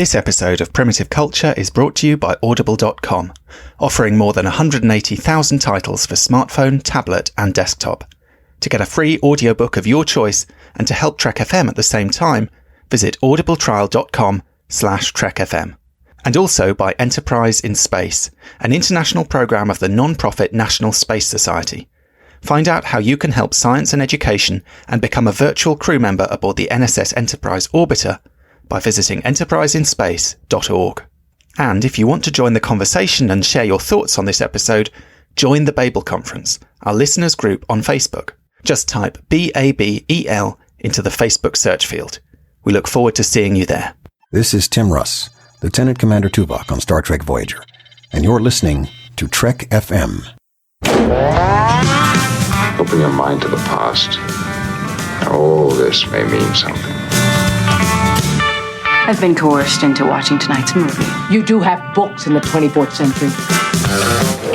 This episode of Primitive Culture is brought to you by Audible.com, offering more than 180,000 titles for smartphone, tablet and desktop. To get a free audiobook of your choice and to help Trek FM at the same time, visit audibletrial.com/trekfm. And also by Enterprise in Space, an international programme of the non-profit National Space Society. Find out how you can help science and education and become a virtual crew member aboard the NSS Enterprise Orbiter by visiting enterpriseinspace.org. And if you want to join the conversation and share your thoughts on this episode, join the Babel Conference, our listeners group on Facebook. Just type BABEL into the Facebook search field. We look forward to seeing you there. This is Tim Russ, Lieutenant Commander Tuvok on Star Trek Voyager, and you're listening to Trek FM. Open your mind to the past. Oh, this may mean something. I've been coerced into watching tonight's movie. You do have books in the 24th century.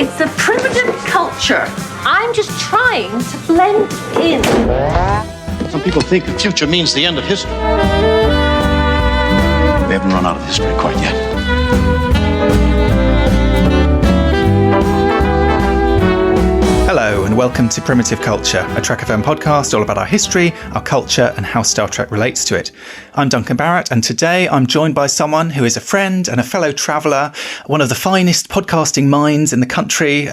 It's a primitive culture. I'm just trying to blend in. Some people think the future means the end of history. We haven't run out of history quite yet. Hello and welcome to Primitive Culture, a Trek FM podcast all about our history, our culture and how Star Trek relates to it. I'm Duncan Barrett and today I'm joined by someone who is a friend and a fellow traveller, one of the finest podcasting minds in the country.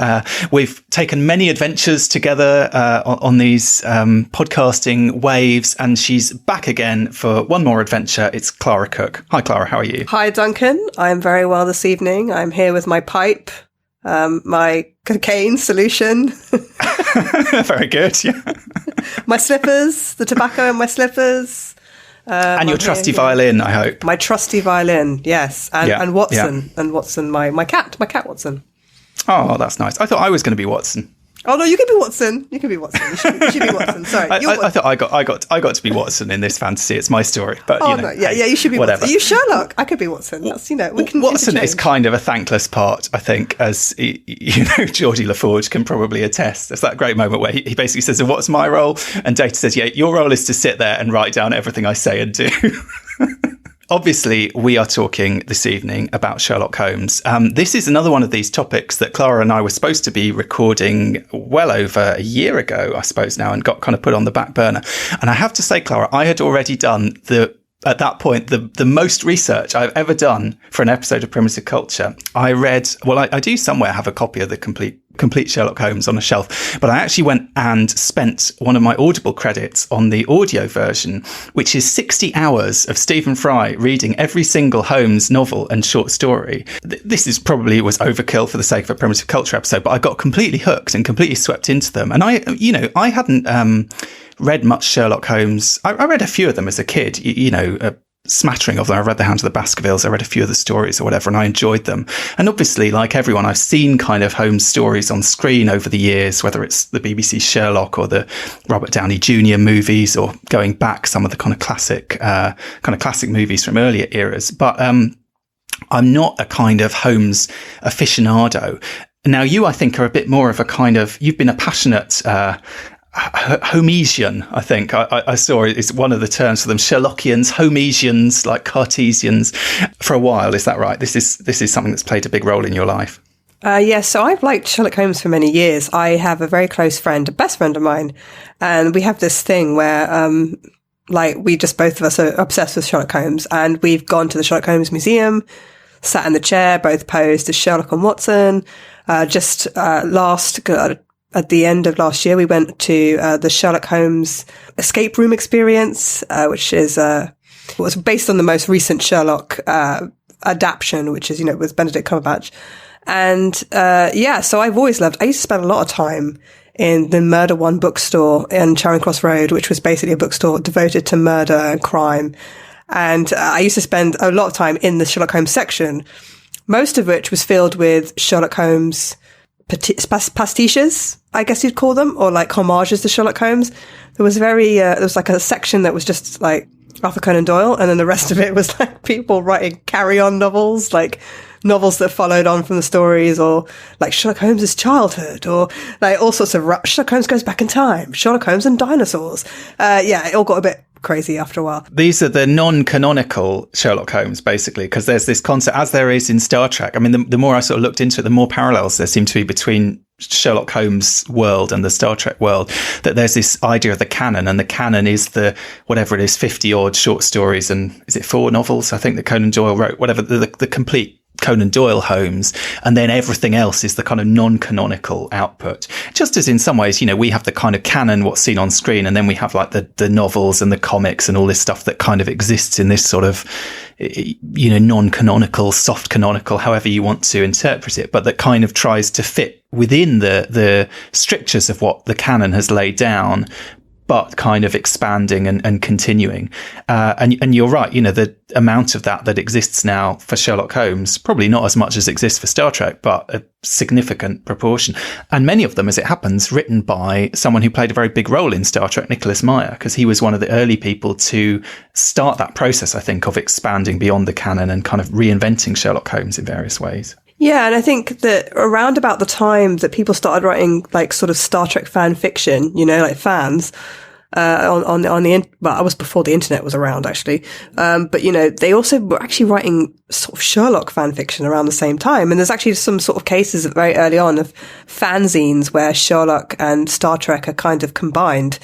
We've taken many adventures together on these podcasting waves, and she's back again for one more adventure. It's Clara Cook. Hi Clara, how are you? Hi Duncan, I'm very well this evening. I'm here with my pipe. My cocaine solution. Very good, yeah. My slippers, the tobacco in my slippers. And your trusty violin, I hope. My trusty violin, yes. And Watson. Yeah. And Watson, my cat Watson. Oh, that's nice. I thought I was going to be Watson. Oh no, you can be Watson. You can be Watson. You should be Watson. Sorry, I thought I got to be Watson in this fantasy. It's my story, but you should be whatever. Watson. Are you Sherlock? I could be Watson. That's we can. Watson is kind of a thankless part, I think, as Geordie LaForge can probably attest. There's that great moment where he basically says, "So what's my role?" And Data says, "Yeah, your role is to sit there and write down everything I say and do." Obviously, we are talking this evening about Sherlock Holmes. This is another one of these topics that Clara and I were supposed to be recording well over a year ago, I suppose now, and got kind of put on the back burner. And I have to say, Clara, I had already done at that point, the most research I've ever done for an episode of Primitive Culture. I read, I do somewhere have a copy of the complete Sherlock Holmes on a shelf, but I actually went and spent one of my Audible credits on the audio version, which is 60 hours of Stephen Fry reading every single Holmes novel and short story. This is probably was overkill for the sake of a Primitive Culture episode, but I got completely hooked and completely swept into them. And I hadn't read much Sherlock Holmes. I read a few of them as a kid, a smattering of them. I read The Hound of the Baskervilles. I read a few of the stories or whatever, and I enjoyed them. And obviously, like everyone, I've seen kind of Holmes stories on screen over the years, whether it's the BBC Sherlock or the Robert Downey Jr. movies, or going back some of the kind of classic movies from earlier eras. But I'm not a kind of Holmes aficionado. Now, you, I think, are a bit more of a kind of, you've been a passionate Homesian, I think. I saw it's one of the terms for them. Sherlockians, Homesians, like Cartesians, for a while. Is that right? This is something that's played a big role in your life. Yes, so I've liked Sherlock Holmes for many years. I have a very close friend, a best friend of mine, and we have this thing where, we just both of us are obsessed with Sherlock Holmes, and we've gone to the Sherlock Holmes Museum, sat in the chair, both posed as Sherlock and Watson. At the end of last year, we went to the Sherlock Holmes escape room experience, which was based on the most recent Sherlock adaptation, which is, with Benedict Cumberbatch. And so I've always loved. I used to spend a lot of time in the Murder One bookstore in Charing Cross Road, which was basically a bookstore devoted to murder and crime. And I used to spend a lot of time in the Sherlock Holmes section, most of which was filled with Sherlock Holmes pastiches, I guess you'd call them, or like homages to Sherlock Holmes. There was there was like a section that was just like Arthur Conan Doyle, and then the rest of it was like people writing carry-on novels, like novels that followed on from the stories, or like Sherlock Holmes' childhood, or like all sorts of Sherlock Holmes goes back in time, Sherlock Holmes and dinosaurs. It all got a bit crazy after a while. These are the non-canonical Sherlock Holmes, basically, because there's this concept, as there is in Star Trek. I mean, the more I sort of looked into it, the more parallels there seem to be between Sherlock Holmes' world and the Star Trek world, that there's this idea of the canon, and the canon is the, whatever it is, 50-odd short stories, and is it 4 novels, I think, that Conan Doyle wrote, whatever, the complete Conan Doyle Holmes, and then everything else is the kind of non-canonical output. Just as in some ways, you know, we have the kind of canon, what's seen on screen, and then we have like the novels and the comics and all this stuff that kind of exists in this sort of, you know, non-canonical, soft canonical, however you want to interpret it, but that kind of tries to fit within the strictures of what the canon has laid down, but kind of expanding and continuing. And you're right, you know, the amount of that exists now for Sherlock Holmes, probably not as much as exists for Star Trek, but a significant proportion. And many of them, as it happens, written by someone who played a very big role in Star Trek, Nicholas Meyer, because he was one of the early people to start that process, I think, of expanding beyond the canon and kind of reinventing Sherlock Holmes in various ways. Yeah, and I think that around about the time that people started writing like sort of Star Trek fan fiction, you know, like fans, on the well, I was before the internet was around actually, but you know, they also were actually writing sort of Sherlock fan fiction around the same time, and there's actually some sort of cases very early on of fanzines where Sherlock and Star Trek are kind of combined,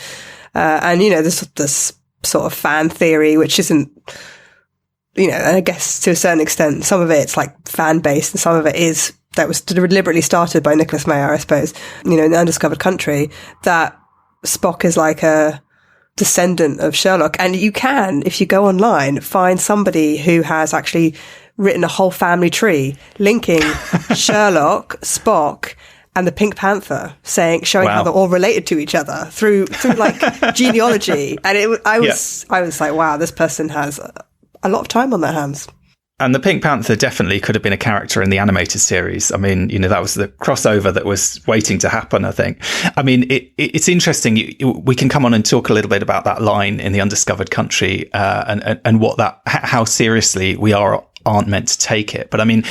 and you know, there's this sort of fan theory which isn't, you know, I guess to a certain extent, some of it's like fan-based and some of it is, that was deliberately started by Nicholas Meyer, I suppose, you know, in the Undiscovered Country, that Spock is like a descendant of Sherlock. And you can, if you go online, find somebody who has actually written a whole family tree linking Sherlock, Spock, and the Pink Panther, showing how they're all related to each other through like genealogy. And I was like, wow, this person has a lot of time on their hands. And the Pink Panther definitely could have been a character in the animated series. I mean, you know, that was the crossover that was waiting to happen, I think. I mean, it's interesting. We can come on and talk a little bit about that line in the Undiscovered Country, and how seriously we aren't meant to take it. But I mean,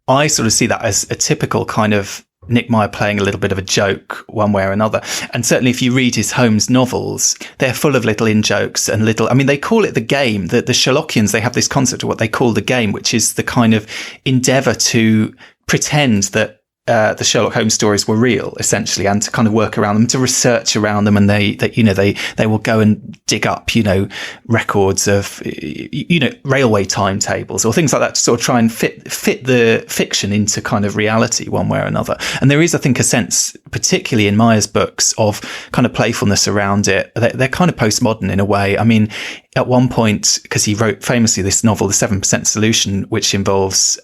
I sort of see that as a typical kind of Nick Meyer playing a little bit of a joke one way or another. And certainly if you read his Holmes novels, they're full of little in-jokes and little, I mean, they call it the game. The Sherlockians, they have this concept of what they call the game, which is the kind of endeavour to pretend that the Sherlock Holmes stories were real, essentially, and to kind of work around them, to research around them, and they will go and dig up, you know, records of, you know, railway timetables or things like that to sort of try and fit the fiction into kind of reality one way or another. And there is, I think, a sense, particularly in Meyer's books, of kind of playfulness around it. They're kind of postmodern in a way. I mean, at one point, because he wrote famously this novel, The 7% Solution, which involves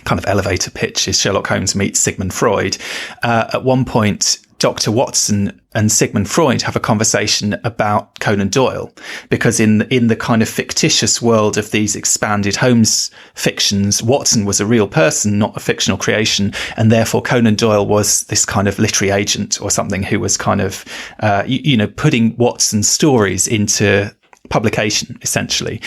kind of elevator pitch is Sherlock Holmes meets Sigmund Freud. At one point, Dr. Watson and Sigmund Freud have a conversation about Conan Doyle, because in the kind of fictitious world of these expanded Holmes fictions, Watson was a real person, not a fictional creation, and therefore Conan Doyle was this kind of literary agent or something who was kind of, you know, putting Watson's stories into publication, essentially,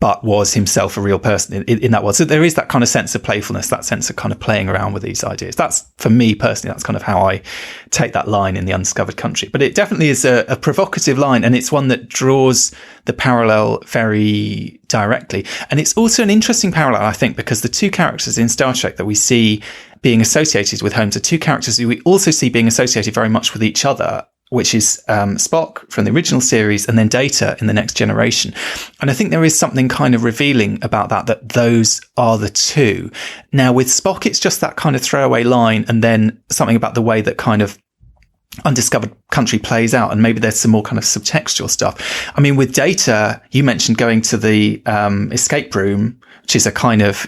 but was himself a real person in that world. So there is that kind of sense of playfulness, that sense of kind of playing around with these ideas. That's, for me personally, that's kind of how I take that line in the Undiscovered Country. But it definitely is a provocative line, and it's one that draws the parallel very directly. And it's also an interesting parallel, I think, because the two characters in Star Trek that we see being associated with Holmes are two characters who we also see being associated very much with each other, which is Spock from the original series and then Data in The Next Generation. And I think there is something kind of revealing about that those are the two. Now, with Spock, it's just that kind of throwaway line, and then something about the way that kind of Undiscovered Country plays out, and maybe there's some more kind of subtextual stuff. I mean, with Data, you mentioned going to the escape room, which is a kind of,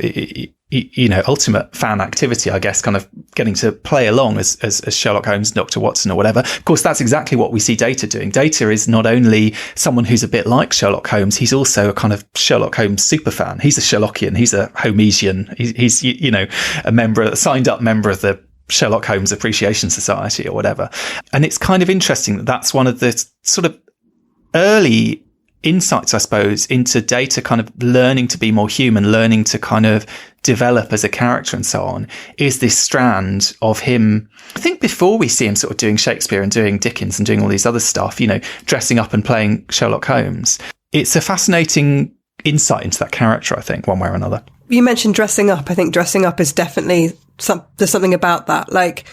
you know, ultimate fan activity, I guess, kind of getting to play along as Sherlock Holmes, Dr. Watson or whatever. Of course, that's exactly what we see Data doing. Data is not only someone who's a bit like Sherlock Holmes, he's also a kind of Sherlock Holmes super fan. He's a Sherlockian. He's a Holmesian. He's you know, a signed up member of the Sherlock Holmes Appreciation Society or whatever. And it's kind of interesting that that's one of the sort of early insights, I suppose, into Data kind of learning to be more human, learning to kind of develop as a character and so on, is this strand of him. I think before we see him sort of doing Shakespeare and doing Dickens and doing all these other stuff, you know, dressing up and playing Sherlock Holmes, it's a fascinating insight into that character, I think, one way or another. You mentioned dressing up. I think dressing up is definitely there's something about that. Like,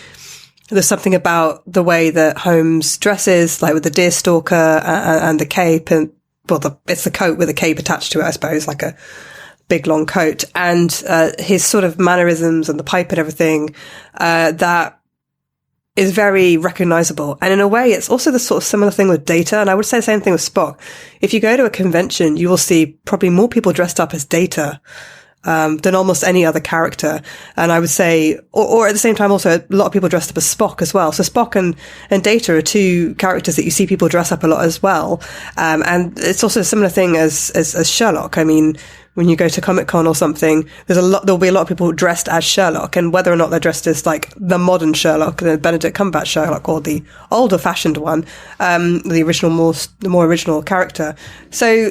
there's something about the way that Holmes dresses, like with the deerstalker and the cape, and it's the coat with a cape attached to it, I suppose, like a big long coat, and his sort of mannerisms and the pipe and everything that is very recognizable. And in a way, it's also the sort of similar thing with Data. And I would say the same thing with Spock. If you go to a convention, you will see probably more people dressed up as Data than almost any other character. And I would say, or at the same time, also a lot of people dressed up as Spock as well. So Spock and Data are two characters that you see people dress up a lot as well. And it's also a similar thing as Sherlock. I mean, when you go to Comic-Con or something, there'll be a lot of people dressed as Sherlock, and whether or not they're dressed as like the modern Sherlock, the Benedict Cumberbatch Sherlock, or the older fashioned one, the more original character. So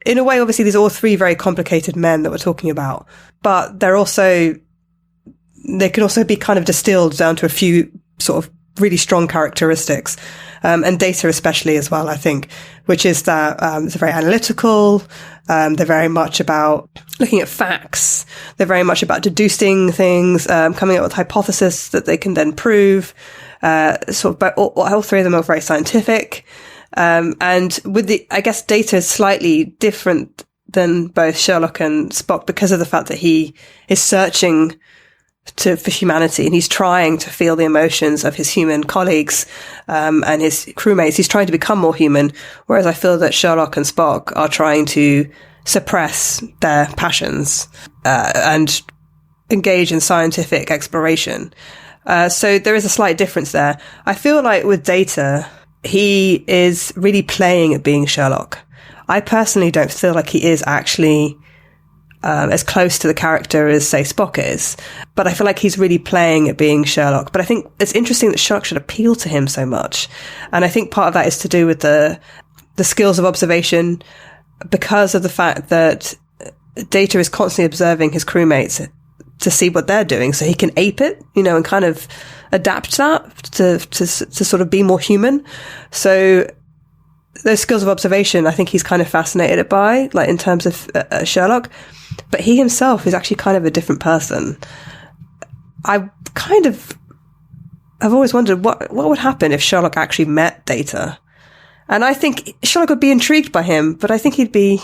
in a way, obviously, these are all three very complicated men that we're talking about, but they can also be kind of distilled down to a few sort of really strong characteristics, and Data especially as well, I think, which is that it's very analytical. They're very much about looking at facts. They're very much about deducing things, coming up with hypotheses that they can then prove. All three of them are very scientific. And with I guess Data is slightly different than both Sherlock and Spock because of the fact that he is searching for humanity, and he's trying to feel the emotions of his human colleagues and his crewmates. He's trying to become more human, whereas I feel that Sherlock and Spock are trying to suppress their passions and engage in scientific exploration. So there is a slight difference there. I feel like with Data, he is really playing at being Sherlock. I personally don't feel like he is actually as close to the character as, say, Spock is. But I feel like he's really playing at being Sherlock. But I think it's interesting that Sherlock should appeal to him so much. And I think part of that is to do with the skills of observation, because of the fact that Data is constantly observing his crewmates to see what they're doing, so he can ape it, and kind of adapt that to sort of be more human. So those skills of observation, I think he's kind of fascinated by, like in terms of Sherlock. But he himself is actually kind of a different person. I've always wondered what would happen if Sherlock actually met Data. And I think Sherlock would be intrigued by him, but I think he'd be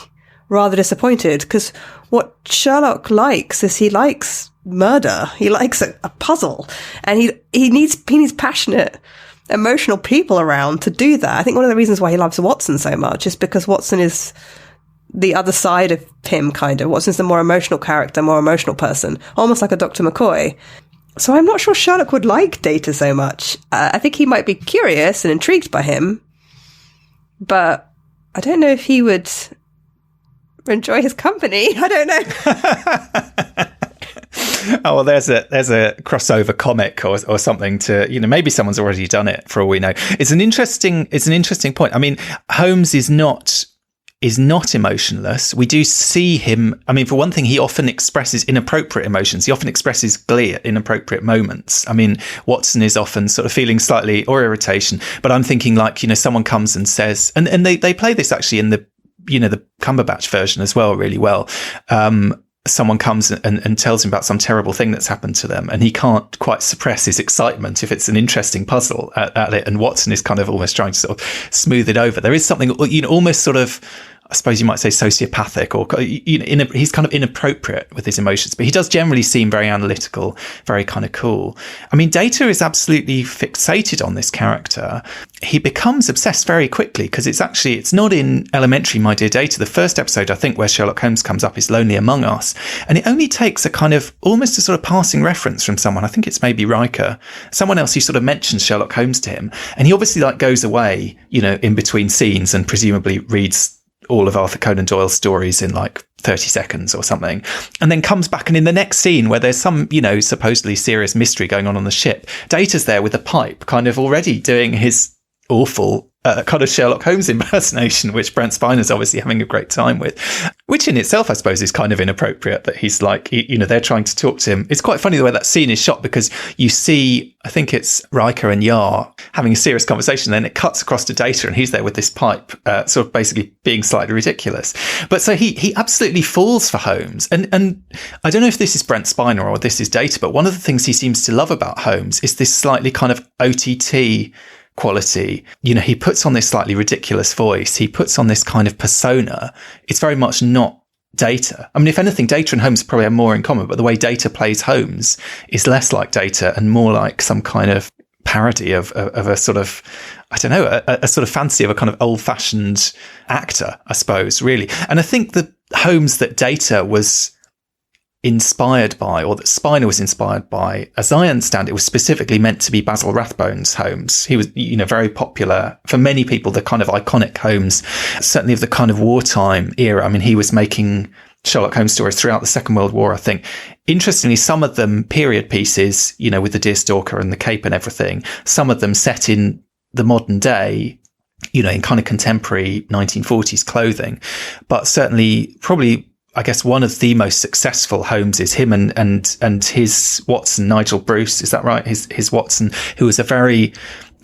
rather disappointed, because what Sherlock likes is he likes murder. He likes a puzzle, and he needs passionate, emotional people around to do that. I think one of the reasons why he loves Watson so much is because Watson is the other side of him, kind of. Watson's the more emotional character, more emotional person, almost like a Dr. McCoy. So I'm not sure Sherlock would like Data so much. I think he might be curious and intrigued by him, but I don't know if he would enjoy his company. I don't know. Oh, well, there's a crossover comic or something to, maybe someone's already done it for all we know. It's an interesting point. I mean, Holmes is not emotionless. We do see him. I mean, for one thing, he often expresses inappropriate emotions. He often expresses glee at inappropriate moments. I mean, Watson is often sort of feeling slightly or irritation, but I'm thinking like, someone comes and says, and they play this actually in the Cumberbatch version as well, really well. Someone comes and tells him about some terrible thing that's happened to them, and he can't quite suppress his excitement if it's an interesting puzzle at it. And Watson is kind of almost trying to sort of smooth it over. There is something, almost sort of, I suppose you might say, sociopathic, or he's kind of inappropriate with his emotions, but he does generally seem very analytical, very kind of cool. I mean, Data is absolutely fixated on this character. He becomes obsessed very quickly, because it's not in Elementary, My Dear Data. The first episode, I think, where Sherlock Holmes comes up is Lonely Among Us, and it only takes a kind of almost a sort of passing reference from someone. I think it's maybe Riker, someone else who sort of mentions Sherlock Holmes to him, and he obviously goes away, in between scenes, and presumably reads all of Arthur Conan Doyle's stories in 30 seconds or something, and then comes back, and in the next scene where there's some, supposedly serious mystery going on the ship, Data's there with a pipe, kind of already doing his awful kind of Sherlock Holmes impersonation, which Brent Spiner's obviously having a great time with, which in itself, I suppose, is kind of inappropriate that he's like, they're trying to talk to him. It's quite funny the way that scene is shot, because you see, I think it's Riker and Yar having a serious conversation, then it cuts across to Data and he's there with this pipe, sort of basically being slightly ridiculous. But so he absolutely falls for Holmes. And I don't know if this is Brent Spiner or this is Data, but one of the things he seems to love about Holmes is this slightly kind of OTT quality. He puts on this slightly ridiculous voice. He puts on this kind of persona. It's very much not Data. I mean, if anything, Data and Holmes probably have more in common, but the way Data plays Holmes is less like Data and more like some kind of parody of a sort of, I don't know, a sort of fantasy of a kind of old-fashioned actor, I suppose, really. And I think the Holmes that Data was inspired by, or that Spiner was inspired by, as I understand it, was specifically meant to be Basil Rathbone's Holmes. He was, very popular for many people, the kind of iconic Holmes, certainly of the kind of wartime era. I mean, he was making Sherlock Holmes stories throughout the Second World War, I think. Interestingly, some of them period pieces, with the Deerstalker and the Cape and everything, some of them set in the modern day, in kind of contemporary 1940s clothing, but certainly probably, I guess, one of the most successful Holmes is him and his Watson, Nigel Bruce. Is that right? His Watson, who was I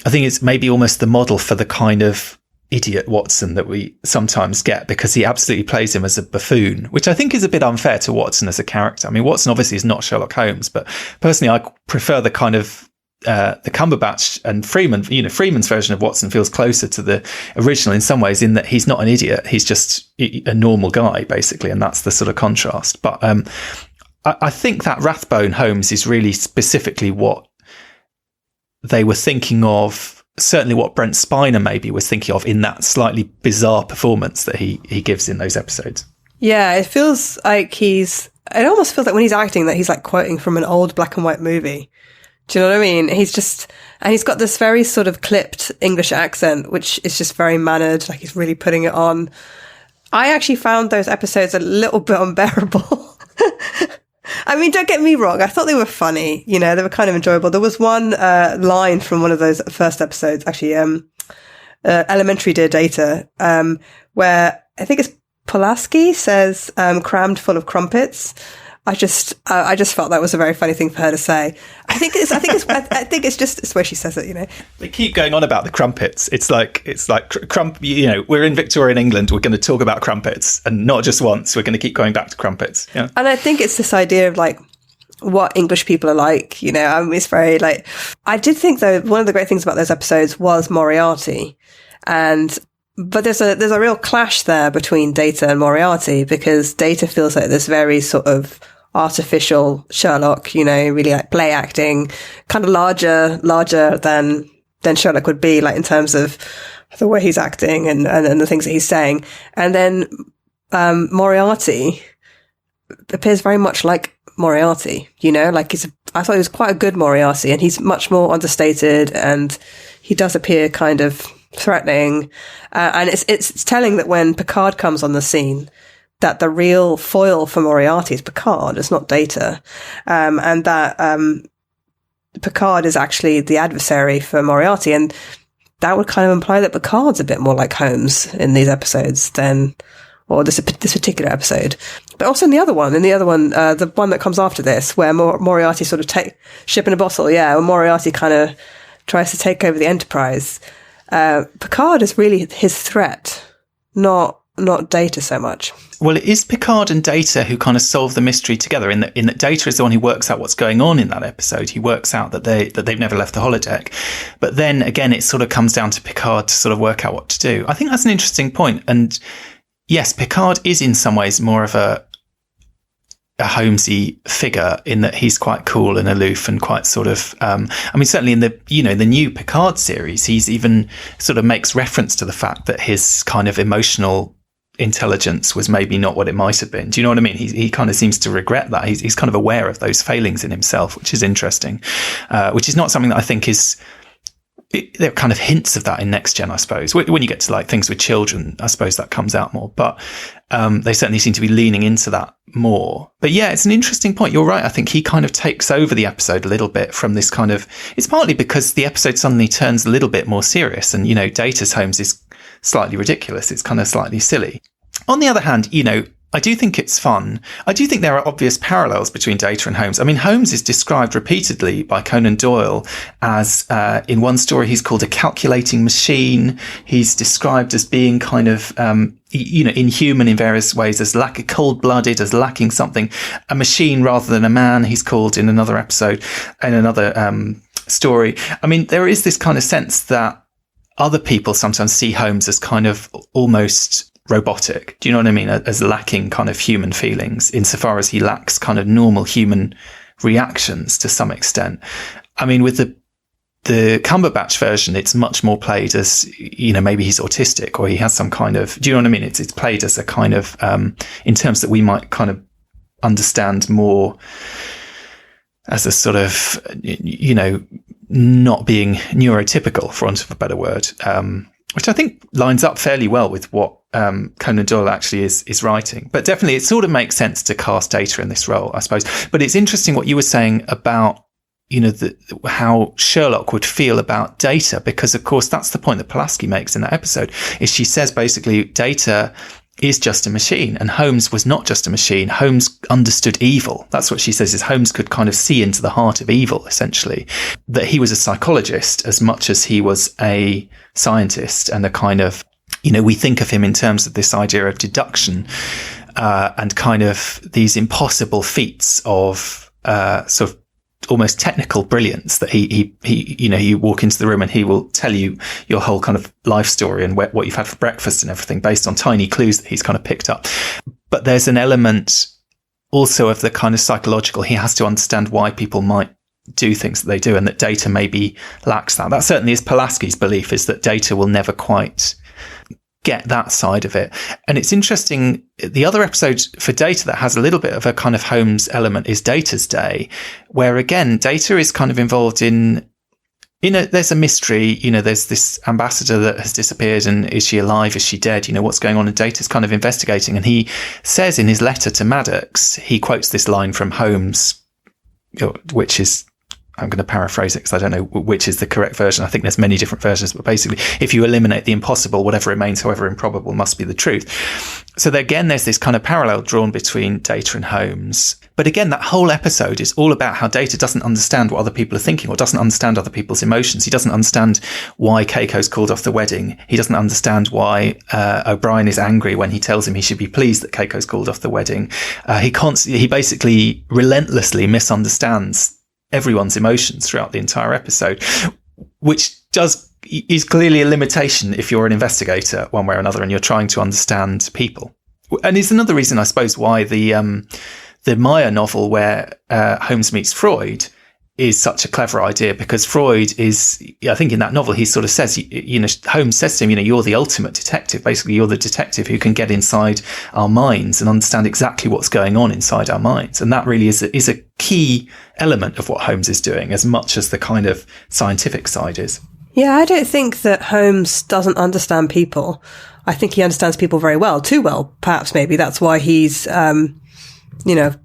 think it's maybe almost the model for the kind of idiot Watson that we sometimes get, because he absolutely plays him as a buffoon, which I think is a bit unfair to Watson as a character. I mean, Watson obviously is not Sherlock Holmes, but personally, I prefer the kind of the Cumberbatch and Freeman, Freeman's version of Watson feels closer to the original in some ways, in that he's not an idiot. He's just a normal guy, basically. And that's the sort of contrast. But I think that Rathbone Holmes is really specifically what they were thinking of, certainly what Brent Spiner maybe was thinking of in that slightly bizarre performance that he gives in those episodes. Yeah, it feels like it almost feels like when he's acting that he's like quoting from an old black and white movie. Do you know what I mean? And he's got this very sort of clipped English accent, which is just very mannered, like he's really putting it on. I actually found those episodes a little bit unbearable. I mean, don't get me wrong. I thought they were funny. They were kind of enjoyable. There was one line from one of those first episodes, actually, Elementary Dear Data, where I think it's Pulaski says, crammed full of crumpets. I just felt that was a very funny thing for her to say. I think it's just the way she says it. They keep going on about the crumpets. It's like we're in Victorian England. We're going to talk about crumpets, and not just once. We're going to keep going back to crumpets. Yeah. And I think it's this idea of like what English people are like. I mean, it's very like. I did think though one of the great things about those episodes was Moriarty, but there's a real clash there between Data and Moriarty, because Data feels like this very sort of artificial Sherlock, really like play acting, kind of larger than Sherlock would be, like in terms of the way he's acting and the things that he's saying. And then Moriarty appears very much like Moriarty, like I thought he was quite a good Moriarty, and he's much more understated, and he does appear kind of threatening. And it's telling that when Picard comes on the scene, that the real foil for Moriarty is Picard, it's not Data. And that Picard is actually the adversary for Moriarty. And that would kind of imply that Picard's a bit more like Holmes in these episodes or this particular episode. But also in the other one, the one that comes after this, where Moriarty sort of ship in a bottle, where Moriarty kind of tries to take over the Enterprise. Picard is really his threat, not Data so much. Well, it is Picard and Data who kind of solve the mystery together, in that Data is the one who works out what's going on in that episode. He works out that they've never left the holodeck. But then again, it sort of comes down to Picard to sort of work out what to do. I think that's an interesting point. And yes, Picard is in some ways more of a Holmesy figure, in that he's quite cool and aloof and quite sort of, certainly in the new Picard series, he's even sort of makes reference to the fact that his kind of emotional intelligence was maybe not what it might have been. Do you know what I mean? He kind of seems to regret that. He's kind of aware of those failings in himself, which is interesting, which is not something that I think is there are kind of hints of that in Next Gen, I suppose. When you get to like things with children, I suppose that comes out more. But they certainly seem to be leaning into that more. But yeah, it's an interesting point. You're right. I think he kind of takes over the episode a little bit from this kind of... It's partly because the episode suddenly turns a little bit more serious. And, Data's Holmes is slightly ridiculous. It's kind of slightly silly. On the other hand, I do think it's fun. I do think there are obvious parallels between Data and Holmes. I mean, Holmes is described repeatedly by Conan Doyle as, in one story, he's called a calculating machine. He's described as being kind of, inhuman in various ways, as cold-blooded, as lacking something, a machine rather than a man, he's called in another episode, in another story. I mean, there is this kind of sense that other people sometimes see Holmes as kind of almost robotic. Do you know what I mean? As lacking kind of human feelings, insofar as he lacks kind of normal human reactions to some extent. I mean, with the Cumberbatch version, it's much more played as, maybe he's autistic or he has some kind of, do you know what I mean? It's played as a kind of, in terms that we might kind of understand more as a sort of, not being neurotypical, for want of a better word, which I think lines up fairly well with what Conan Doyle actually is writing. But definitely it sort of makes sense to cast Data in this role, I suppose. But it's interesting what you were saying about, how Sherlock would feel about Data, because of course that's the point that Pulaski makes in that episode, is she says basically Data is just a machine and Holmes was not just a machine. Holmes understood evil. That's what she says, is Holmes could kind of see into the heart of evil, essentially. That he was a psychologist as much as he was a scientist, and a kind of, we think of him in terms of this idea of deduction, and kind of these impossible feats of, sort of almost technical brilliance that he you walk into the room and he will tell you your whole kind of life story and what you've had for breakfast and everything based on tiny clues that he's kind of picked up. But there's an element also of the kind of psychological. He has to understand why people might do things that they do, and that Data maybe lacks that. That certainly is Pulaski's belief, is that Data will never quite get that side of it. And it's interesting, the other episode for Data that has a little bit of a kind of Holmes element is Data's Day, where again Data is kind of involved in there's a mystery, there's this ambassador that has disappeared, and is she alive, is she dead, what's going on, and Data's kind of investigating. And he says in his letter to Maddox, he quotes this line from Holmes, which is, I'm going to paraphrase it because I don't know which is the correct version. I think there's many different versions, but basically, if you eliminate the impossible, whatever remains, however improbable, must be the truth. So again, there's this kind of parallel drawn between Data and Holmes. But again, that whole episode is all about how Data doesn't understand what other people are thinking, or doesn't understand other people's emotions. He doesn't understand why Keiko's called off the wedding. He doesn't understand why O'Brien is angry when he tells him he should be pleased that Keiko's called off the wedding. He basically relentlessly misunderstands everyone's emotions throughout the entire episode, which is clearly a limitation if you're an investigator one way or another and you're trying to understand people. And it's another reason, I suppose, why the Meyer novel where Holmes meets Freud is such a clever idea, because Freud is, I think in that novel, he sort of says, Holmes says to him, you're the ultimate detective. Basically, you're the detective who can get inside our minds and understand exactly what's going on inside our minds. And that really is a key element of what Holmes is doing, as much as the kind of scientific side is. Yeah, I don't think that Holmes doesn't understand people. I think he understands people very well, too well, perhaps, maybe. That's why he's,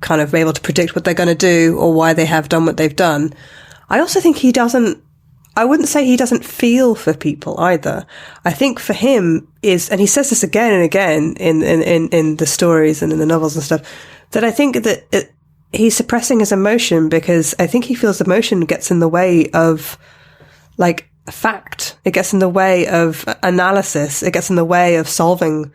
kind of able to predict what they're going to do, or why they have done what they've done. I also think I wouldn't say he doesn't feel for people either. I think for him and he says this again and again in the stories and in the novels and stuff, that I think that he's suppressing his emotion, because I think he feels emotion gets in the way of, like, fact. It gets in the way of analysis. It gets in the way of solving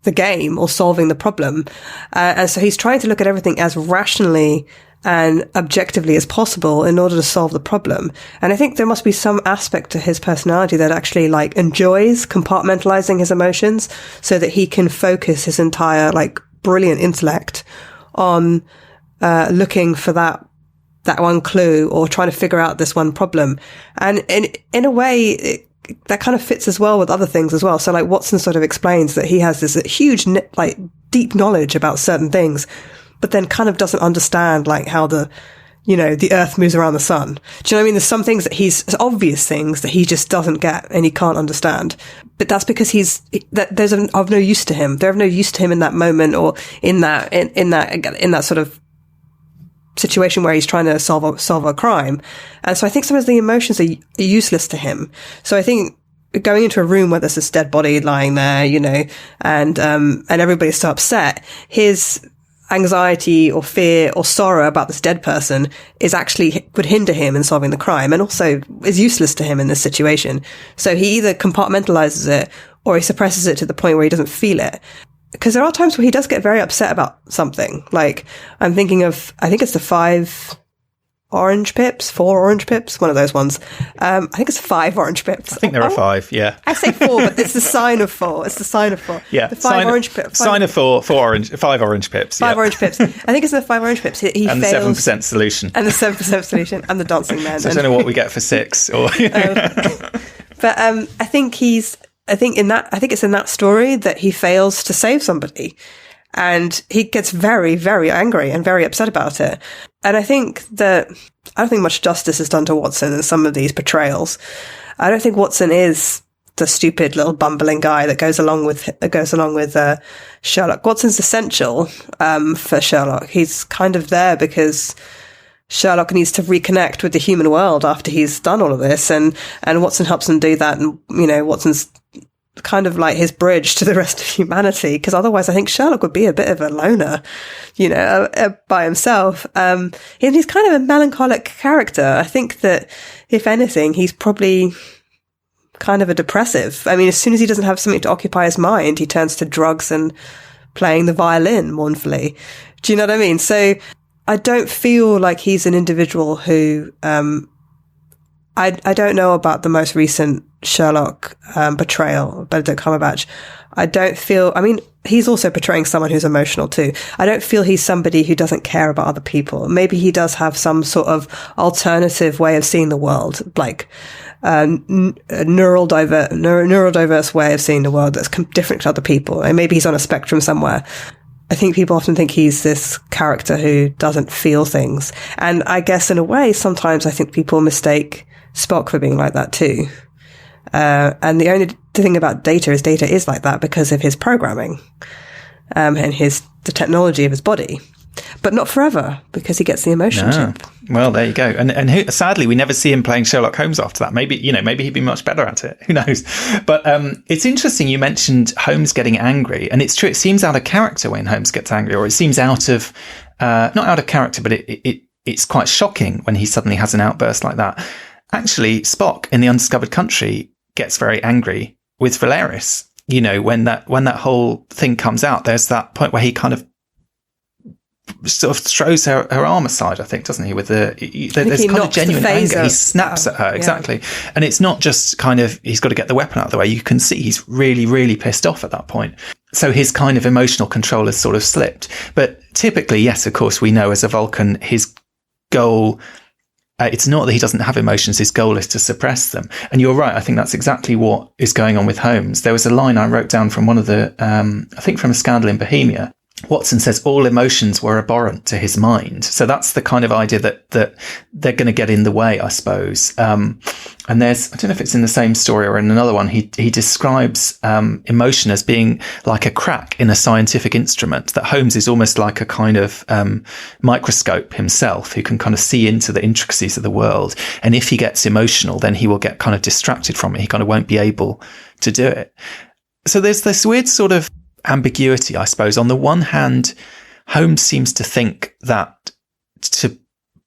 the game or solving the problem. And so he's trying to look at everything as rationally and objectively as possible in order to solve the problem. And I think there must be some aspect to his personality that actually, like, enjoys compartmentalizing his emotions so that he can focus his entire, like, brilliant intellect on looking for that one clue, or trying to figure out this one problem. And in a way, that kind of fits as well with other things as well. So, like, Watson sort of explains that he has this huge, like, deep knowledge about certain things, but then kind of doesn't understand, like, how the the Earth moves around the sun. Do you know what I mean? There's some things that there's obvious things that he just doesn't get and he can't understand. But that's because there's of no use to him. They're of no use to him in that moment, or in that sort of situation where he's trying to solve a crime. And so I think sometimes the emotions are useless to him. So I think going into a room where there's this dead body lying there, and everybody's so upset, his anxiety or fear or sorrow about this dead person would hinder him in solving the crime, and also is useless to him in this situation. So he either compartmentalizes it or he suppresses it to the point where he doesn't feel it. Because there are times where he does get very upset about something. Like, I'm thinking of, I think it's the 4 orange pips, one of those ones. I think it's 5 orange pips. I think there are 5, yeah. I say 4, but it's the sign of 4. It's the sign of 4. Yeah. The 5 orange pips. Sign of 4, 5 orange pips. 5 orange pips. I think it's the 5 orange pips. He and fails. The 7% solution. And the 7% solution. And the dancing man. So I don't know what we get for 6. Or but I think it's in that story that he fails to save somebody. And he gets very, very angry and very upset about it. And I don't think much justice is done to Watson in some of these portrayals. I don't think Watson is the stupid little bumbling guy that goes along with Sherlock. Watson's essential for Sherlock. He's kind of there because Sherlock needs to reconnect with the human world after he's done all of this, and Watson helps him do that. And Watson's kind of like his bridge to the rest of humanity, because otherwise I think Sherlock would be a bit of a loner, by himself. And he's kind of a melancholic character. I think that if anything, he's probably kind of a depressive. I mean, as soon as he doesn't have something to occupy his mind, he turns to drugs and playing the violin mournfully. Do you know what I mean? So I don't feel like he's an individual who, I don't know about the most recent Sherlock portrayal, Benedict Cumberbatch. He's also portraying someone who's emotional too. I don't feel he's somebody who doesn't care about other people. Maybe he does have some sort of alternative way of seeing the world, like a neurodiverse way of seeing the world that's different to other people. And maybe he's on a spectrum somewhere. I think people often think he's this character who doesn't feel things. And I guess in a way, sometimes I think people mistake Spock for being like that too. And the only thing about Data is like that because of his programming, and the technology of his body. But not forever, because he gets the emotion chip. Well, there you go. And sadly, we never see him playing Sherlock Holmes after that. Maybe he'd be much better at it. Who knows? But it's interesting you mentioned Holmes getting angry. And it's true, it seems out of character when Holmes gets angry, or it seems not out of character, but it's quite shocking when he suddenly has an outburst like that. Actually, Spock in the Undiscovered Country gets very angry with Valeris. When that whole thing comes out, there's that point where he kind of sort of throws her arm aside, I think, doesn't he? There's kind of genuine anger. He snaps at her, exactly. Yeah. And it's not just kind of, he's got to get the weapon out of the way. You can see he's really, really pissed off at that point. So his kind of emotional control has sort of slipped. But typically, yes, of course, we know as a Vulcan, his goal, it's not that he doesn't have emotions. His goal is to suppress them. And you're right. I think that's exactly what is going on with Holmes. There was a line I wrote down from one of the, I think from A Scandal in Bohemia. Watson says all emotions were abhorrent to his mind. So that's the kind of idea that they're going to get in the way, I suppose. And I don't know if it's in the same story or in another one, he describes emotion as being like a crack in a scientific instrument, that Holmes is almost like a kind of microscope himself, who can kind of see into the intricacies of the world. And if he gets emotional, then he will get kind of distracted from it. He kind of won't be able to do it. So there's this weird sort of ambiguity, I suppose. On the one hand, Holmes seems to think that to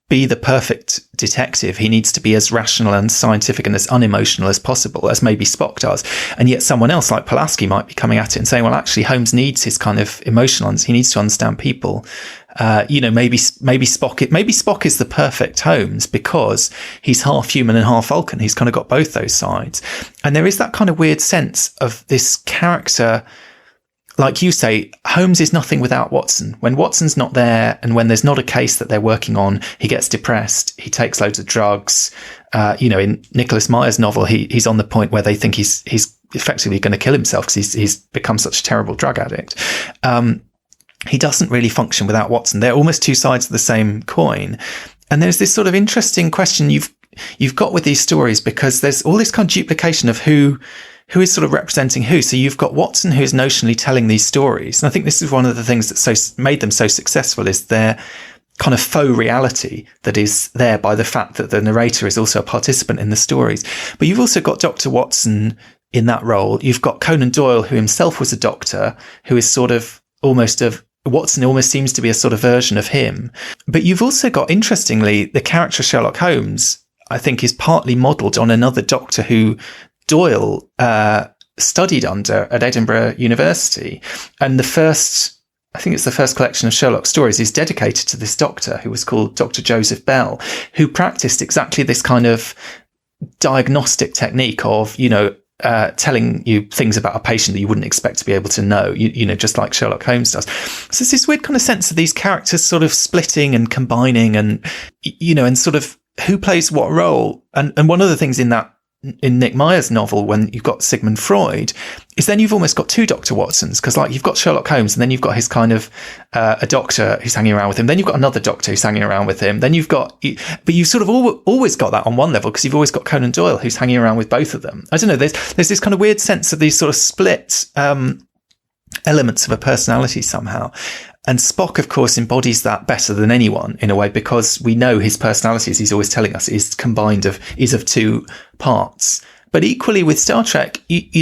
be the perfect detective, he needs to be as rational and scientific and as unemotional as possible, as maybe Spock does. And yet someone else like Pulaski might be coming at it and saying, well, actually, Holmes needs his kind of emotional, he needs to understand people. Maybe Spock is the perfect Holmes because he's half human and half Vulcan. He's kind of got both those sides. And there is that kind of weird sense of this character. Like you say, Holmes is nothing without Watson. When Watson's not there and when there's not a case that they're working on, he gets depressed. He takes loads of drugs. In Nicholas Meyer's novel, he's on the point where they think he's effectively going to kill himself because he's become such a terrible drug addict. He doesn't really function without Watson. They're almost two sides of the same coin. And there's this sort of interesting question you've got with these stories, because there's all this kind of duplication of who is sort of representing who. So you've got Watson, who is notionally telling these stories. And I think this is one of the things that made them so successful, is their kind of faux reality that is there by the fact that the narrator is also a participant in the stories. But you've also got Dr. Watson in that role. You've got Conan Doyle, who himself was a doctor, who is sort of Watson almost seems to be a sort of version of him. But you've also got, interestingly, the character Sherlock Holmes, I think, is partly modelled on another doctor who Doyle studied under at Edinburgh University. And I think it's the first collection of Sherlock stories is dedicated to this doctor, who was called Dr. Joseph Bell, who practiced exactly this kind of diagnostic technique of, telling you things about a patient that you wouldn't expect to be able to know, just like Sherlock Holmes does. So there's this weird kind of sense of these characters sort of splitting and combining and, and sort of who plays what role. And one of the things in Nick Meyer's novel, when you've got Sigmund Freud, is then you've almost got two Dr. Watsons, because like you've got Sherlock Holmes and then you've got his kind of a doctor who's hanging around with him. Then you've got another doctor who's hanging around with him. Then but you've sort of always got that on one level, because you've always got Conan Doyle who's hanging around with both of them. I don't know. There's this kind of weird sense of these sort of split elements of a personality somehow. And Spock, of course, embodies that better than anyone in a way, because we know his personality, as he's always telling us, is of two parts. But equally with Star Trek, you've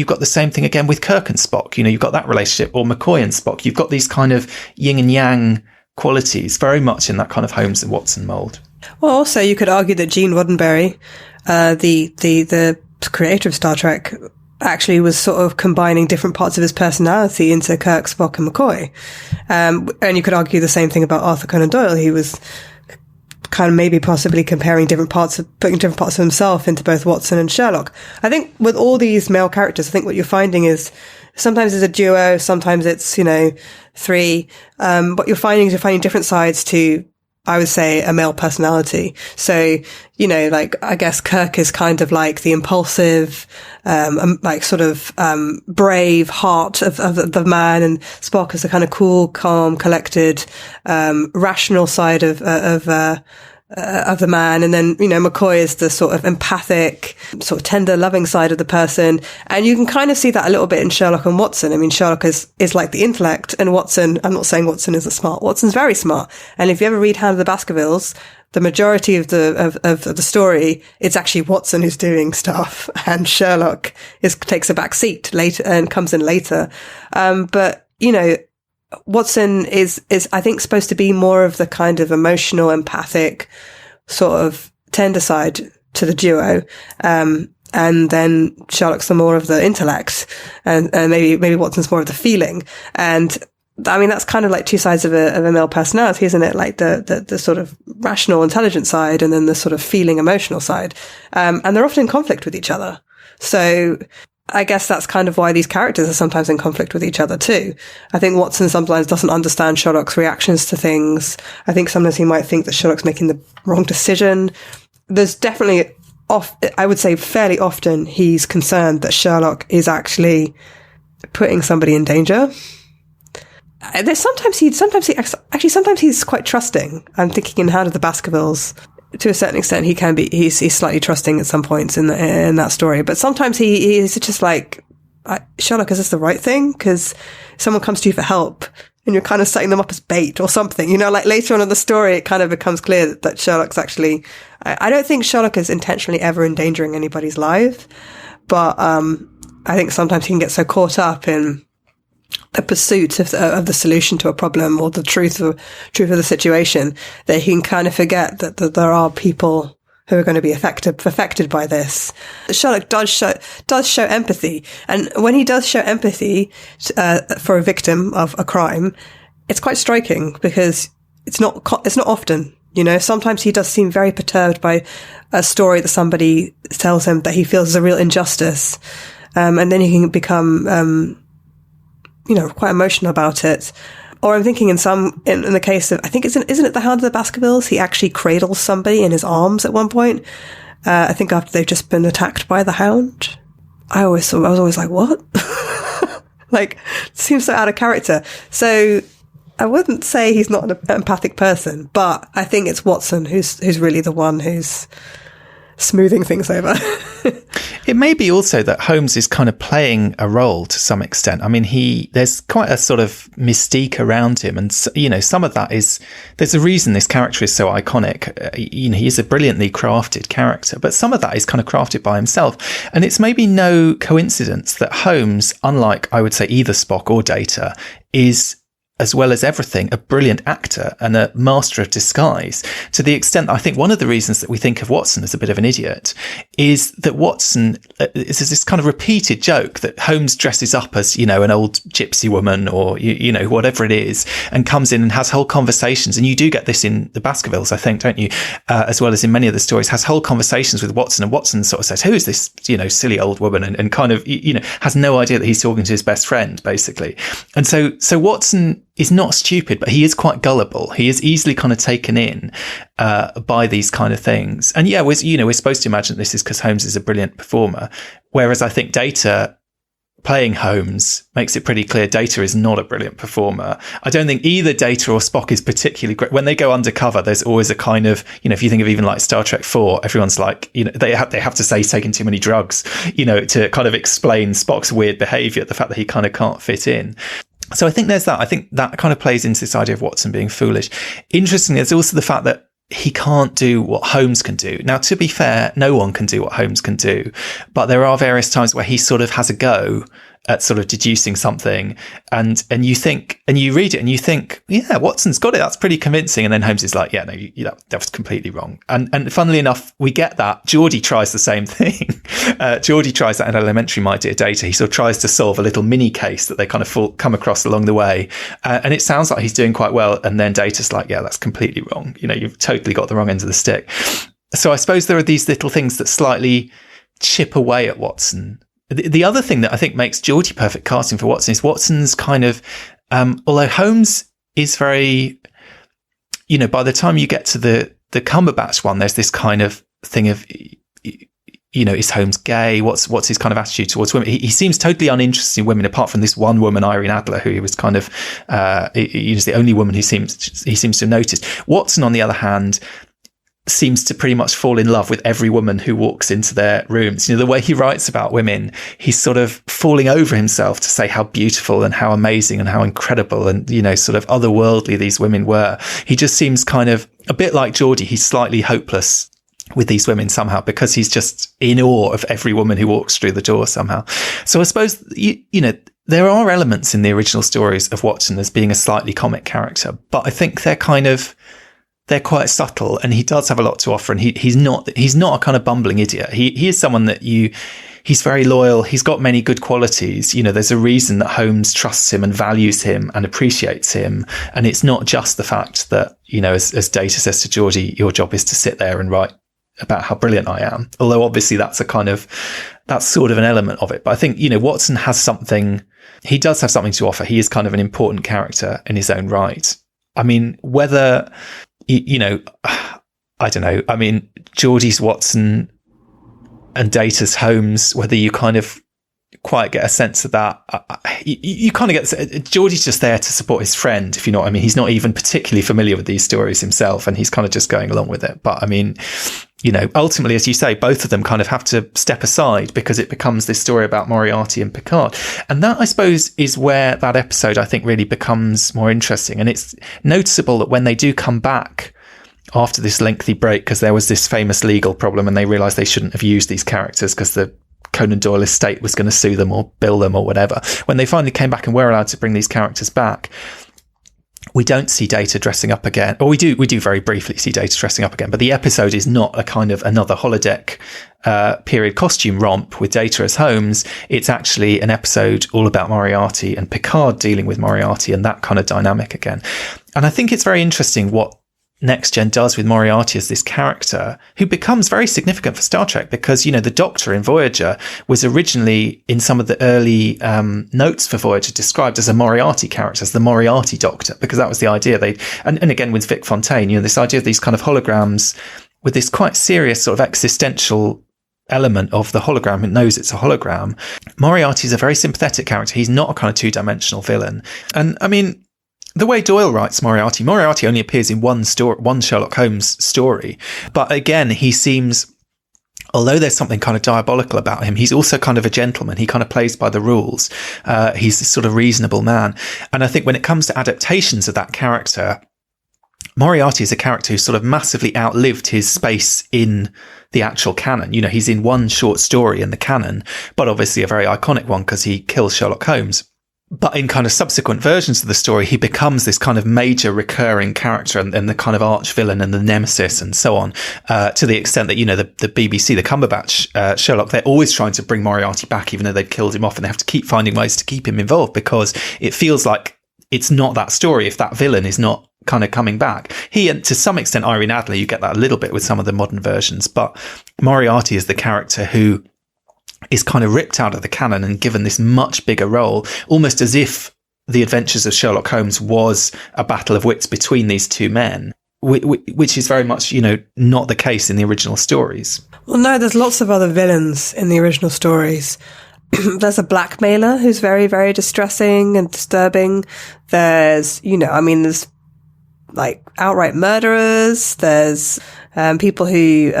got the same thing again with Kirk and Spock. You've got that relationship, or McCoy and Spock. You've got these kind of yin and yang qualities, very much in that kind of Holmes and Watson mould. Well, also you could argue that Gene Roddenberry, the creator of Star Trek, actually was sort of combining different parts of his personality into Kirk, Spock and McCoy. And you could argue the same thing about Arthur Conan Doyle. He was kind of maybe possibly putting different parts of himself into both Watson and Sherlock. I think with all these male characters, I think what you're finding is sometimes it's a duo, sometimes it's, three. What you're finding is you're finding different sides to, I would say, a male personality. So, I guess Kirk is kind of like the impulsive, brave heart of the man, and Spock is the kind of cool, calm, collected, rational side of the man. And then, McCoy is the sort of empathic, sort of tender, loving side of the person. And you can kind of see that a little bit in Sherlock and Watson. I mean, Sherlock is like the intellect, and Watson, I'm not saying Watson isn't smart. Watson's very smart. And if you ever read Hound of the Baskervilles, the majority of the story, it's actually Watson who's doing stuff, and Sherlock takes a back seat later and comes in later. But Watson is I think supposed to be more of the kind of emotional, empathic, sort of tender side to the duo. And then Sherlock's the more of the intellect, and maybe Watson's more of the feeling. And I mean, that's kind of like two sides of a male personality, isn't it? Like the sort of rational, intelligent side, and then the sort of feeling, emotional side. And they're often in conflict with each other. So I guess that's kind of why these characters are sometimes in conflict with each other too. I think Watson sometimes doesn't understand Sherlock's reactions to things. I think sometimes he might think that Sherlock's making the wrong decision. There's definitely I would say fairly often he's concerned that Sherlock is actually putting somebody in danger. Sometimes he's quite trusting. I'm thinking in Hound of the Baskervilles, to a certain extent, he's slightly trusting at some points in that story. But sometimes he's just like, Sherlock, is this the right thing? Because someone comes to you for help and you're kind of setting them up as bait or something. Like later on in the story, it kind of becomes clear that Sherlock's actually, I don't think Sherlock is intentionally ever endangering anybody's life. But, I think sometimes he can get so caught up in the pursuit of the solution to a problem, or the truth of the situation, that he can kind of forget that there are people who are going to be affected by this. Sherlock does show empathy, and when he does show empathy for a victim of a crime, it's quite striking, because it's not often. Sometimes he does seem very perturbed by a story that somebody tells him that he feels is a real injustice, and then he can become quite emotional about it. Or I'm thinking in the case of, I think isn't it the Hound of the Baskervilles? He actually cradles somebody in his arms at one point. I think after they've just been attacked by the Hound. I was always like, what? Like, it seems so out of character. So I wouldn't say he's not an empathic person, but I think it's Watson who's really the one who's smoothing things over. It may be also that Holmes is kind of playing a role to some extent. I mean, there's quite a sort of mystique around him. And, some of that is, there's a reason this character is so iconic. He is a brilliantly crafted character, but some of that is kind of crafted by himself. And it's maybe no coincidence that Holmes, unlike, I would say, either Spock or Data, is, as well as everything, a brilliant actor and a master of disguise, to the extent that I think one of the reasons that we think of Watson as a bit of an idiot is that Watson is this kind of repeated joke that Holmes dresses up as, an old gypsy woman or, whatever it is, and comes in and has whole conversations. And you do get this in the Baskervilles, I think, don't you? As well as in many of the stories, has whole conversations with Watson, and Watson sort of says, who is this, silly old woman? And kind of, has no idea that he's talking to his best friend, basically. And so Watson is not stupid, but he is quite gullible. He is easily kind of taken in by these kind of things. And yeah, we're supposed to imagine this is because Holmes is a brilliant performer. Whereas I think Data playing Holmes makes it pretty clear Data is not a brilliant performer. I don't think either Data or Spock is particularly great. When they go undercover, there's always a kind of, if you think of even like Star Trek 4, everyone's like, they have to say he's taking too many drugs, to kind of explain Spock's weird behavior, the fact that he kind of can't fit in. So I think there's that. I think that kind of plays into this idea of Watson being foolish. Interestingly, there's also the fact that he can't do what Holmes can do. Now, to be fair, no one can do what Holmes can do, but there are various times where he sort of has a go at sort of deducing something, and you think, and you read it and you think, yeah, Watson's got it. That's pretty convincing. And then Holmes is like, yeah, no, that was completely wrong. And funnily enough, we get that. Geordie tries the same thing. Geordie tries that in Elementary, My Dear Data. He sort of tries to solve a little mini case that they kind of come across along the way. And it sounds like he's doing quite well. And then Data's like, yeah, that's completely wrong. You've totally got the wrong end of the stick. So I suppose there are these little things that slightly chip away at Watson. The other thing that I think makes Geordie perfect casting for Watson is Watson's kind of, although Holmes is very, by the time you get to the Cumberbatch one, there's this kind of thing of, is Holmes gay? What's his kind of attitude towards women? He seems totally uninterested in women, apart from this one woman, Irene Adler, who he was kind of, the only woman he seems to have noticed. Watson, on the other hand, seems to pretty much fall in love with every woman who walks into their rooms. The way he writes about women, he's sort of falling over himself to say how beautiful and how amazing and how incredible and, sort of otherworldly these women were. He just seems kind of a bit like Geordie. He's slightly hopeless with these women somehow because he's just in awe of every woman who walks through the door somehow. So I suppose, there are elements in the original stories of Watson as being a slightly comic character, but I think they're quite subtle, and he does have a lot to offer. And he's not a kind of bumbling idiot. He is someone that he's very loyal. He's got many good qualities. There's a reason that Holmes trusts him and values him and appreciates him. And it's not just the fact that, as Data says to Geordie, your job is to sit there and write about how brilliant I am. Although obviously that's sort of an element of it. But I think, Watson has something, he does have something to offer. He is kind of an important character in his own right. I mean, whether, I don't know. I mean, Geordie's Watson and Data's Holmes, whether you kind of quite get a sense of that. You kind of get, Geordie's just there to support his friend, if you know what I mean. He's not even particularly familiar with these stories himself, and he's kind of just going along with it. But I mean, ultimately, as you say, both of them kind of have to step aside because it becomes this story about Moriarty and Picard. And that, I suppose, is where that episode, I think, really becomes more interesting. And it's noticeable that when they do come back after this lengthy break, because there was this famous legal problem and they realised they shouldn't have used these characters because the Conan Doyle estate was going to sue them or bill them or whatever. When they finally came back and were allowed to bring these characters back, we don't see Data dressing up again, or we do very briefly see Data dressing up again, but the episode is not a kind of another holodeck period costume romp with Data as Holmes. It's actually an episode all about Moriarty and Picard dealing with Moriarty and that kind of dynamic again. And I think it's very interesting what Next Gen does with Moriarty as this character who becomes very significant for Star Trek because, the Doctor in Voyager was originally in some of the early notes for Voyager described as a Moriarty character, as the Moriarty Doctor, because that was the idea. And again, with Vic Fontaine, this idea of these kind of holograms with this quite serious sort of existential element of the hologram. It knows it's a hologram. Moriarty is a very sympathetic character. He's not a kind of two-dimensional villain. And I mean, the way Doyle writes Moriarty only appears in one Sherlock Holmes story. But again, he seems, although there's something kind of diabolical about him, he's also kind of a gentleman. He kind of plays by the rules. He's this sort of reasonable man. And I think when it comes to adaptations of that character, Moriarty is a character who sort of massively outlived his space in the actual canon. You know, he's in one short story in the canon, but obviously a very iconic one because he kills Sherlock Holmes. But in kind of subsequent versions of the story, he becomes this kind of major recurring character and the kind of arch villain and the nemesis and so on, to the extent that, you know, the BBC, the Cumberbatch Sherlock, they're always trying to bring Moriarty back, even though they've killed him off, and they have to keep finding ways to keep him involved because it feels like it's not that story if that villain is not kind of coming back. He, and to some extent, Irene Adler, you get that a little bit with some of the modern versions, but Moriarty is the character who is kind of ripped out of the canon and given this much bigger role, almost as if the Adventures of Sherlock Holmes was a battle of wits between these two men, which is very much, you know, not the case in the original stories. Well, no, there's lots of other villains in the original stories. There's a blackmailer who's very, very distressing and disturbing. There's, you know, I mean, there's like outright murderers. There's people who,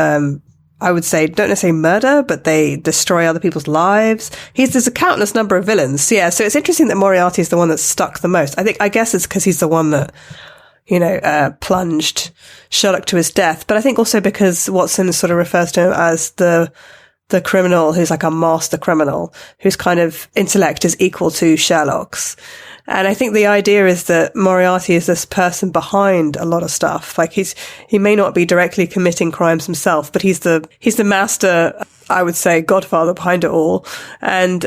I would say, don't necessarily murder, but they destroy other people's lives. There's a countless number of villains. Yeah, so it's interesting that Moriarty is the one that's stuck the most. I guess it's because he's the one that, you know, plunged Sherlock to his death. But I think also because Watson sort of refers to him as the criminal who's like a master criminal, whose kind of intellect is equal to Sherlock's. And I think the idea is that Moriarty is this person behind a lot of stuff. Like he may not be directly committing crimes himself, but he's the master, I would say, godfather behind it all. And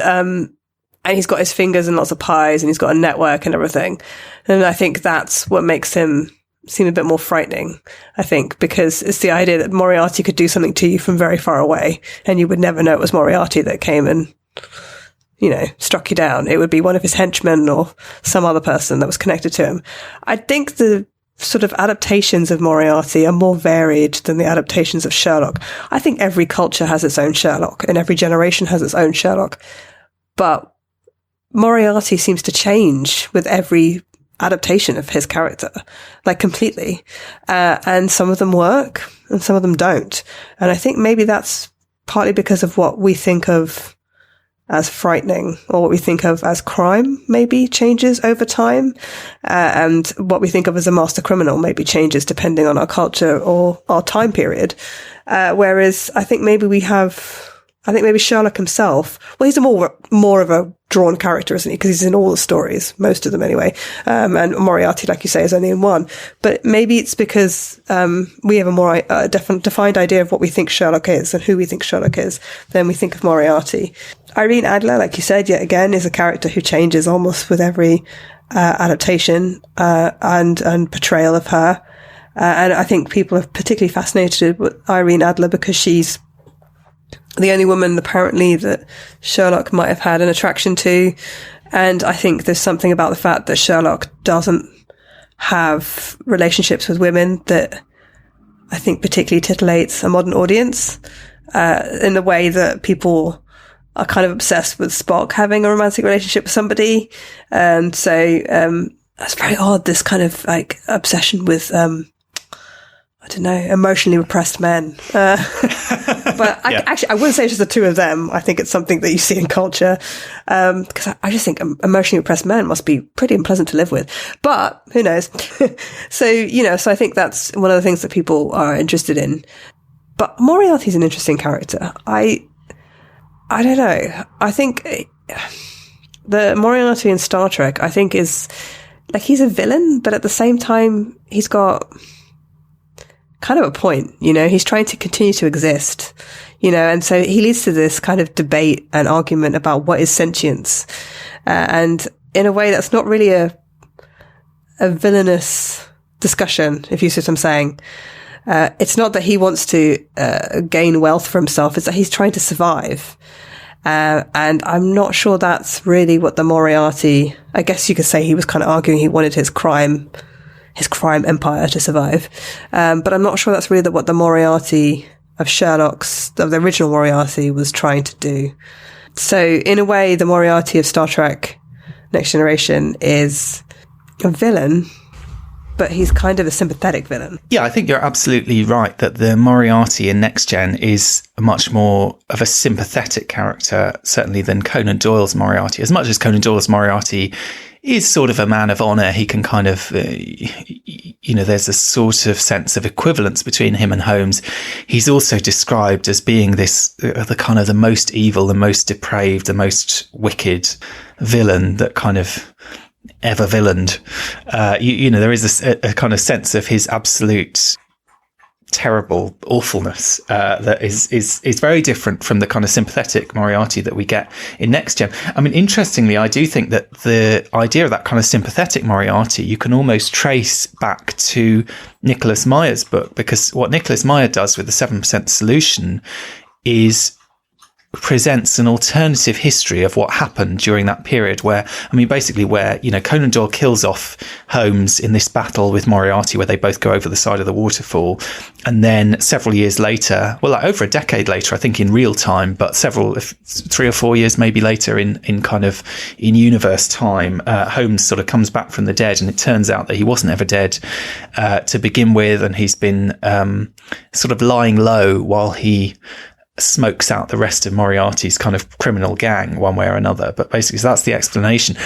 he's got his fingers in lots of pies and he's got a network and everything. And I think that's what makes him seem a bit more frightening, I think, because it's the idea that Moriarty could do something to you from very far away and you would never know it was Moriarty that came and, you know, struck you down. It would be one of his henchmen or some other person that was connected to him. I think the sort of adaptations of Moriarty are more varied than the adaptations of Sherlock. I think every culture has its own Sherlock and every generation has its own Sherlock. But Moriarty seems to change with every adaptation of his character, like completely. And some of them work and some of them don't. And I think maybe that's partly because of what we think of as frightening or what we think of as crime maybe changes over time. And what we think of as a master criminal maybe changes depending on our culture or our time period. Whereas I think maybe Sherlock himself, well, he's more of a drawn character, isn't he? Because he's in all the stories, most of them anyway. And Moriarty, like you say, is only in one. But maybe it's because we have a more defined idea of what we think Sherlock is and who we think Sherlock is than we think of Moriarty. Irene Adler, like you said, yet again, is a character who changes almost with every adaptation and portrayal of her. And I think people are particularly fascinated with Irene Adler because she's the only woman apparently that Sherlock might have had an attraction to. And I think there's something about the fact that Sherlock doesn't have relationships with women that I think particularly titillates a modern audience, in the way that people are kind of obsessed with Spock having a romantic relationship with somebody. And so, that's very odd, this kind of like obsession with, I don't know, emotionally repressed men. But I wouldn't say it's just the two of them. I think it's something that you see in culture. Because I just think emotionally repressed men must be pretty unpleasant to live with. But who knows? So I think that's one of the things that people are interested in. But Moriarty's an interesting character. I don't know. I think the Moriarty in Star Trek, I think, is like he's a villain, but at the same time, he's got kind of a point, he's trying to continue to exist, and so he leads to this kind of debate and argument about what is sentience. And in a way that's not really a villainous discussion, if you see what I'm saying. It's not that he wants to gain wealth for himself, it's that he's trying to survive. And I'm not sure that's really what the Moriarty, I guess you could say he was kind of arguing he wanted his crime empire to survive. But I'm not sure that's really what the Moriarty of the original Moriarty was trying to do. So in a way, the Moriarty of Star Trek Next Generation is a villain, but he's kind of a sympathetic villain. Yeah, I think you're absolutely right that the Moriarty in Next Gen is much more of a sympathetic character, certainly, than Conan Doyle's Moriarty. As much as Conan Doyle's Moriarty is sort of a man of honour, he can kind of, there's a sort of sense of equivalence between him and Holmes. He's also described as being this, the kind of the most evil, the most depraved, the most wicked villain that kind of ever villained. There is a kind of sense of his absolute terrible awfulness that is very different from the kind of sympathetic Moriarty that we get in Next Gen. I mean, interestingly, I do think that the idea of that kind of sympathetic Moriarty you can almost trace back to Nicholas Meyer's book, because what Nicholas Meyer does with the 7% Solution is presents an alternative history of what happened during that period where Conan Doyle kills off Holmes in this battle with Moriarty where they both go over the side of the waterfall. And then several years later, over a decade later, I think in real time, but 3 or 4 years maybe later in universe time, Holmes sort of comes back from the dead, and it turns out that he wasn't ever dead to begin with. And he's been sort of lying low while he smokes out the rest of Moriarty's kind of criminal gang one way or another. But basically, so that's the explanation.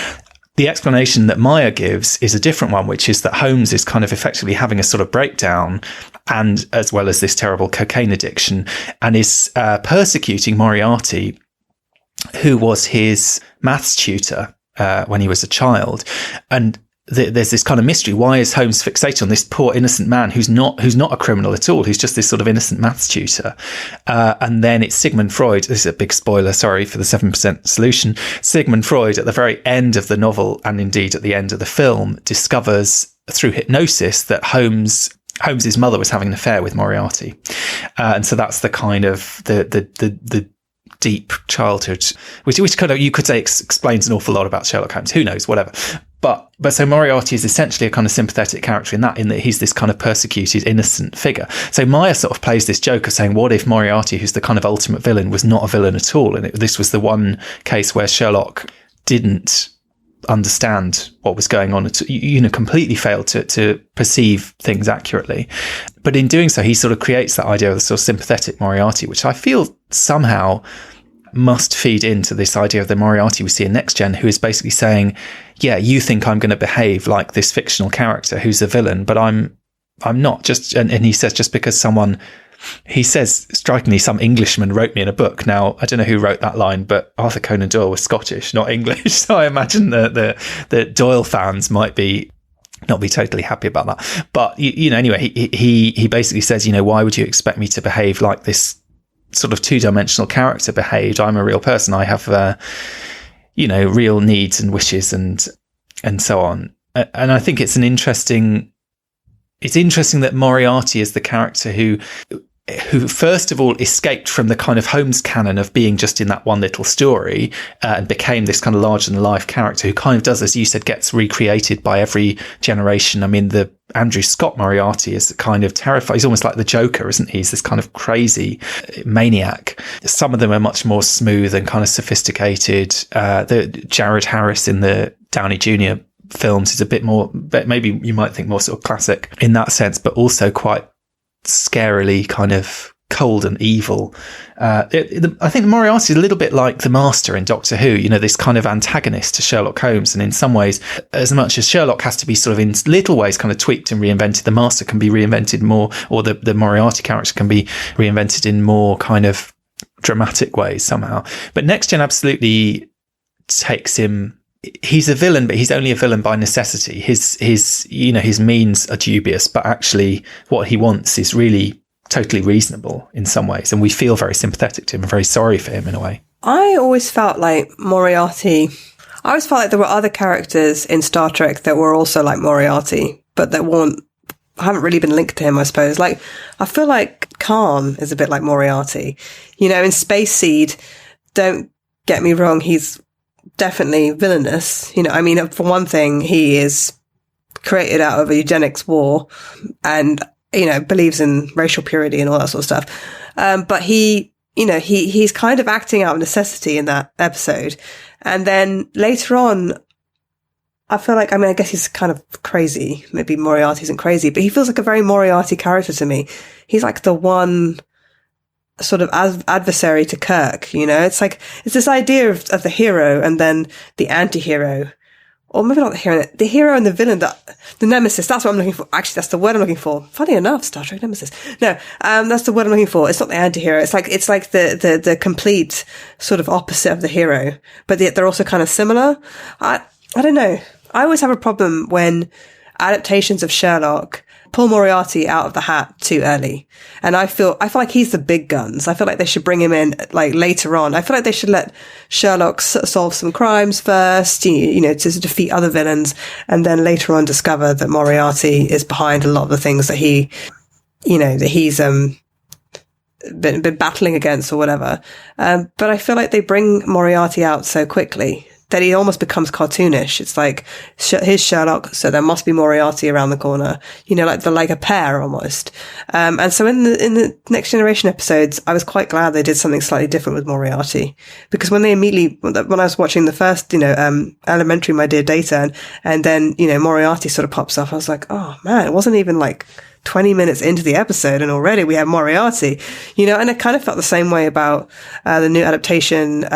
The explanation that Meyer gives is a different one, which is that Holmes is kind of effectively having a sort of breakdown, and as well as this terrible cocaine addiction, and is persecuting Moriarty, who was his maths tutor when he was a child. And there's this kind of mystery. Why is Holmes fixated on this poor innocent man who's not a criminal at all, who's just this sort of innocent maths tutor? And then it's Sigmund Freud. This is a big spoiler, sorry, for the 7% Solution. Sigmund Freud, at the very end of the novel, and indeed at the end of the film, discovers through hypnosis that Holmes's mother was having an affair with Moriarty. And so that's the kind of the deep childhood, which kind of, you could say, explains an awful lot about Sherlock Holmes. Who knows, whatever. But so Moriarty is essentially a kind of sympathetic character in that he's this kind of persecuted innocent figure. So Meyer sort of plays this joke of saying, what if Moriarty, who's the kind of ultimate villain, was not a villain at all? And this was the one case where Sherlock didn't understand what was going on, completely failed to perceive things accurately. But in doing so, he sort of creates that idea of the sort of sympathetic Moriarty, which I feel somehow must feed into this idea of the Moriarty we see in Next Gen, who is basically saying, yeah, you think I'm going to behave like this fictional character who's a villain, but I'm not. And he says, just because he says, strikingly, some Englishman wrote me in a book. Now, I don't know who wrote that line, but Arthur Conan Doyle was Scottish, not English. So I imagine the Doyle fans might not be totally happy about that. But, anyway, he basically says, why would you expect me to behave like this sort of two-dimensional character behaved? I'm a real person. I have, real needs and wishes and so on. And I think it's interesting that Moriarty is the character who first of all escaped from the kind of Holmes canon of being just in that one little story and became this kind of larger than life character who kind of does, as you said, gets recreated by every generation. I mean, the Andrew Scott Moriarty is kind of terrifying. He's almost like the Joker, isn't he? He's this kind of crazy maniac. Some of them are much more smooth and kind of sophisticated. The Jared Harris in the Downey Jr. films is a bit more, maybe you might think more sort of classic in that sense, but also quite scarily kind of cold and evil. I think Moriarty is a little bit like the Master in Doctor Who, this kind of antagonist to Sherlock Holmes. And in some ways, as much as Sherlock has to be sort of in little ways kind of tweaked and reinvented, the Master can be reinvented more, or the Moriarty character can be reinvented in more kind of dramatic ways somehow. But Next Gen absolutely takes him. He's a villain, but he's only a villain by necessity. His means are dubious, but actually what he wants is really totally reasonable in some ways. And we feel very sympathetic to him and very sorry for him in a way. I always felt like Moriarty, I always felt like there were other characters in Star Trek that were also like Moriarty, but that haven't really been linked to him, I suppose. Like, I feel like Khan is a bit like Moriarty. In Space Seed, don't get me wrong, he's definitely villainous. For one thing, he is created out of a eugenics war and, believes in racial purity and all that sort of stuff. But he's kind of acting out of necessity in that episode. And then later on, I feel like, I mean, I guess he's kind of crazy. Maybe Moriarty isn't crazy, but he feels like a very Moriarty character to me. He's like the one sort of adversary to Kirk, you know? It's like, it's this idea of the hero and then the anti-hero. Or maybe not the hero and the villain, the nemesis. That's what I'm looking for. Actually, that's the word I'm looking for. Funny enough, Star Trek nemesis. No, that's the word I'm looking for. It's not the anti-hero. It's like the complete sort of opposite of the hero, but yet they're also kind of similar. I don't know. I always have a problem when adaptations of Sherlock pull Moriarty out of the hat too early. And I feel like he's the big guns. I feel like they should bring him in like later on. I feel like they should let Sherlock solve some crimes first, you know, to defeat other villains, and then later on discover that Moriarty is behind a lot of the things that he's been battling against or whatever. But I feel like they bring Moriarty out so quickly that he almost becomes cartoonish. It's like, here's Sherlock, so there must be Moriarty around the corner, you know, like a pair almost. And so in the Next Generation episodes, I was quite glad they did something slightly different with Moriarty, because when I was watching the first, you know, Elementary, My Dear Data, and then, you know, Moriarty sort of pops up, I was like, oh man, it wasn't even like 20 minutes into the episode and already we have Moriarty, you know. And I kind of felt the same way about the new adaptation,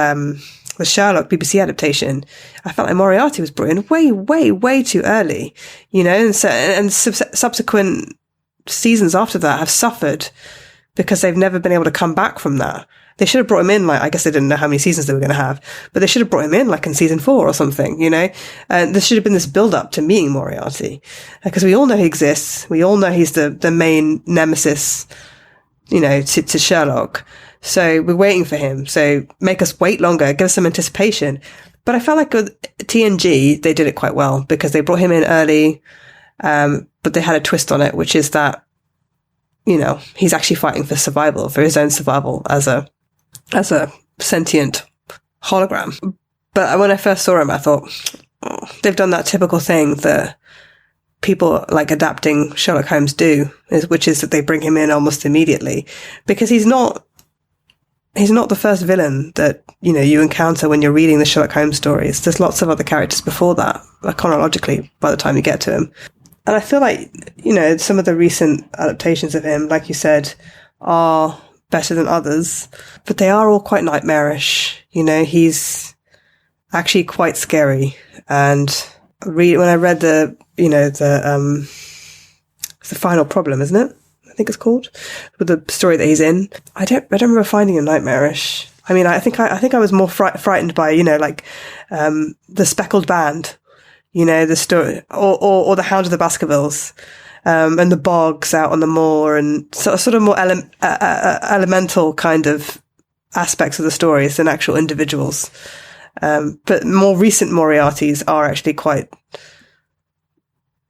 the Sherlock BBC adaptation. I felt like Moriarty was brought in way too early, you know, and subsequent seasons after that have suffered because they've never been able to come back from that. They should have brought him in, like, I guess they didn't know how many seasons they were going to have, but they should have brought him in, like, in season 4 or something, you know? There should have been this build-up to meeting Moriarty, because we all know he exists. We all know he's the main nemesis, you know, to Sherlock. So we're waiting for him. So make us wait longer, give us some anticipation. But I felt like with TNG, they did it quite well, because they brought him in early, but they had a twist on it, which is that, you know, he's actually fighting for survival, for his own survival as a sentient hologram. But when I first saw him, I thought, oh, they've done that typical thing that people like adapting Sherlock Holmes do, which is that they bring him in almost immediately, because he's not the first villain that, you know, you encounter when you're reading the Sherlock Holmes stories. There's lots of other characters before that, like chronologically, by the time you get to him. And I feel like, you know, some of the recent adaptations of him, like you said, are better than others, but they are all quite nightmarish. You know, he's actually quite scary. And when I read the Final Problem, isn't it? I think it's called, with the story that he's in. I don't remember finding him nightmarish. I mean, I think I was more frightened by, you know, like, the Speckled Band, you know, the story, or the Hound of the Baskervilles, and the bogs out on the moor, and sort of more elemental kind of aspects of the stories than actual individuals. But more recent Moriartys are actually quite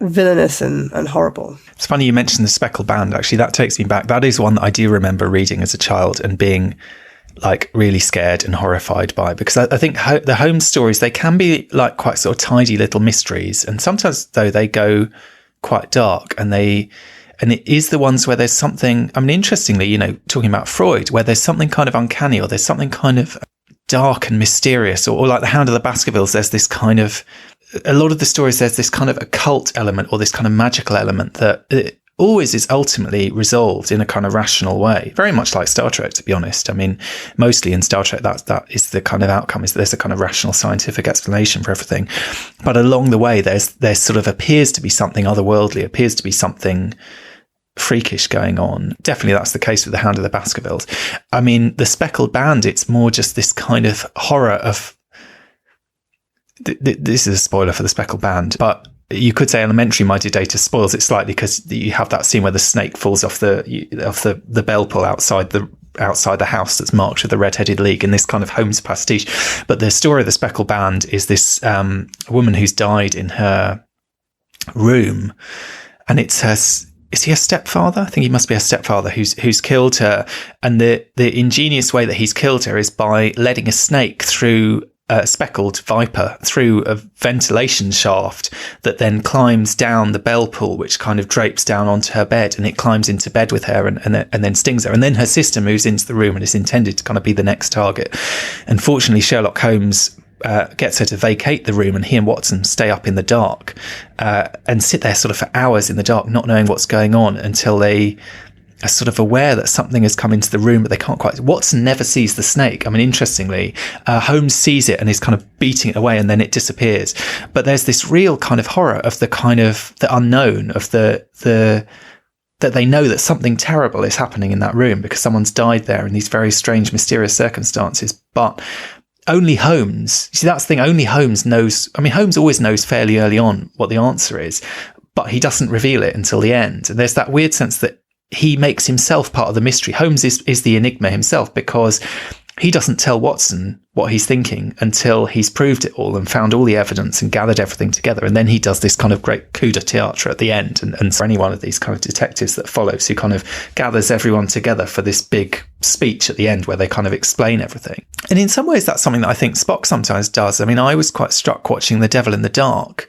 villainous and horrible. It's funny you mentioned the Speckled Band. Actually, that takes me back. That is one that I do remember reading as a child and being like really scared and horrified by, because I think the Holmes stories, they can be like quite sort of tidy little mysteries, and sometimes though they go quite dark, and it is the ones where there's something, I mean, interestingly, you know, talking about Freud, where there's something kind of uncanny, or there's something kind of dark and mysterious, or like the Hound of the Baskervilles, there's this kind of, a lot of the stories, there's this kind of occult element or this kind of magical element that it always is ultimately resolved in a kind of rational way, very much like Star Trek, to be honest. I mean, mostly in Star Trek, that is the kind of outcome, is there's a kind of rational scientific explanation for everything. But along the way, there's sort of appears to be something otherworldly, appears to be something freakish going on. Definitely that's the case with the Hound of the Baskervilles. I mean, the Speckled Band, it's more just this kind of horror of, this is a spoiler for the Speckled Band, but you could say Elementary, My Dear Data spoils it slightly, because you have that scene where the snake falls off the bell pull outside the house that's marked with the Red-Headed League, in this kind of Holmes pastiche. But the story of the Speckled Band is this woman who's died in her room, and it's her. Is he a stepfather? I think he must be a stepfather who's killed her. And the ingenious way that he's killed her is by letting a snake through a speckled viper through a ventilation shaft that then climbs down the bell pull, which kind of drapes down onto her bed, and it climbs into bed with her and then stings her. And then her sister moves into the room and is intended to kind of be the next target. Unfortunately, Sherlock Holmes gets her to vacate the room, and he and Watson stay up in the dark and sit there sort of for hours in the dark, not knowing what's going on, until they are sort of aware that something has come into the room, but they can't quite. Watson never sees the snake. I mean, interestingly, Holmes sees it and is kind of beating it away, and then it disappears. But there's this real kind of horror of the kind of the unknown, of the that they know that something terrible is happening in that room because someone's died there in these very strange, mysterious circumstances. But only Holmes, you see, that's the thing, only Holmes knows. I mean, Holmes always knows fairly early on what the answer is, but he doesn't reveal it until the end. And there's that weird sense that he makes himself part of the mystery. Holmes is the enigma himself, because he doesn't tell Watson what he's thinking until he's proved it all and found all the evidence and gathered everything together. And then he does this kind of great coup de théâtre at the end. And for any one of these kind of detectives that follows, who kind of gathers everyone together for this big speech at the end where they kind of explain everything. And in some ways, that's something that I think Spock sometimes does. I mean, I was quite struck watching The Devil in the Dark.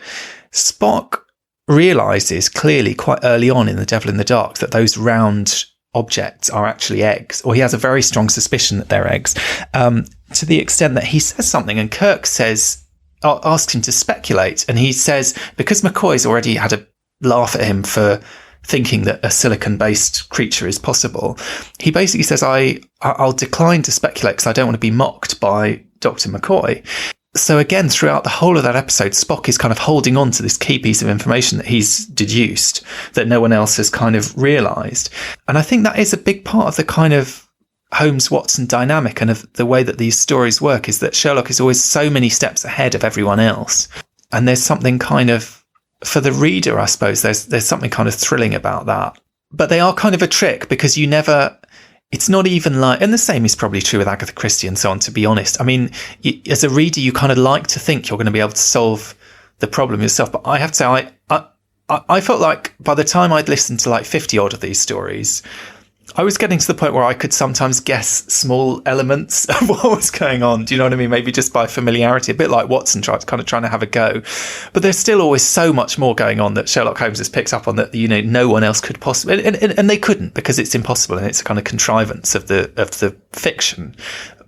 Spock realizes clearly quite early on in The Devil in the Dark that those round objects are actually eggs, or he has a very strong suspicion that they're eggs, to the extent that he says something and Kirk asks him to speculate, and he says, because McCoy's already had a laugh at him for thinking that a silicon-based creature is possible, he basically says, I'll decline to speculate because I don't want to be mocked by Dr. McCoy. So again, throughout the whole of that episode, Spock is kind of holding on to this key piece of information that he's deduced that no one else has kind of realised. And I think that is a big part of the kind of Holmes-Watson dynamic and of the way that these stories work, is that Sherlock is always so many steps ahead of everyone else. And there's something kind of, for the reader, I suppose, there's something kind of thrilling about that. But they are kind of a trick, because you never... It's not even like, and the same is probably true with Agatha Christie and so on, to be honest. I mean, as a reader, you kind of like to think you're going to be able to solve the problem yourself. But I have to say, I felt like by the time I'd listened to like 50 odd of these stories, I was getting to the point where I could sometimes guess small elements of what was going on. Do you know what I mean? Maybe just by familiarity, a bit like Watson trying to have a go. But there's still always so much more going on that Sherlock Holmes has picked up on that, you know, no one else could possibly, and they couldn't, because it's impossible and it's a kind of contrivance of the fiction.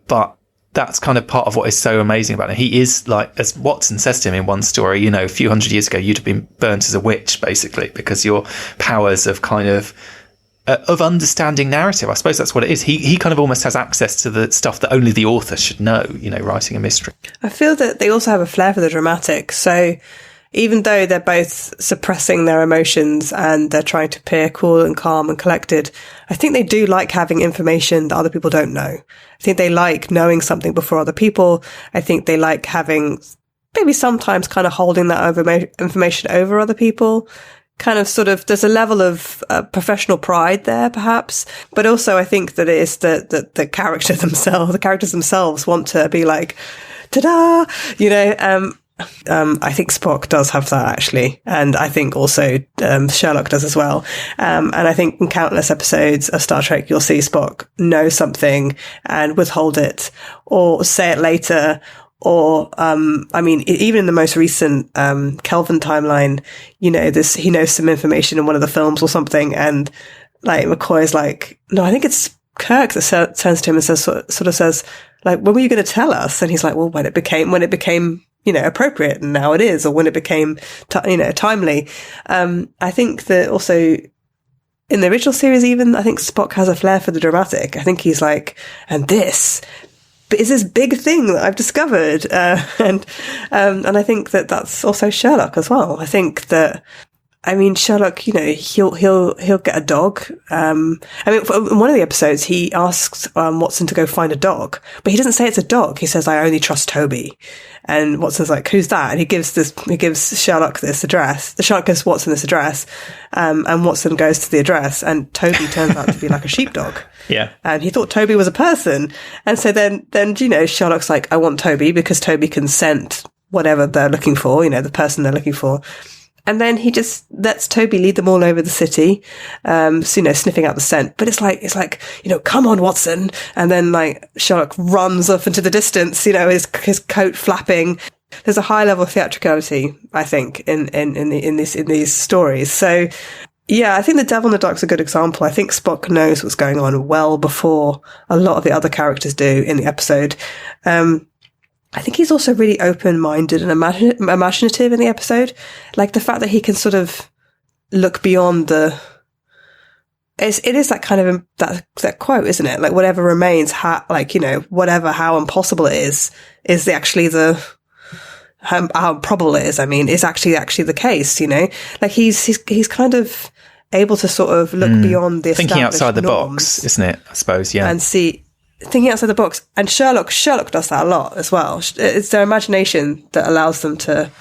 But that's kind of part of what is so amazing about it. He is, like, as Watson says to him in one story, you know, a few hundred years ago, you'd have been burnt as a witch, basically, because your powers of kind of understanding narrative, I suppose that's what it is. He kind of almost has access to the stuff that only the author should know, you know, writing a mystery. I feel that they also have a flair for the dramatic. So even though they're both suppressing their emotions and they're trying to appear cool and calm and collected, I think they do like having information that other people don't know. I think they like knowing something before other people. I think they like having, maybe sometimes kind of holding that information over other people. Kind of sort of, there's a level of professional pride there, perhaps. But also I think that it is the characters themselves want to be like, ta-da! You know, I think Spock does have that, actually. And I think also Sherlock does as well. And I think in countless episodes of Star Trek, you'll see Spock know something and withhold it, or say it later. Or, I mean, even in the most recent, Kelvin timeline, you know, he knows some information in one of the films or something. And like McCoy's like, no, I think it's Kirk that turns to him and says, sort of says, like, when were you going to tell us? And he's like, well, when it became, you know, appropriate, and now it is, or when it became, timely. I think that also in the original series, even, I think Spock has a flair for the dramatic. I think he's like, and this is this big thing that I've discovered. And I think that that's also Sherlock as well. I think that, I mean, Sherlock, you know, he'll get a dog. I mean, in one of the episodes, he asks Watson to go find a dog, but he doesn't say it's a dog. He says, I only trust Toby. And Watson's like, who's that? And he gives Sherlock this address. The Sherlock gives Watson this address. And Watson goes to the address, and Toby turns out to be like a sheepdog. Yeah. And he thought Toby was a person. And so then, you know, Sherlock's like, I want Toby because Toby can scent whatever they're looking for, you know, the person they're looking for. And then he just lets Toby lead them all over the city, so, you know, sniffing out the scent. But it's like, you know, come on, Watson. And then like Sherlock runs off into the distance, you know, his coat flapping. There's a high level of theatricality, I think, in these stories. So yeah, I think The Devil in the Dark's a good example. I think Spock knows what's going on well before a lot of the other characters do in the episode. I think he's also really open-minded and imaginative in the episode. Like the fact that he can sort of look beyond it is that kind of that quote, isn't it? Like whatever remains, how impossible it is how improbable it is. I mean, is actually the case. Like he's kind of able to sort of look beyond the thinking outside the norms, box, isn't it? I suppose, yeah, and see. Thinking outside the box. And Sherlock does that a lot as well. It's their imagination that allows them to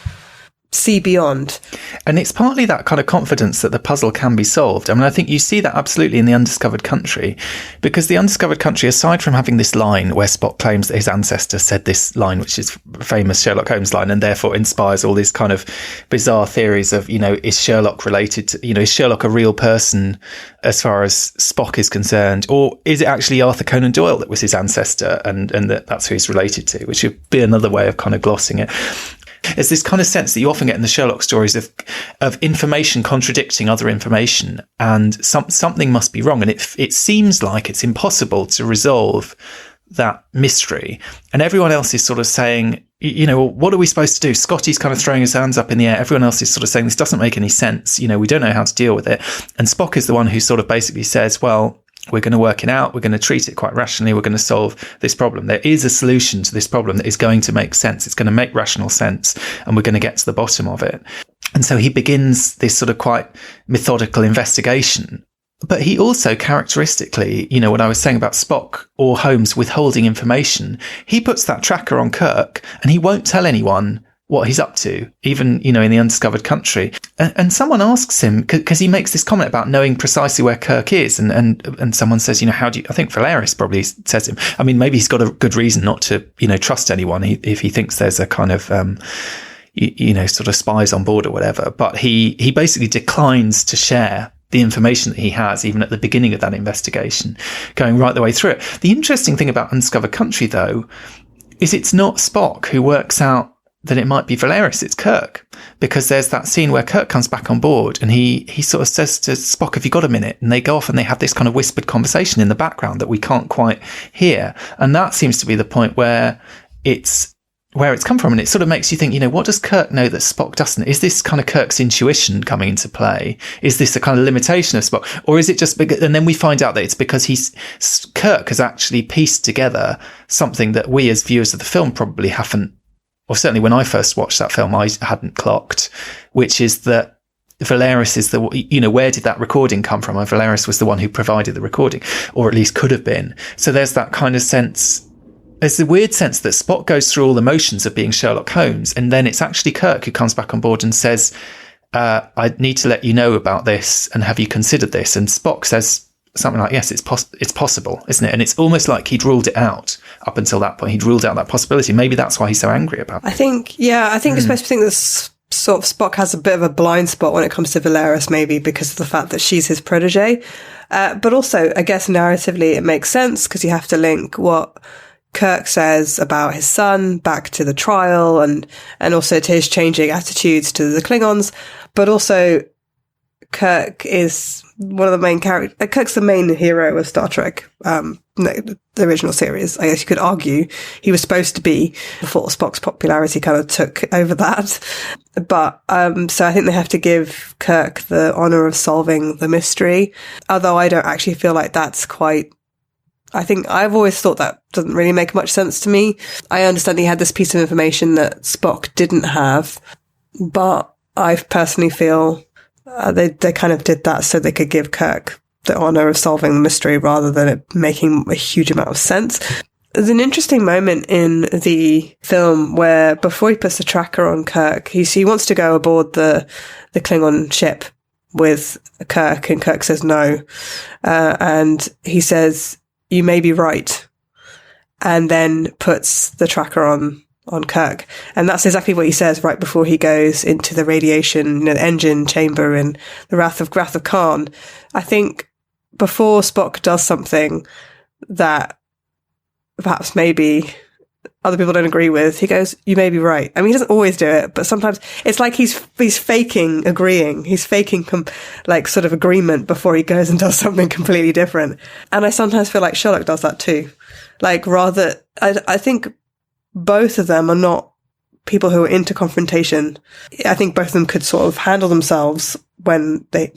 see beyond. And it's partly that kind of confidence that the puzzle can be solved. I mean, I think you see that absolutely in the Undiscovered Country, because the Undiscovered Country, aside from having this line where Spock claims that his ancestor said this line, which is famous Sherlock Holmes line, and therefore inspires all these kind of bizarre theories of, is Sherlock related to, is Sherlock a real person as far as Spock is concerned, or is it actually Arthur Conan Doyle that was his ancestor and that's who he's related to, which would be another way of kind of glossing it. There's this kind of sense that you often get in the Sherlock stories of information contradicting other information, and something must be wrong. And it seems like it's impossible to resolve that mystery. And everyone else is sort of saying, what are we supposed to do? Scotty's kind of throwing his hands up in the air. Everyone else is sort of saying, this doesn't make any sense. We don't know how to deal with it. And Spock is the one who sort of basically says, well, we're going to work it out. We're going to treat it quite rationally. We're going to solve this problem. There is a solution to this problem that is going to make sense. It's going to make rational sense, and we're going to get to the bottom of it. And so he begins this sort of quite methodical investigation. But he also characteristically, what I was saying about Spock or Holmes withholding information, he puts that tracker on Kirk and he won't tell anyone what he's up to, even, in the Undiscovered Country. And someone asks him, because he makes this comment about knowing precisely where Kirk is. And someone says, how do you, I think Valeris probably says him. I mean, maybe he's got a good reason not to, trust anyone if he thinks there's a kind of, sort of spies on board or whatever. But he basically declines to share the information that he has, even at the beginning of that investigation, going right the way through it. The interesting thing about Undiscovered Country, though, is it's not Spock who works out that it might be Valeris, it's Kirk, because there's that scene where Kirk comes back on board and he sort of says to Spock, have you got a minute? And they go off and they have this kind of whispered conversation in the background that we can't quite hear. And that seems to be the point where it's come from. And it sort of makes you think, what does Kirk know that Spock doesn't? Is this kind of Kirk's intuition coming into play? Is this a kind of limitation of Spock? Or is it just because, and then we find out that it's because Kirk has actually pieced together something that we as viewers of the film probably haven't, or certainly when I first watched that film, I hadn't clocked, which is that Valeris is where did that recording come from? And Valeris was the one who provided the recording, or at least could have been. So there's that kind of sense. There's the weird sense that Spock goes through all the motions of being Sherlock Holmes, and then it's actually Kirk who comes back on board and says, I need to let you know about this, and have you considered this? And Spock says something like, yes, it's possible, isn't it? And it's almost like he'd ruled it out up until that point. He'd ruled out that possibility. Maybe that's why he's so angry about it. I think you're supposed to think that sort of Spock has a bit of a blind spot when it comes to Valeris, maybe because of the fact that she's his protege. But also, I guess narratively it makes sense because you have to link what Kirk says about his son back to the trial and also to his changing attitudes to the Klingons. But also, Kirk is one of the main characters. Kirk's the main hero of Star Trek, the original series. I guess you could argue he was supposed to be before Spock's popularity kind of took over that. But so I think they have to give Kirk the honor of solving the mystery. Although I don't actually feel like that's quite. I think I've always thought that doesn't really make much sense to me. I understand he had this piece of information that Spock didn't have, but I personally feel they kind of did that so they could give Kirk the honor of solving the mystery rather than it making a huge amount of sense. There's an interesting moment in the film where before he puts the tracker on Kirk, he wants to go aboard the Klingon ship with Kirk, and Kirk says no. And he says, you may be right, and then puts the tracker on Kirk. And that's exactly what he says right before he goes into the radiation engine chamber in the Wrath of Khan. I think before Spock does something that perhaps maybe other people don't agree with, he goes, you may be right. I mean, he doesn't always do it, but sometimes it's like he's faking agreeing. He's faking sort of agreement before he goes and does something completely different. And I sometimes feel like Sherlock does that too. I think both of them are not people who are into confrontation. I think both of them could sort of handle themselves when they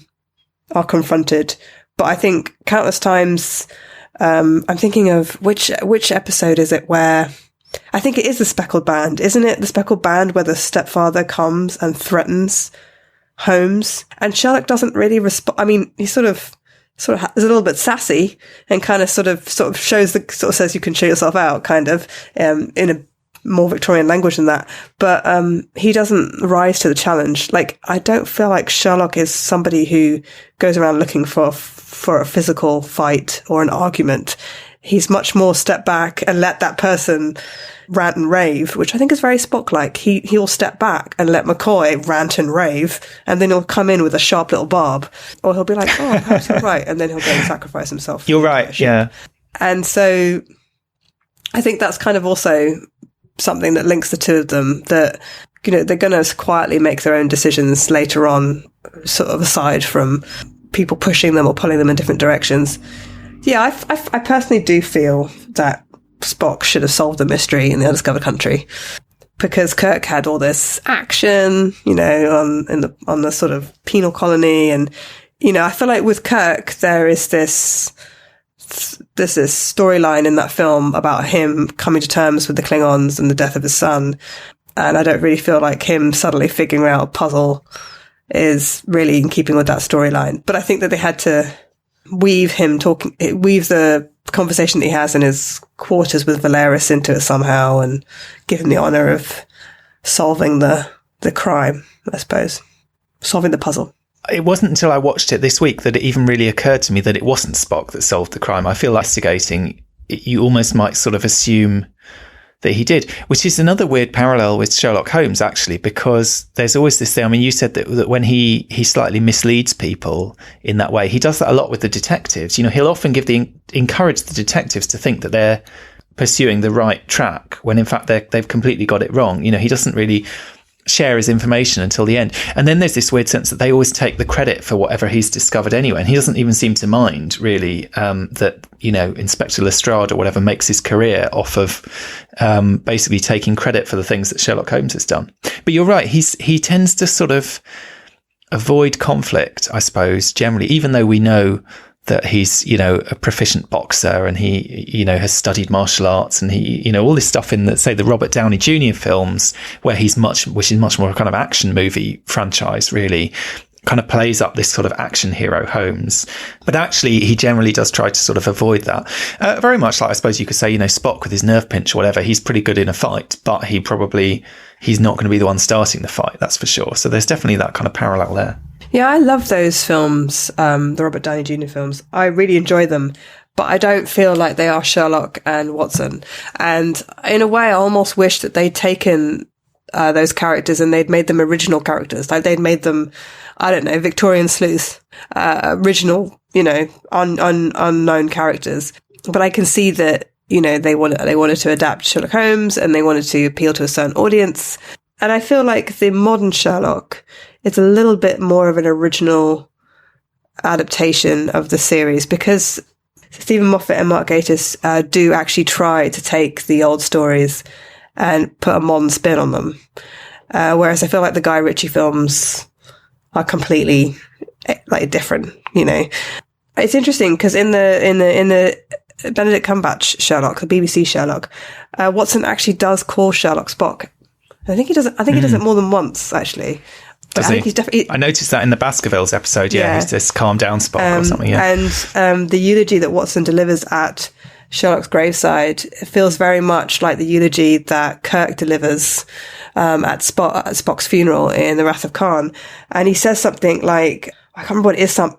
are confronted. But I think countless times, I'm thinking of which episode is it where, I think it is the Speckled Band, isn't it? The Speckled Band where the stepfather comes and threatens Holmes, and Sherlock doesn't really respond. I mean, he sort of is a little bit sassy and kind of sort of shows says you can show yourself out, kind of, in a more Victorian language than that. But he doesn't rise to the challenge. Like, I don't feel like Sherlock is somebody who goes around looking for a physical fight or an argument. He's much more step back and let that person rant and rave, which I think is very Spock-like. He'll step back and let McCoy rant and rave, and then he'll come in with a sharp little barb. Or he'll be like, oh, perhaps you're right. And then he'll go and sacrifice himself. You're right, yeah. And so I think that's kind of also something that links the two of them, that, you know, they're going to quietly make their own decisions later on, sort of aside from people pushing them or pulling them in different directions. Yeah, I personally do feel that Spock should have solved the mystery in the Undiscovered Country, because Kirk had all this action, you know, on the sort of penal colony, and, you know, I feel like with Kirk there is this storyline in that film about him coming to terms with the Klingons and the death of his son, and I don't really feel like him suddenly figuring out a puzzle is really in keeping with that storyline. But I think that they had to weave the conversation that he has in his quarters with Valeris into it somehow, and give him the honour of solving the crime, I suppose. Solving the puzzle. It wasn't until I watched it this week that it even really occurred to me that it wasn't Spock that solved the crime. I feel like investigating, you almost might sort of assume that he did, which is another weird parallel with Sherlock Holmes, actually, because there's always this thing. I mean, you said that when he slightly misleads people in that way, he does that a lot with the detectives. You know, he'll often encourage the detectives to think that they're pursuing the right track when in fact they've completely got it wrong. You know, he doesn't really share his information until the end. And then there's this weird sense that they always take the credit for whatever he's discovered anyway. And he doesn't even seem to mind, really, that, you know, Inspector Lestrade or whatever makes his career off of basically taking credit for the things that Sherlock Holmes has done. But you're right, he tends to sort of avoid conflict, I suppose, generally, even though we know that he's, you know, a proficient boxer, and he, you know, has studied martial arts, and he, you know, all this stuff in the Robert Downey Jr. films, where which is much more a kind of action movie franchise, really, kind of plays up this sort of action hero Holmes. But actually, he generally does try to sort of avoid that. Very much like, I suppose you could say, you know, Spock with his nerve pinch or whatever, he's pretty good in a fight, but he's not going to be the one starting the fight, that's for sure. So there's definitely that kind of parallel there. Yeah, I love those films, the Robert Downey Jr. films. I really enjoy them, but I don't feel like they are Sherlock and Watson. And in a way, I almost wish that they'd taken those characters and they'd made them original characters. Like, they'd made them, I don't know, Victorian sleuths, original, you know, unknown characters. But I can see that, you know, they wanted to adapt Sherlock Holmes, and they wanted to appeal to a certain audience. And I feel like the modern Sherlock, it's a little bit more of an original adaptation of the series, because Stephen Moffat and Mark Gatiss do actually try to take the old stories and put a modern spin on them. Whereas I feel like the Guy Ritchie films are completely like different, you know. It's interesting because in the Benedict Cumberbatch Sherlock, the BBC Sherlock, Watson actually does call Sherlock Spock. I think he does it more than once, actually. Does he? He's I noticed that in the Baskervilles episode. Yeah, he says "calm down, Spock" or something. Yeah, and the eulogy that Watson delivers at Sherlock's graveside feels very much like the eulogy that Kirk delivers at Spock's funeral in The Wrath of Khan, and he says something like, I can't remember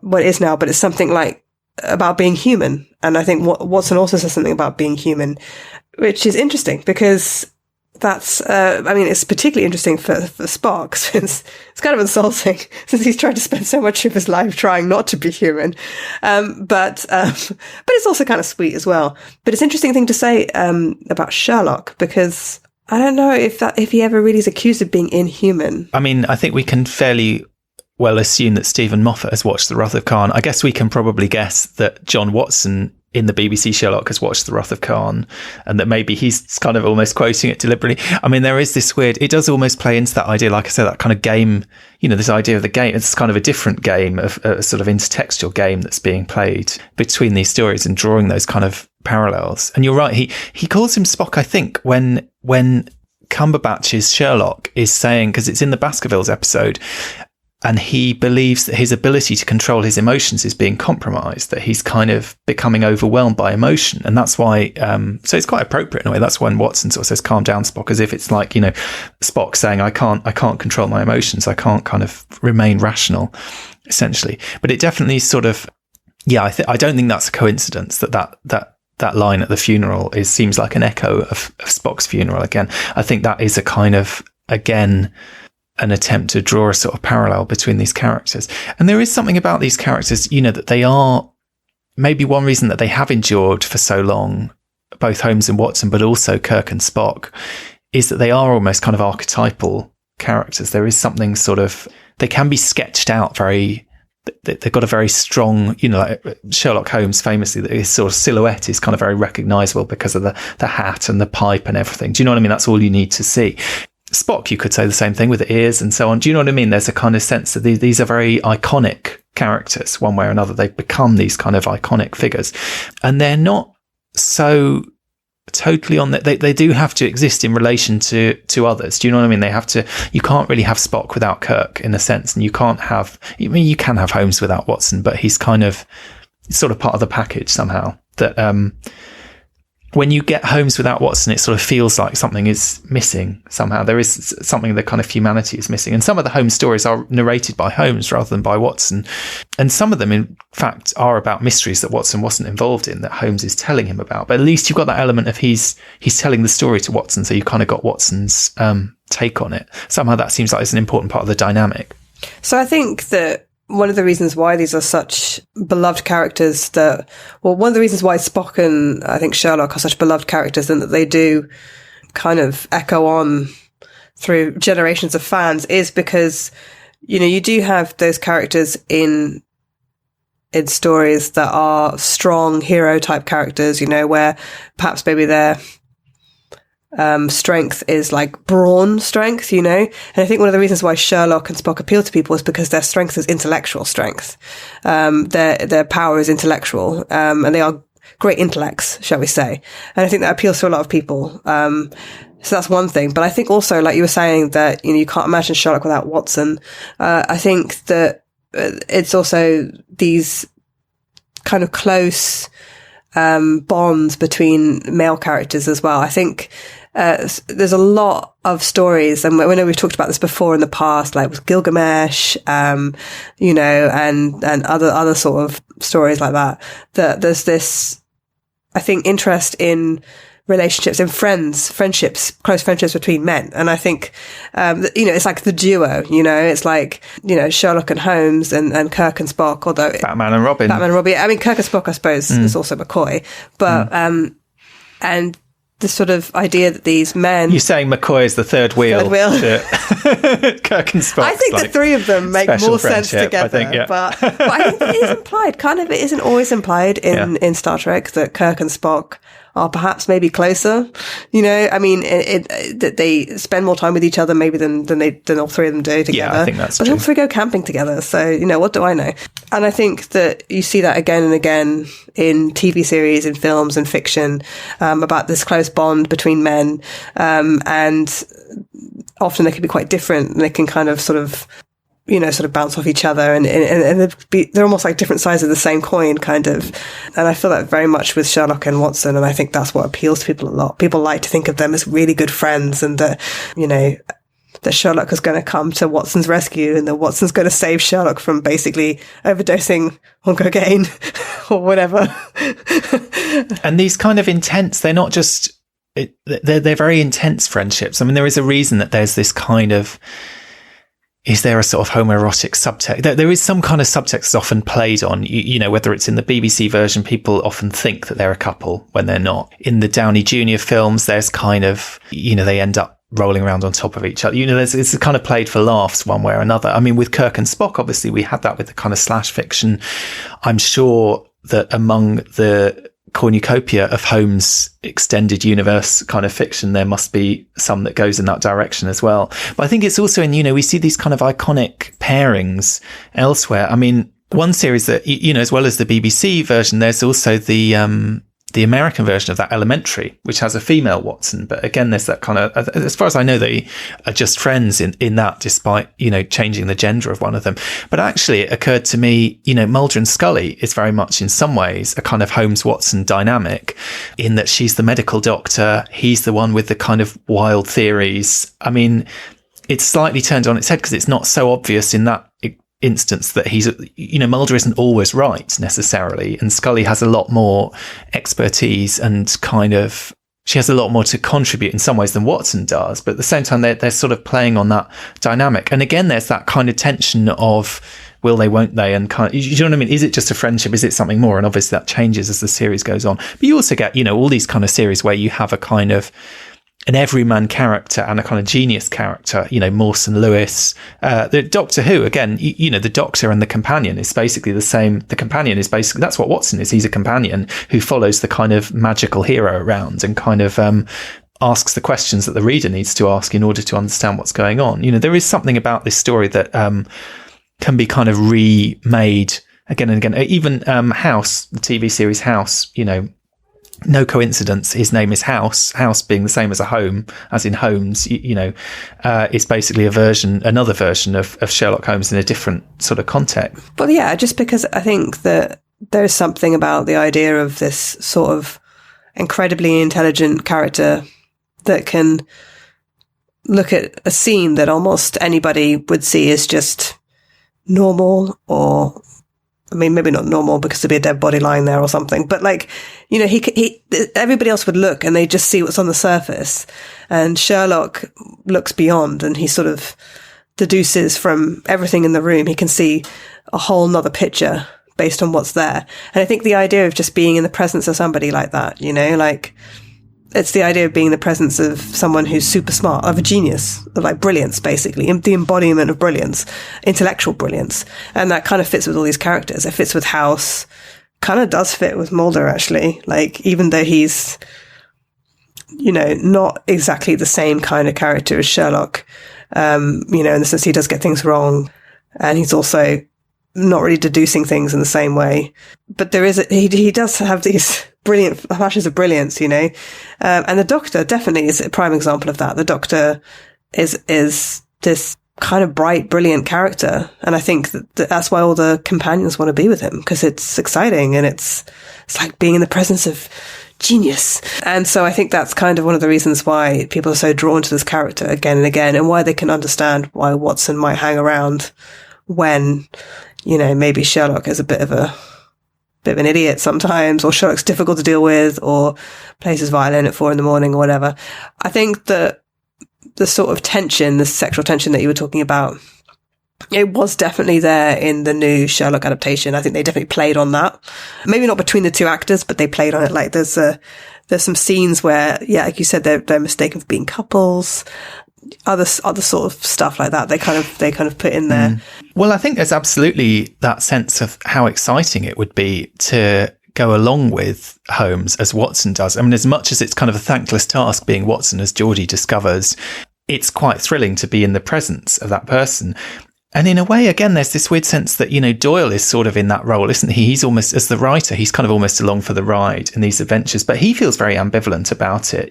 what it is now, but it's something like about being human. And I think Watson also says something about being human, which is interesting because that's, I mean, it's particularly interesting for Spock, since it's kind of insulting, since he's tried to spend so much of his life trying not to be human. But it's also kind of sweet as well. But it's an interesting thing to say, about Sherlock, because I don't know if he ever really is accused of being inhuman. I mean, I think we can fairly well assume that Stephen Moffat has watched The Wrath of Khan. I guess we can probably guess that John Watson in the BBC Sherlock has watched The Wrath of Khan, and that maybe he's kind of almost quoting it deliberately. I mean, there is this weird, it does almost play into that idea, like I said, that kind of game, this idea of the game. It's kind of a different game, of a sort of intertextual game that's being played between these stories and drawing those kind of parallels. And you're right, he calls him Spock, I think, when Cumberbatch's Sherlock is saying, because it's in the Baskervilles episode, and he believes that his ability to control his emotions is being compromised, that he's kind of becoming overwhelmed by emotion. And that's why, so it's quite appropriate in a way. That's when Watson sort of says, calm down, Spock, as if it's like, Spock saying, I can't control my emotions. I can't kind of remain rational, essentially. But it definitely sort of, I don't think that's a coincidence that line at the funeral seems like an echo of Spock's funeral again. I think that is a kind of, again, an attempt to draw a sort of parallel between these characters. And there is something about these characters, that they are maybe one reason that they have endured for so long, both Holmes and Watson, but also Kirk and Spock, is that they are almost kind of archetypal characters. There is something sort of, they can be sketched out they've got a very strong, like Sherlock Holmes famously, that his sort of silhouette is kind of very recognizable because of the hat and the pipe and everything. Do you know what I mean? That's all you need to see. Spock, you could say the same thing with the ears and so on. Do you know what I mean? There's a kind of sense that these are very iconic characters, one way or another. They've become these kind of iconic figures, and they're not so totally on that. They do have to exist in relation to others. Do you know what I mean? You can't really have Spock without Kirk in a sense, and you can have Holmes without Watson, but he's kind of sort of part of the package somehow. That when you get Holmes without Watson, it sort of feels like something is missing somehow. There is something, that kind of humanity is missing. And some of the Holmes stories are narrated by Holmes rather than by Watson. And some of them, in fact, are about mysteries that Watson wasn't involved in, that Holmes is telling him about. But at least you've got that element of he's telling the story to Watson, so you kind of got Watson's take on it. Somehow that seems like it's an important part of the dynamic. So I think that one of the reasons why these are such beloved characters one of the reasons why Spock and I think Sherlock are such beloved characters, and that they do kind of echo on through generations of fans, is because, you do have those characters in stories that are strong hero type characters, where perhaps maybe they're strength is like brawn strength, and I think one of the reasons why Sherlock and Spock appeal to people is because their strength is intellectual strength. Their power is intellectual, and they are great intellects, shall we say. And I think that appeals to a lot of people. So that's one thing. But I think also, like you were saying, that, you can't imagine Sherlock without Watson. I think that it's also these kind of close bonds between male characters as well. I think there's a lot of stories, and I know we've talked about this before in the past, like with Gilgamesh, and other sort of stories like that, that there's this, I think, interest in relationships and friendships, close friendships between men. And I think, it's like the duo, it's like, Sherlock and Holmes and Kirk and Spock, although Batman and Robin. I mean, Kirk and Spock, I suppose, is also McCoy, but, and the sort of idea that these men... You're saying McCoy is the third wheel. To Kirk and Spock. I think the three of them make more sense together. I think, yeah. But I think it is implied, it isn't always implied in Star Trek that Kirk and Spock are perhaps maybe closer, I mean, that they spend more time with each other maybe than all three of them do together. Yeah, I think that's true. But all three go camping together, so, what do I know? And I think that you see that again and again in TV series, in films and fiction, about this close bond between men, and often they can be quite different, and they can kind of sort of bounce off each other, and they're almost like different sides of the same coin, kind of. And I feel that very much with Sherlock and Watson, and I think that's what appeals to people a lot. People like to think of them as really good friends, and that, that Sherlock is going to come to Watson's rescue, and that Watson's going to save Sherlock from basically overdosing on cocaine or whatever. And these kind of intense, they're not just, they're very intense friendships. I mean, there is a reason that there's this kind of, is there a sort of homoerotic subtext? There is some kind of subtext that's often played on, whether it's in the BBC version, people often think that they're a couple when they're not. In the Downey Jr. films, there's kind of, they end up rolling around on top of each other. It's kind of played for laughs one way or another. I mean, with Kirk and Spock, obviously we had that with the kind of slash fiction. I'm sure that among the cornucopia of Holmes extended universe kind of fiction, there must be some that goes in that direction as well. But I think it's also in, we see these kind of iconic pairings elsewhere. I mean, one series that, as well as the BBC version, there's also the American version of that, Elementary, which has a female Watson. But again, there's that kind of, as far as I know, they are just friends in that, despite, changing the gender of one of them. But actually, it occurred to me, Mulder and Scully is very much in some ways a kind of Holmes-Watson dynamic, in that she's the medical doctor. He's the one with the kind of wild theories. I mean, it's slightly turned on its head because it's not so obvious in that instance that he's, Mulder isn't always right necessarily, and Scully has a lot more expertise and kind of, she has a lot more to contribute in some ways than Watson does, but at the same time they're sort of playing on that dynamic. And again, there's that kind of tension of will they, won't they, and kind of, you know what I mean? Is it just a friendship? Is it something more? And obviously that changes as the series goes on. But you also get, all these kind of series where you have a kind of an everyman character and a kind of genius character, Mawson Lewis, the Doctor Who, again, the Doctor and the companion is basically the same. The companion is basically, that's what Watson is. He's a companion who follows the kind of magical hero around and kind of asks the questions that the reader needs to ask in order to understand what's going on. There is something about this story that can be kind of remade again and again. Even House, the TV series House, no coincidence, his name is House being the same as a home, as in Holmes, is basically another version of Sherlock Holmes in a different sort of context. Well, yeah, just because I think that there's something about the idea of this sort of incredibly intelligent character that can look at a scene that almost anybody would see as just normal, or I mean, maybe not normal because there'd be a dead body lying there or something, but everybody else would look and they just see what's on the surface. And Sherlock looks beyond and he sort of deduces from everything in the room. He can see a whole nother picture based on what's there. And I think the idea of just being in the presence of somebody like that, it's the idea of being in the presence of someone who's super smart, of a genius, of like brilliance, basically, the embodiment of brilliance, intellectual brilliance. And that kind of fits with all these characters. It fits with House, kind of does fit with Mulder, actually. Even though he's, not exactly the same kind of character as Sherlock, in the sense he does get things wrong. And he's also not really deducing things in the same way. But he does have these brilliant flashes of brilliance, and the Doctor definitely is a prime example of that. The Doctor is this kind of bright, brilliant character, and I think that's why all the companions want to be with him, because it's exciting and it's like being in the presence of genius. And so I think that's kind of one of the reasons why people are so drawn to this character again and again, and why they can understand why Watson might hang around when, maybe Sherlock is a bit of an idiot sometimes, or Sherlock's difficult to deal with, or plays his violin at 4 a.m. or whatever. I think that the sort of tension, the sexual tension that you were talking about, it was definitely there in the new Sherlock adaptation. I think they definitely played on that. Maybe not between the two actors, but they played on it. Like there's some scenes where, yeah, like you said, they're mistaken for being couples. Other sort of stuff like that they kind of put in there. Well, I think there's absolutely that sense of how exciting it would be to go along with Holmes as Watson does. I mean, as much as it's kind of a thankless task being Watson, as Geordie discovers, it's quite thrilling to be in the presence of that person. And in a way, again, there's this weird sense that, Doyle is sort of in that role, isn't he? He's almost, as the writer, he's kind of almost along for the ride in these adventures, but he feels very ambivalent about it.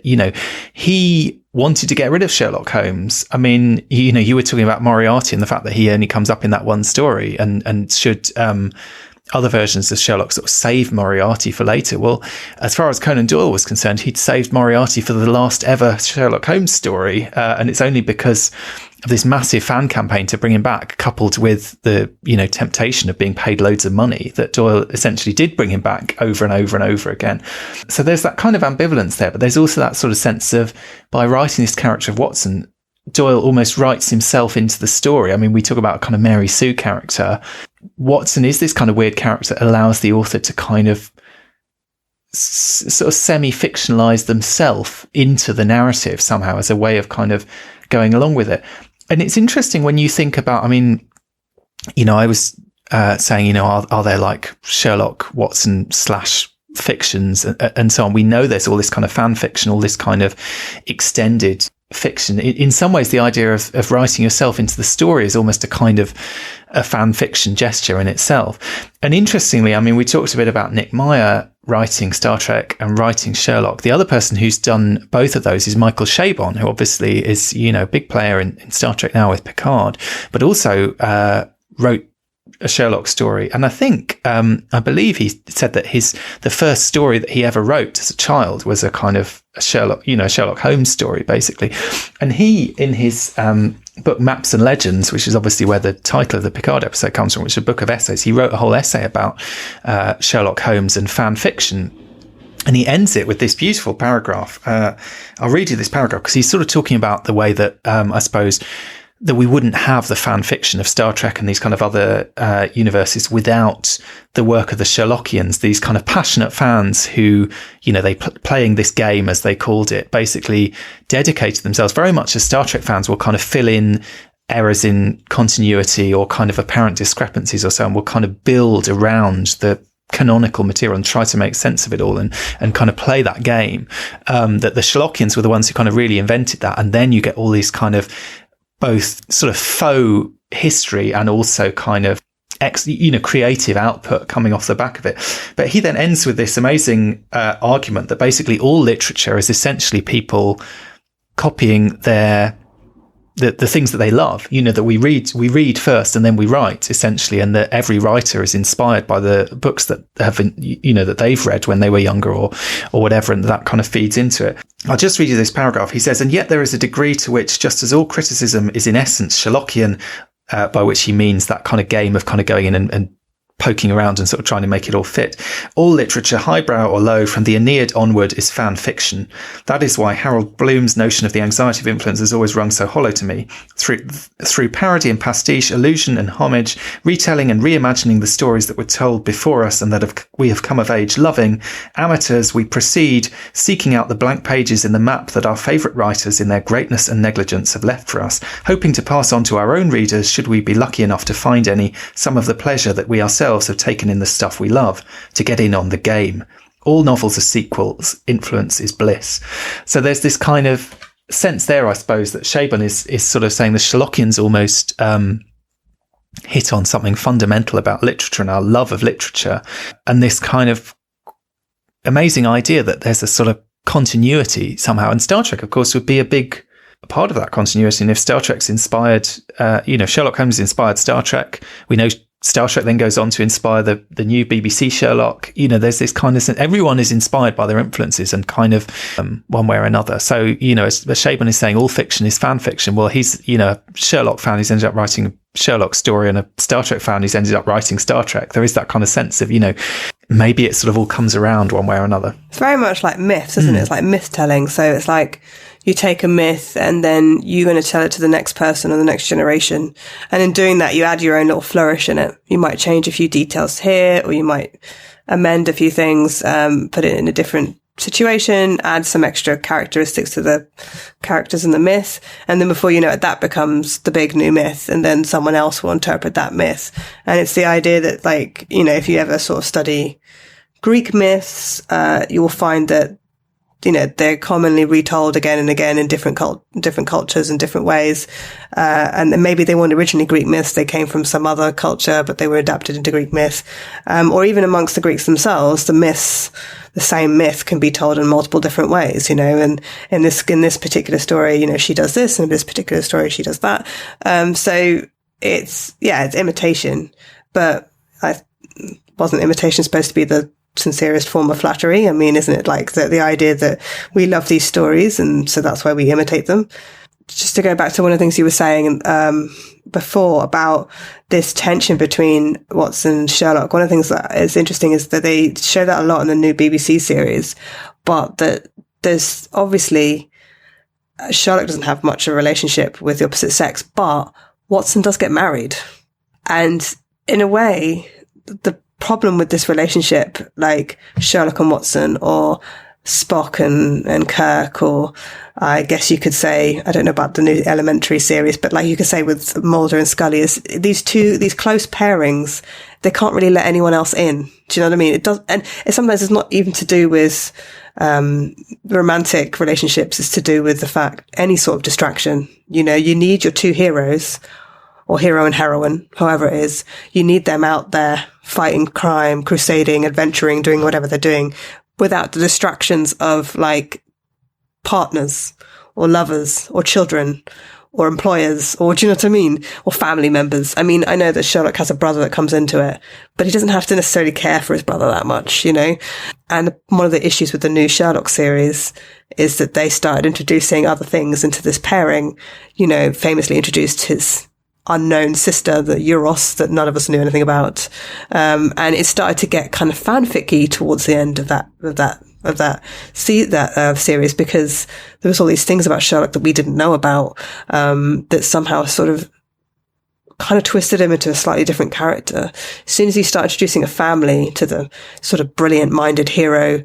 He wanted to get rid of Sherlock Holmes. I mean, you were talking about Moriarty and the fact that he only comes up in that one story, and should other versions of Sherlock sort of save Moriarty for later. Well, as far as Conan Doyle was concerned, he'd saved Moriarty for the last ever Sherlock Holmes story, and it's only because of this massive fan campaign to bring him back, coupled with the, temptation of being paid loads of money, that Doyle essentially did bring him back over and over and over again. So there's that kind of ambivalence there, but there's also that sort of sense of, by writing this character of Watson, Doyle almost writes himself into the story. I mean, we talk about a kind of Mary Sue character. Watson is this kind of weird character that allows the author to kind of sort of semi-fictionalize themselves into the narrative somehow, as a way of kind of going along with it. And it's interesting when you think about, I mean, I was saying, are there like Sherlock Watson / fictions and so on. We know there's all this kind of fan fiction, all this kind of extended fiction. In some ways, the idea of writing yourself into the story is almost a kind of a fan fiction gesture in itself. And interestingly, I mean, we talked a bit about Nick Meyer writing Star Trek and writing Sherlock. The other person who's done both of those is Michael Chabon, who obviously is, you know, a big player in Star Trek now with Picard, but also wrote a Sherlock story. And I think, I believe he said that the first story that he ever wrote as a child was a kind of a Sherlock Holmes story, basically. And he, in his book Maps and Legends, which is obviously where the title of the Picard episode comes from, which is a book of essays, he wrote a whole essay about Sherlock Holmes and fan fiction. And he ends it with this beautiful paragraph. I'll read you this paragraph because he's sort of talking about the way that, I suppose, that we wouldn't have the fan fiction of Star Trek and these kind of other universes without the work of the Sherlockians, these kind of passionate fans who, you know, playing this game, as they called it, basically dedicated themselves very much as Star Trek fans will kind of fill in errors in continuity or kind of apparent discrepancies or so, and will kind of build around the canonical material and try to make sense of it all and kind of play that game. That the Sherlockians were the ones who kind of really invented that. And then you get all these kind of both sort of faux history and also kind of creative output coming off the back of it. But he then ends with this amazing argument that basically all literature is essentially people copying the things that they love, you know, that we read first and then we write, essentially, and that every writer is inspired by the books that have been, you know, that they've read when they were younger or whatever, and that kind of feeds into it. I'll just read you this paragraph. He says, and yet there is a degree to which, just as all criticism is in essence Sherlockian, by which he means that kind of game of kind of going in and poking around and sort of trying to make it all fit. All literature, highbrow or low, from the Aeneid onward, is fan fiction. That is why Harold Bloom's notion of the anxiety of influence has always rung so hollow to me. Through parody and pastiche, allusion and homage, retelling and reimagining the stories that were told before us and that we have come of age loving, amateurs, we proceed, seeking out the blank pages in the map that our favourite writers in their greatness and negligence have left for us, hoping to pass on to our own readers, should we be lucky enough to find any, some of the pleasure that we ourselves have taken in the stuff we love, to get in on the game. All novels are sequels. Influence is bliss. So there's this kind of sense there, I suppose, that Chabon is sort of saying the Sherlockians almost hit on something fundamental about literature and our love of literature, and this kind of amazing idea that there's a sort of continuity somehow. And Star Trek, of course, would be a big part of that continuity. And if Star Trek's inspired, Sherlock Holmes inspired Star Trek, we know Star Trek then goes on to inspire the new BBC Sherlock. You know, there's this kind of, everyone is inspired by their influences and kind of one way or another. So, you know, as Chabon is saying, all fiction is fan fiction. Well, he's, you know, a Sherlock fan who's ended up writing a Sherlock story and a Star Trek fan who's ended up writing Star Trek. There is that kind of sense of, you know, maybe it sort of all comes around one way or another. It's very much like myths, isn't it? It's like myth telling. So it's like you take a myth and then you're going to tell it to the next person or the next generation. And in doing that, you add your own little flourish in it. You might change a few details here, or you might amend a few things, put it in a different situation, add some extra characteristics to the characters in the myth. And then before you know it, that becomes the big new myth. And then someone else will interpret that myth. And it's the idea that, like, you know, if you ever sort of study Greek myths, you will find that, you know, they're commonly retold again and again in different cultures in different ways. And maybe they weren't originally Greek myths. They came from some other culture, but they were adapted into Greek myth. Or even amongst the Greeks themselves, the same myth can be told in multiple different ways, you know, and in this particular story, you know, she does this, and in this particular story, she does that. So it's imitation, but wasn't imitation supposed to be the sincerest form of flattery? I mean, isn't it like the idea that we love these stories and so that's why we imitate them? Just to go back to one of the things you were saying before about this tension between Watson and Sherlock, one of the things that is interesting is that they show that a lot in the new BBC series, but that there's obviously Sherlock doesn't have much of a relationship with the opposite sex, but Watson does get married. And in a way, the problem with this relationship, like Sherlock and Watson, or Spock and Kirk, or I guess you could say, I don't know about the new Elementary series, but like you could say with Mulder and Scully, is these close pairings they can't really let anyone else in. Do you know what I mean? It does, and sometimes it's not even to do with romantic relationships. It's to do with the fact any sort of distraction. You know, you need your two heroes, or hero and heroine, however it is. You need them out there fighting crime, crusading, adventuring, doing whatever they're doing, without the distractions of like partners or lovers or children or employers, or do you know what I mean? Or family members. I mean, I know that Sherlock has a brother that comes into it, but he doesn't have to necessarily care for his brother that much, you know? And one of the issues with the new Sherlock series is that they started introducing other things into this pairing. You know, famously introduced his unknown sister, the Euros, that none of us knew anything about. And it started to get kind of fanficky towards the end of that series, because there was all these things about Sherlock that we didn't know about, that somehow sort of kind of twisted him into a slightly different character. As soon as you start introducing a family to the sort of brilliant-minded hero,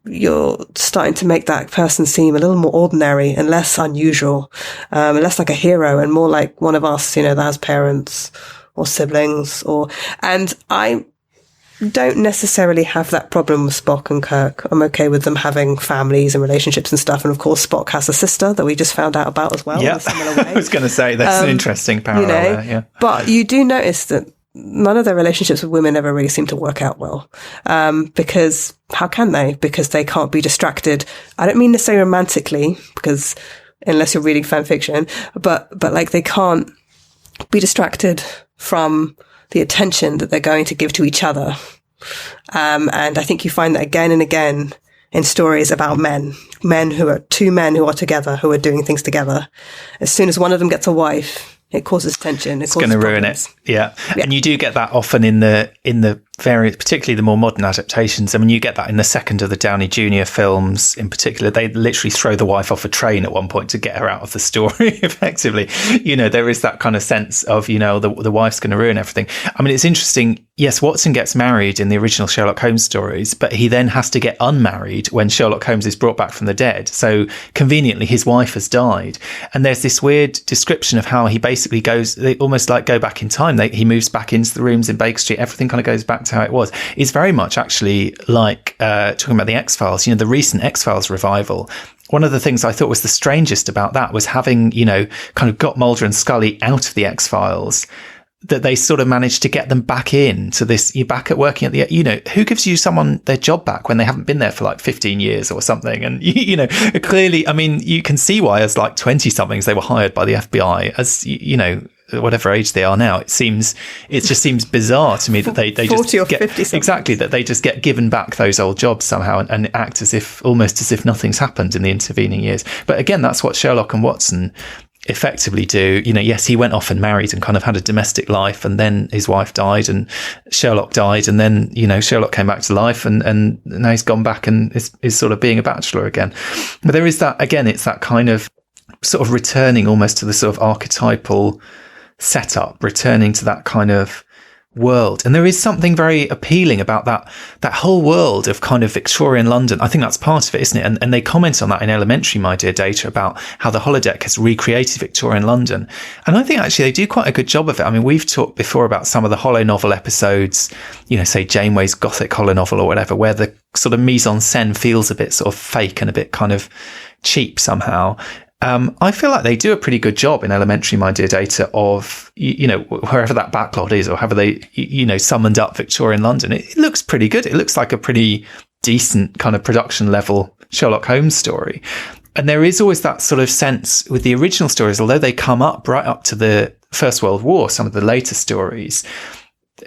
you're starting to make that person seem a little more ordinary and less unusual, and less like a hero and more like one of us, you know, that has parents or siblings, and I don't necessarily have that problem with Spock and Kirk. I'm okay with them having families and relationships and stuff. And of course, Spock has a sister that we just found out about as well. Yeah, in a similar way. I was going to say that's an interesting parallel there. Yeah, but you do notice that none of their relationships with women ever really seem to work out well. Because how can they? Because they can't be distracted. I don't mean necessarily romantically, because unless you're reading fan fiction, but like they can't be distracted from the attention that they're going to give to each other. And I think you find that again and again in stories about two men who are together, who are doing things together. As soon as one of them gets a wife, it causes tension. It's going to ruin it. Yeah. And you do get that often in the various, particularly the more modern adaptations. I mean, you get that in the second of the Downey Jr. films in particular. They literally throw the wife off a train at one point to get her out of the story, effectively. You know, there is that kind of sense of, you know, the wife's going to ruin everything. I mean, it's interesting. Yes, Watson gets married in the original Sherlock Holmes stories, but he then has to get unmarried when Sherlock Holmes is brought back from the dead. So conveniently, his wife has died. And there's this weird description of how he basically goes, they almost like go back in time. He moves back into the rooms in Baker Street. Everything kind of goes back to how it was. It's very much actually like talking about the X-Files, you know, the recent X-Files revival. One of the things I thought was the strangest about that was having, you know, kind of got Mulder and Scully out of the X-Files, that they sort of managed to get them back into this. You're back at working at the, you know, who gives you someone their job back when they haven't been there for like 15 years or something? And, you know, clearly, I mean, you can see why as like 20 somethings they were hired by the FBI as, you know, whatever age they are now. It just seems bizarre to me that they just get, exactly, that they just get given back those old jobs somehow and act as if, almost as if nothing's happened in the intervening years. But again, that's what Sherlock and Watson effectively do. You know, yes, he went off and married and kind of had a domestic life, and then his wife died and Sherlock died, and then, you know, Sherlock came back to life and now he's gone back and is sort of being a bachelor again. But there is that, again, it's that kind of sort of returning almost to the sort of archetypal setup, returning to that kind of world. And there is something very appealing about that whole world of kind of Victorian London. I think that's part of it, isn't it? And they comment on that in Elementary, My Dear Data, about how the holodeck has recreated Victorian London. And I think actually they do quite a good job of it. I mean, we've talked before about some of the holo novel episodes, you know, say Janeway's Gothic holo novel or whatever, where the sort of mise en scène feels a bit sort of fake and a bit kind of cheap somehow. I feel like they do a pretty good job in Elementary, My Dear Data of, you know, wherever that backlot is or however they, you know, summoned up Victorian London. It looks pretty good. It looks like a pretty decent kind of production level Sherlock Holmes story. And there is always that sort of sense with the original stories, although they come up right up to the First World War, some of the later stories,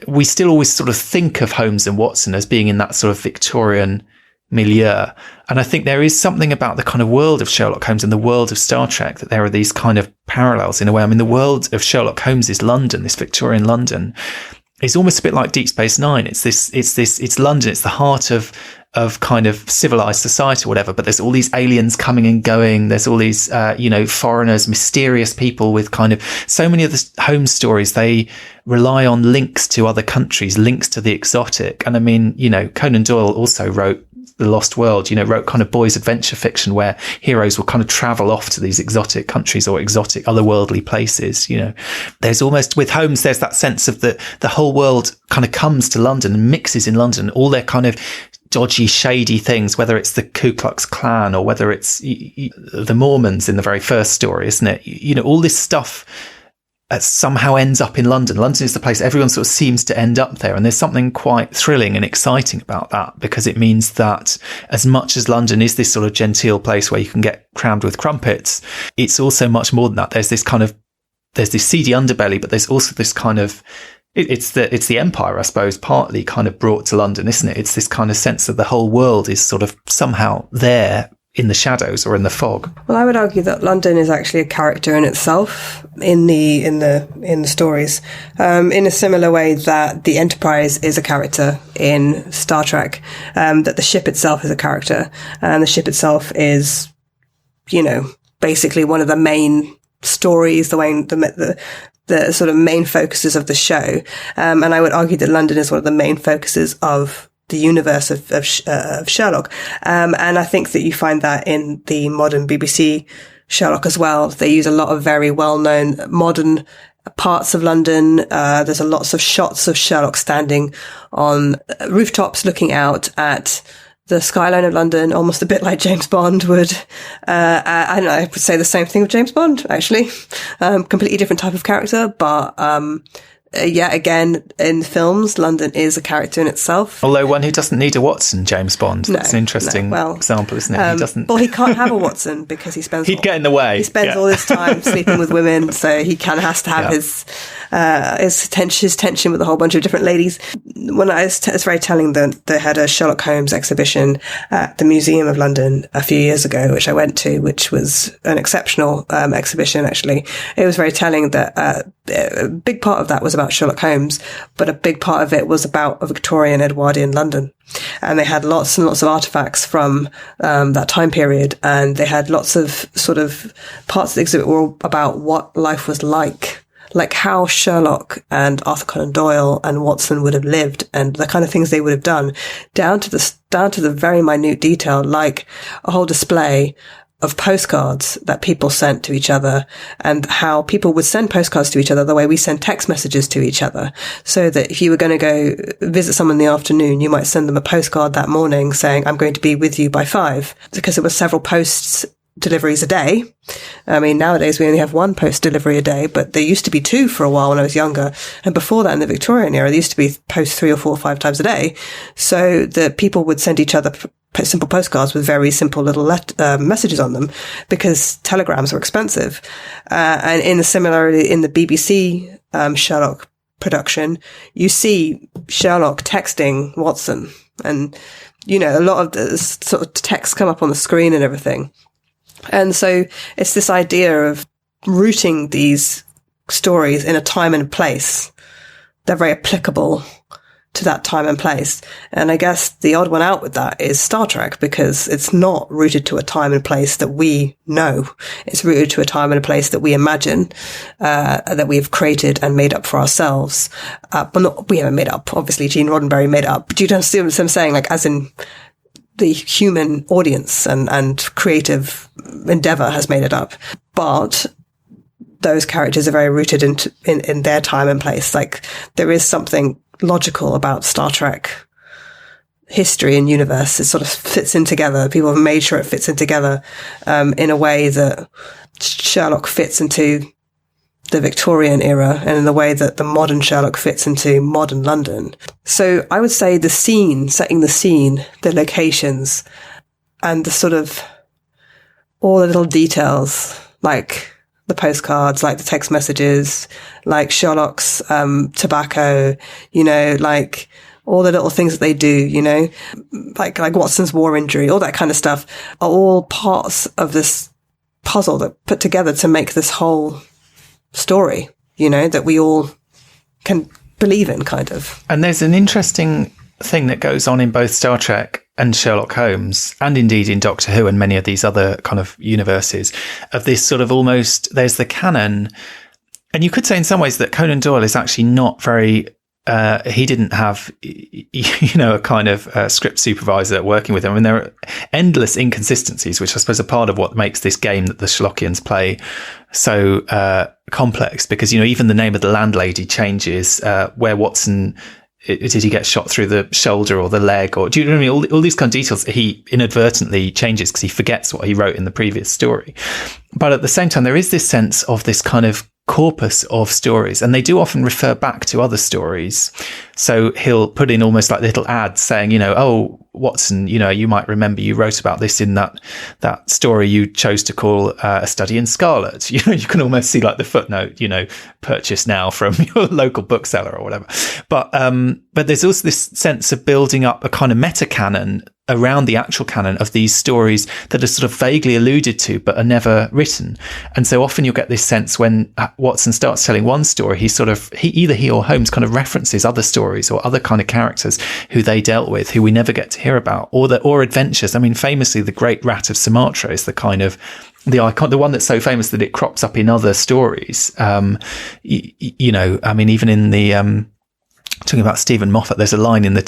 we still always sort of think of Holmes and Watson as being in that sort of Victorian milieu. And I think there is something about the kind of world of Sherlock Holmes and the world of Star Trek that there are these kind of parallels in a way. I mean, the world of Sherlock Holmes is London, this Victorian London. It's almost a bit like Deep Space Nine. It's London. It's the heart of kind of civilized society or whatever. But there's all these aliens coming and going. There's all these, you know, foreigners, mysterious people with kind of so many of the Holmes stories. They rely on links to other countries, links to the exotic. And I mean, you know, Conan Doyle also wrote The Lost World, wrote kind of boys' adventure fiction where heroes will kind of travel off to these exotic countries or exotic otherworldly places. There's almost, with Holmes, there's that sense of the whole world kind of comes to London and mixes in London, all their kind of dodgy, shady things, whether it's the Ku Klux Klan or whether it's the Mormons in the very first story, isn't it? All this stuff somehow ends up in London. London is the place everyone sort of seems to end up there. And there's something quite thrilling and exciting about that, because it means that as much as London is this sort of genteel place where you can get crammed with crumpets, it's also much more than that. There's this seedy underbelly, but there's also this kind of, it's the empire, I suppose, partly kind of brought to London, isn't it? It's this kind of sense that the whole world is sort of somehow there in the shadows or in the fog. Well, I would argue that London is actually a character in itself in the stories, in a similar way that the Enterprise is a character in Star Trek, that the ship itself is a character, and the ship itself is, basically one of the main stories, the sort of main focuses of the show. And I would argue that London is one of the main focuses of the universe of Sherlock. And I think that you find that in the modern BBC Sherlock as well. They use a lot of very well-known modern parts of London. There's lots of shots of Sherlock standing on rooftops looking out at the skyline of London, almost a bit like James Bond would. I would say the same thing with James Bond, actually. Completely different type of character, but again, in films, London is a character in itself. Although one who doesn't need a Watson, James Bond. That's an interesting example, isn't it? He doesn't. Well, he can't have a Watson because he spends. He'd get in the way. He spends all his time sleeping with women, so he has to have his tension with a whole bunch of different ladies. It's very telling that they had a Sherlock Holmes exhibition at the Museum of London a few years ago, which I went to, which was an exceptional exhibition, actually. It was very telling that a big part of that was about Sherlock Holmes, but a big part of it was about a Victorian Edwardian London. And they had lots and lots of artifacts from that time period, and they had lots of sort of parts of the exhibit were about what life was like how Sherlock and Arthur Conan Doyle and Watson would have lived, and the kind of things they would have done, down to the very minute detail, like a whole display of postcards that people sent to each other, and how people would send postcards to each other the way we send text messages to each other. So that if you were going to go visit someone in the afternoon, you might send them a postcard that morning saying, I'm going to be with you by 5, because it was several posts deliveries a day. I mean, nowadays we only have one post delivery a day, but there used to be 2 for a while when I was younger. And before that, in the Victorian era, there used to be posts 3 or 4 or 5 times a day. So that people would send each other simple postcards with very simple little messages on them, because telegrams were expensive. And similarly in the BBC Sherlock production, you see Sherlock texting Watson, and a lot of the sort of text come up on the screen and everything. And so it's this idea of rooting these stories in a time and place. They're very applicable to that time and place. And I guess the odd one out with that is Star Trek, because it's not rooted to a time and place that we know. It's rooted to a time and a place that we imagine, that we've created and made up for ourselves. But we haven't made up. Obviously, Gene Roddenberry made it up. But you don't see what I'm saying? Like, as in, the human audience and creative endeavor has made it up. But those characters are very rooted in their time and place. Like, there is something logical about Star Trek history and universe. It sort of fits in together. People have made sure it fits in together in a way that Sherlock fits into the Victorian era, and in the way that the modern Sherlock fits into modern London. So I would say setting the scene, the locations, and the sort of all the little details, like the postcards, like the text messages, like Sherlock's tobacco, like all the little things that they do, like Watson's war injury, all that kind of stuff, are all parts of this puzzle that put together to make this whole story, that we all can believe in, kind of. And there's an interesting thing that goes on in both Star Trek and Sherlock Holmes, and indeed in Doctor Who and many of these other kind of universes, of this sort of almost, there's the canon, and you could say in some ways that Conan Doyle is actually not very he didn't have, a kind of script supervisor working with him. I mean, there are endless inconsistencies, which I suppose are part of what makes this game that the Sherlockians play so complex, because, even the name of the landlady changes, where Watson, did he get shot through the shoulder or the leg, or do you know what I mean? All these kind of details he inadvertently changes because he forgets what he wrote in the previous story. But at the same time, there is this sense of this kind of corpus of stories, and they do often refer back to other stories. So he'll put in almost like little ads saying, oh, Watson, you might remember you wrote about this in that story you chose to call A Study in Scarlet. You can almost see like the footnote, purchase now from your local bookseller or whatever. But there's also this sense of building up a kind of meta canon around the actual canon of these stories that are sort of vaguely alluded to but are never written. And so often you'll get this sense when Watson starts telling one story, either he or Holmes kind of references other stories or other kind of characters who they dealt with, who we never get to hear about, or adventures. I mean, famously, the Great Rat of Sumatra is the kind of the icon, the one that's so famous that it crops up in other stories. I mean, even in the talking about Stephen Moffat, there's a line in the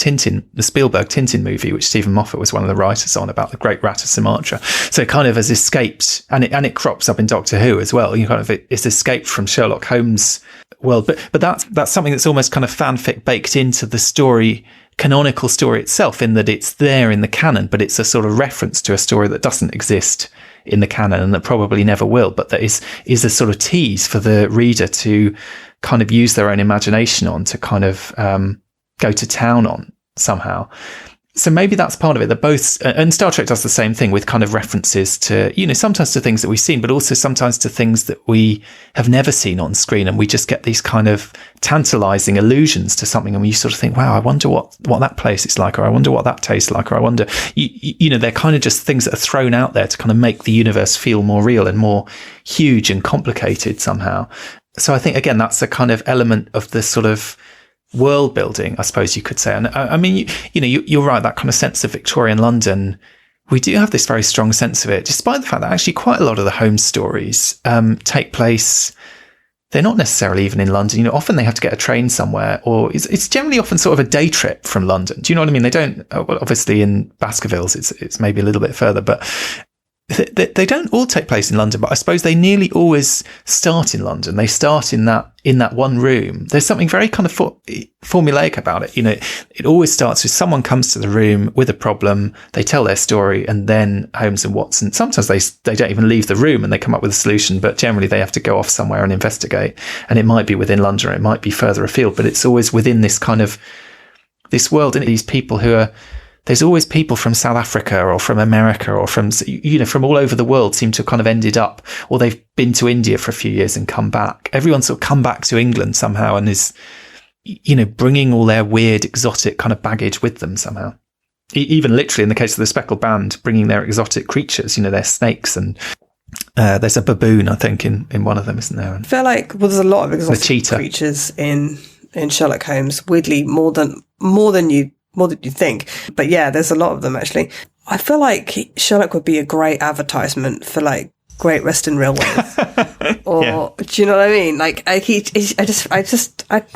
Spielberg Tintin movie, which Stephen Moffat was one of the writers on, about the Great Rat of Sumatra. So it kind of has escaped, and it crops up in Doctor Who as well. It's escaped from Sherlock Holmes world, but that's something that's almost kind of fanfic baked into the story, canonical story itself, in that it's there in the canon, but it's a sort of reference to a story that doesn't exist in the canon and that probably never will, but that is a sort of tease for the reader to kind of use their own imagination on, to kind of go to town on somehow. So maybe that's part of it, that both, and Star Trek does the same thing with kind of references to, sometimes to things that we've seen, but also sometimes to things that we have never seen on screen. And we just get these kind of tantalizing allusions to something. And we sort of think, wow, I wonder what that place is like, or I wonder what that tastes like, or I wonder, they're kind of just things that are thrown out there to kind of make the universe feel more real and more huge and complicated somehow. So I think, again, that's a kind of element of the sort of world building, I suppose you could say. And I mean, you're right, that kind of sense of Victorian London, we do have this very strong sense of it, despite the fact that actually quite a lot of the Holmes stories take place, they're not necessarily even in London. Often they have to get a train somewhere, or it's generally often sort of a day trip from London. Do you know what I mean? They don't, obviously in Baskervilles, it's maybe a little bit further, but they don't all take place in London, but I suppose they nearly always start in London. They start in that one room. There's something very kind of formulaic about it. It always starts with someone comes to the room with a problem, they tell their story, and then Holmes and Watson, sometimes they don't even leave the room and they come up with a solution, but generally they have to go off somewhere and investigate. And it might be within London, or it might be further afield, but it's always within this kind of, this world, and these people who are, there's always people from South Africa or from America or from all over the world seem to have kind of ended up, or they've been to India for a few years and come back. Everyone's sort of come back to England somehow and is, bringing all their weird, exotic kind of baggage with them somehow. Even literally in the case of the Speckled Band, bringing their exotic creatures, their snakes, and there's a baboon, I think, in one of them, isn't there? I feel like, there's a lot of exotic creatures in Sherlock Holmes, weirdly more than you think. But yeah, there's a lot of them, actually. I feel like Sherlock would be a great advertisement for, like, Great Western Railways. Or, yeah. Do you know what I mean? Like,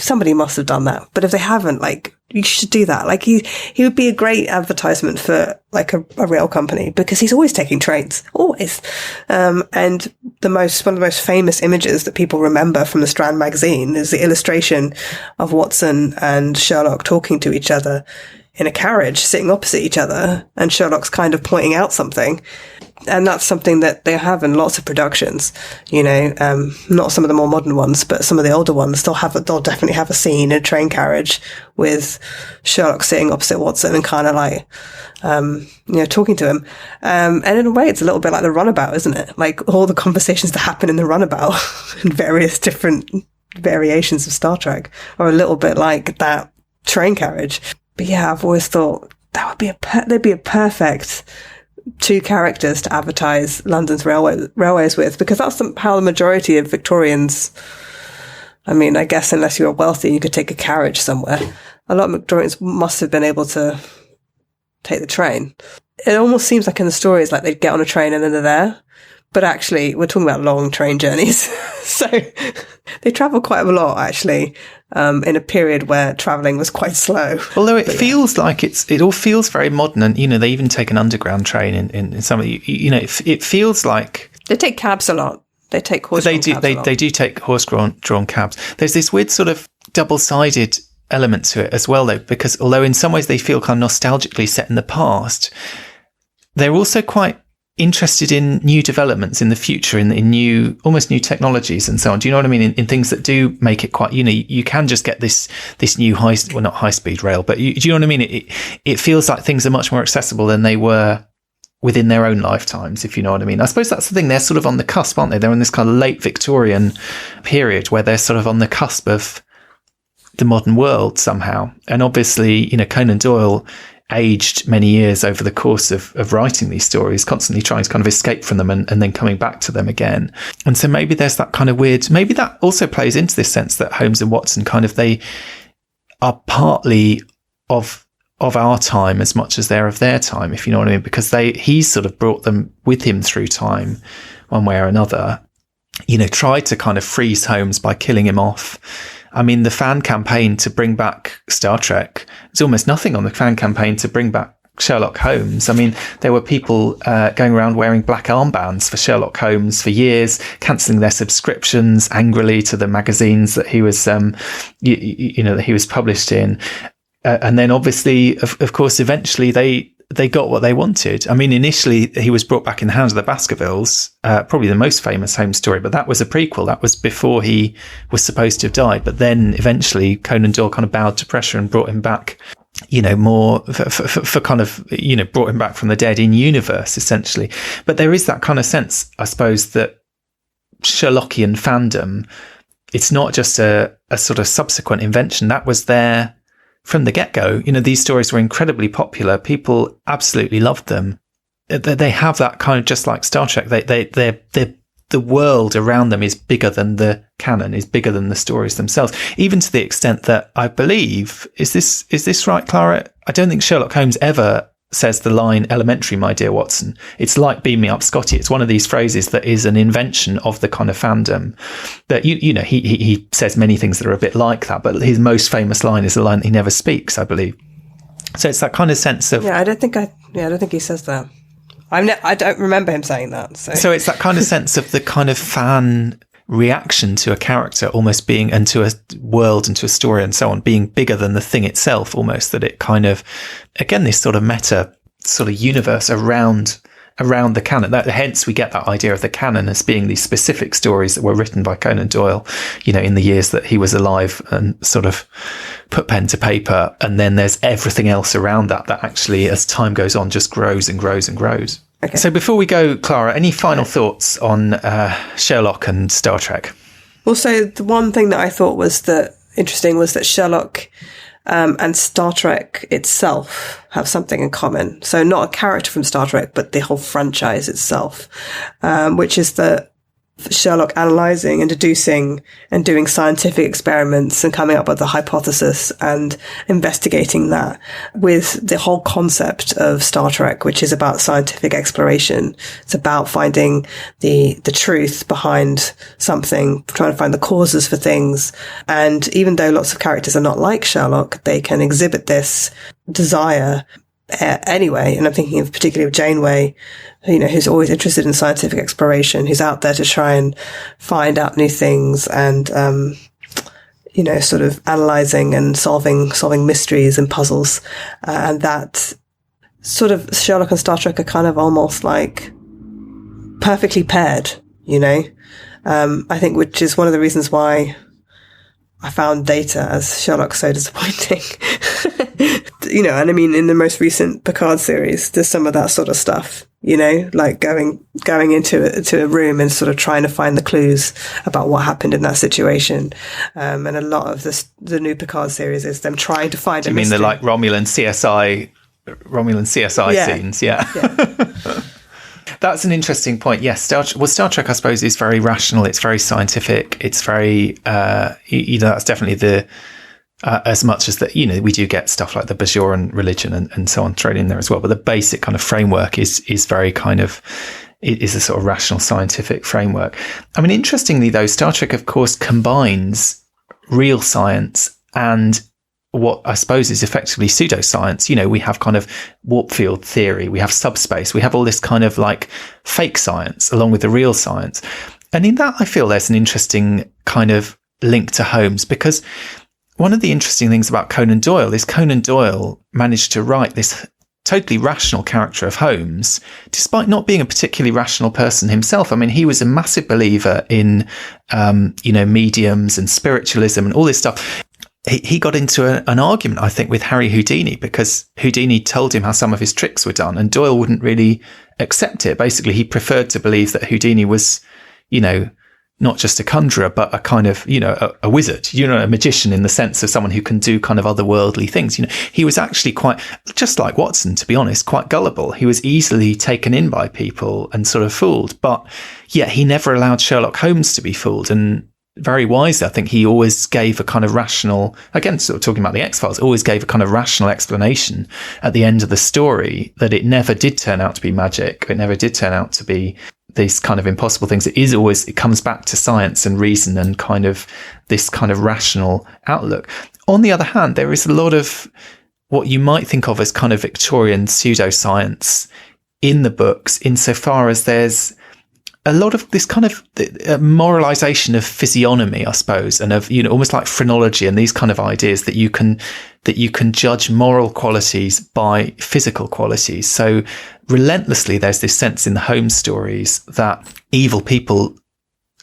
somebody must have done that. But if they haven't, like, you should do that. Like, he would be a great advertisement for, like, a rail company, because he's always taking trains. Always. And one of the most famous images that people remember from the Strand magazine is the illustration of Watson and Sherlock talking to each other in a carriage, sitting opposite each other, and Sherlock's kind of pointing out something. And that's something that they have in lots of productions, not some of the more modern ones, but some of the older ones, they'll definitely have a scene in a train carriage with Sherlock sitting opposite Watson and kind of like, talking to him. And in a way, it's a little bit like the Runabout, isn't it? Like all the conversations that happen in the Runabout in various different variations of Star Trek are a little bit like that train carriage. But yeah, I've always thought that would be they'd be a perfect two characters to advertise London's railways with, because that's how the majority of Victorians, I mean, I guess unless you were wealthy and you could take a carriage somewhere, a lot of Victorians must have been able to take the train. It almost seems like in the stories, like they'd get on a train and then they're there. But actually, we're talking about long train journeys. So they travel quite a lot, actually, in a period where traveling was quite slow. Although it feels like it all feels very modern. And, they even take an underground train in some of the, it feels like... They take cabs a lot. They take horse-drawn cabs a lot. They do take horse-drawn cabs. There's this weird sort of double-sided element to it as well, though, because although in some ways they feel kind of nostalgically set in the past, they're also quite interested in new developments in the future, in almost new technologies and so on. Do you know what I mean? In things that do make it quite, you can just get this new not high speed rail, but do you know what I mean? It feels like things are much more accessible than they were within their own lifetimes, if you know what I mean. I suppose that's the thing. They're sort of on the cusp, aren't they? They're in this kind of late Victorian period where they're sort of on the cusp of the modern world somehow. And obviously, Conan Doyle aged many years over the course of writing these stories, constantly trying to kind of escape from them and then coming back to them again. And so maybe there's that kind of weird, maybe that also plays into this sense that Holmes and Watson kind of, they are partly of our time as much as they're of their time, if you know what I mean, because he's sort of brought them with him through time one way or another, tried to kind of freeze Holmes by killing him off. I mean, the fan campaign to bring back Star Trek, there's almost nothing on the fan campaign to bring back Sherlock Holmes. I mean, there were people going around wearing black armbands for Sherlock Holmes for years, cancelling their subscriptions angrily to the magazines that he was, that he was published in. And then obviously, of course, eventually they got what they wanted. I mean, initially he was brought back in the hands of the Baskervilles, probably the most famous Holmes story, but that was a prequel. That was before he was supposed to have died. But then eventually Conan Doyle kind of bowed to pressure and brought him back, more for kind of, brought him back from the dead in universe, essentially. But there is that kind of sense, I suppose, that Sherlockian fandom, it's not just a sort of subsequent invention. That was there from the get-go. These stories were incredibly popular. People absolutely loved them. They have that kind of, just like Star Trek, the world around them is bigger than the canon, is bigger than the stories themselves, even to the extent that I believe, is this right, Clara? I don't think Sherlock Holmes ever says the line, "Elementary, my dear Watson. It's like beam me up, Scotty." It's one of these phrases that is an invention of the kind of fandom that, he says many things that are a bit like that, but his most famous line is the line that he never speaks, I believe. So it's that kind of sense of... I don't think he says that. I don't remember him saying that. So it's that kind of sense of the kind of fan reaction to a character almost being, and to a world and to a story and so on, being bigger than the thing itself, almost, that it kind of, again, this sort of meta sort of universe around the canon. Hence we get that idea of the canon as being these specific stories that were written by Conan Doyle, in the years that he was alive, and sort of put pen to paper. And then there's everything else around that actually, as time goes on, just grows and grows and grows. Okay. So before we go, Clara, any final thoughts on Sherlock and Star Trek? Well, so the one thing that I thought was interesting was that Sherlock and Star Trek itself have something in common. So not a character from Star Trek, but the whole franchise itself, which is that Sherlock analysing and deducing and doing scientific experiments and coming up with a hypothesis and investigating that, with the whole concept of Star Trek, which is about scientific exploration. It's about finding the truth behind something, trying to find the causes for things. And even though lots of characters are not like Sherlock, they can exhibit this desire anyway. And I'm thinking particularly of Janeway, who's always interested in scientific exploration, who's out there to try and find out new things and, sort of analysing and solving mysteries and puzzles. And that sort of Sherlock and Star Trek are kind of almost like perfectly paired, I think, which is one of the reasons why I found Data as Sherlock so disappointing. And I mean, in the most recent Picard series, there's some of that sort of stuff, like going into a room and sort of trying to find the clues about what happened in that situation. And a lot of the new Picard series is them trying to find. Do you mean the like Romulan CSI scenes? Yeah. That's an interesting point. Yes, Star Trek, I suppose, is very rational. It's very scientific. It's very, that's definitely as much as that, we do get stuff like the Bajoran religion and so on thrown in there as well. But the basic kind of framework is very kind of, is a sort of rational scientific framework. I mean, interestingly though, Star Trek of course combines real science and what I suppose is effectively pseudoscience. You know, we have kind of warp field theory, we have subspace, we have all this kind of like fake science along with the real science. And in that, I feel there's an interesting kind of link to Holmes, because one of the interesting things about Conan Doyle is Conan Doyle managed to write this totally rational character of Holmes, despite not being a particularly rational person himself. I mean, he was a massive believer in, mediums and spiritualism and all this stuff. He got into an argument, I think, with Harry Houdini, because Houdini told him how some of his tricks were done, and Doyle wouldn't really accept it. Basically, he preferred to believe that Houdini was, not just a conjurer, but a kind of, a wizard, a magician in the sense of someone who can do kind of otherworldly things. He was actually quite, just like Watson, to be honest, quite gullible. He was easily taken in by people and sort of fooled, but yet he never allowed Sherlock Holmes to be fooled. And very wisely, I think he always gave a kind of rational, again, sort of talking about the X-Files, always gave a kind of rational explanation at the end of the story that it never did turn out to be magic. It never did turn out to be these kind of impossible things. It comes back to science and reason and kind of this kind of rational outlook. On the other hand, there is a lot of what you might think of as kind of Victorian pseudoscience in the books, insofar as there's a lot of this kind of moralization of physiognomy, I suppose, and of, almost like phrenology and these kind of ideas that you can judge moral qualities by physical qualities. So relentlessly, there's this sense in the Holmes stories that evil people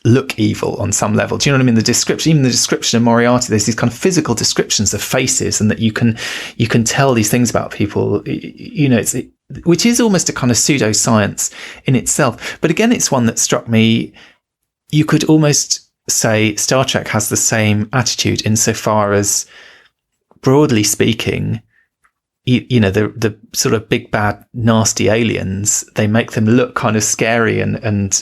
look evil on some level. Do you know what I mean? Even the description of Moriarty, there's these kind of physical descriptions of faces, and that you can tell these things about people, which is almost a kind of pseudoscience in itself. But again, it's one that struck me. You could almost say Star Trek has the same attitude insofar as, broadly speaking, the sort of big bad nasty aliens, they make them look kind of scary and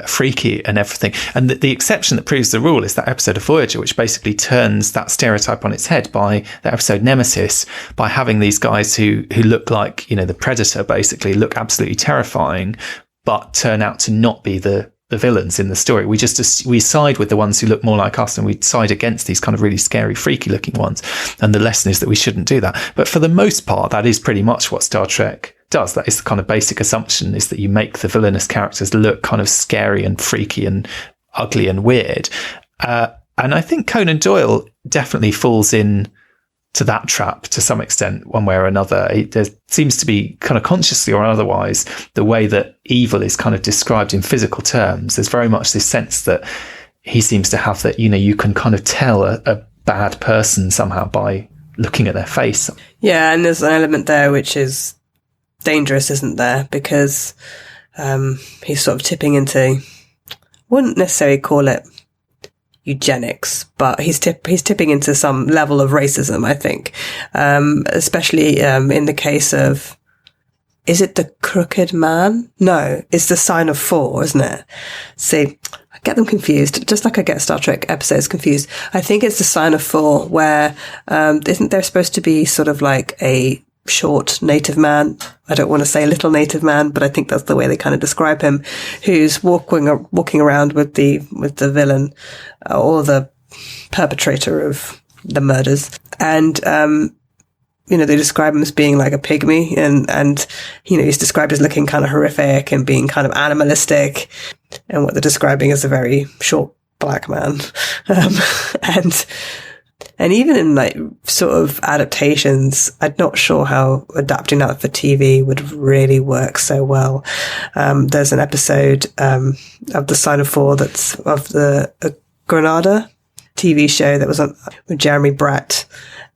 freaky and everything. And the exception that proves the rule is that episode of Voyager, which basically turns that stereotype on its head by the episode Nemesis, by having these guys who look like, the Predator, basically look absolutely terrifying, but turn out to not be the villains in the story. We side with the ones who look more like us, and we side against these kind of really scary, freaky looking ones. And the lesson is that we shouldn't do that. But for the most part, that is pretty much what Star Trek does. That is the kind of basic assumption, is that you make the villainous characters look kind of scary and freaky and ugly and weird. And I think Conan Doyle definitely falls in to that trap to some extent, one way or another. There seems to be, kind of consciously or otherwise, the way that evil is kind of described in physical terms. There's very much this sense that he seems to have, that, you can kind of tell a bad person somehow by looking at their face. Yeah, and there's an element there which is dangerous, isn't there? Because he's sort of tipping into, wouldn't necessarily call it eugenics, but he's tipping into some level of racism, I think, especially in the case of, is it the crooked man? No, it's the sign of 4, isn't it? See, I get them confused, just like I get Star Trek episodes confused. I think it's the sign of 4, where isn't there supposed to be sort of like a short native man? I don't want to say little native man, but I think that's the way they kind of describe him, who's walking around with the villain or the perpetrator of the murders. And, they describe him as being like a pygmy, and he's described as looking kind of horrific and being kind of animalistic, and what they're describing as a very short black man. And even in like sort of adaptations, I'm not sure how adapting that for TV would really work so well. There's an episode of The Sign of 4 that's of the Granada TV show that was on with Jeremy Brett,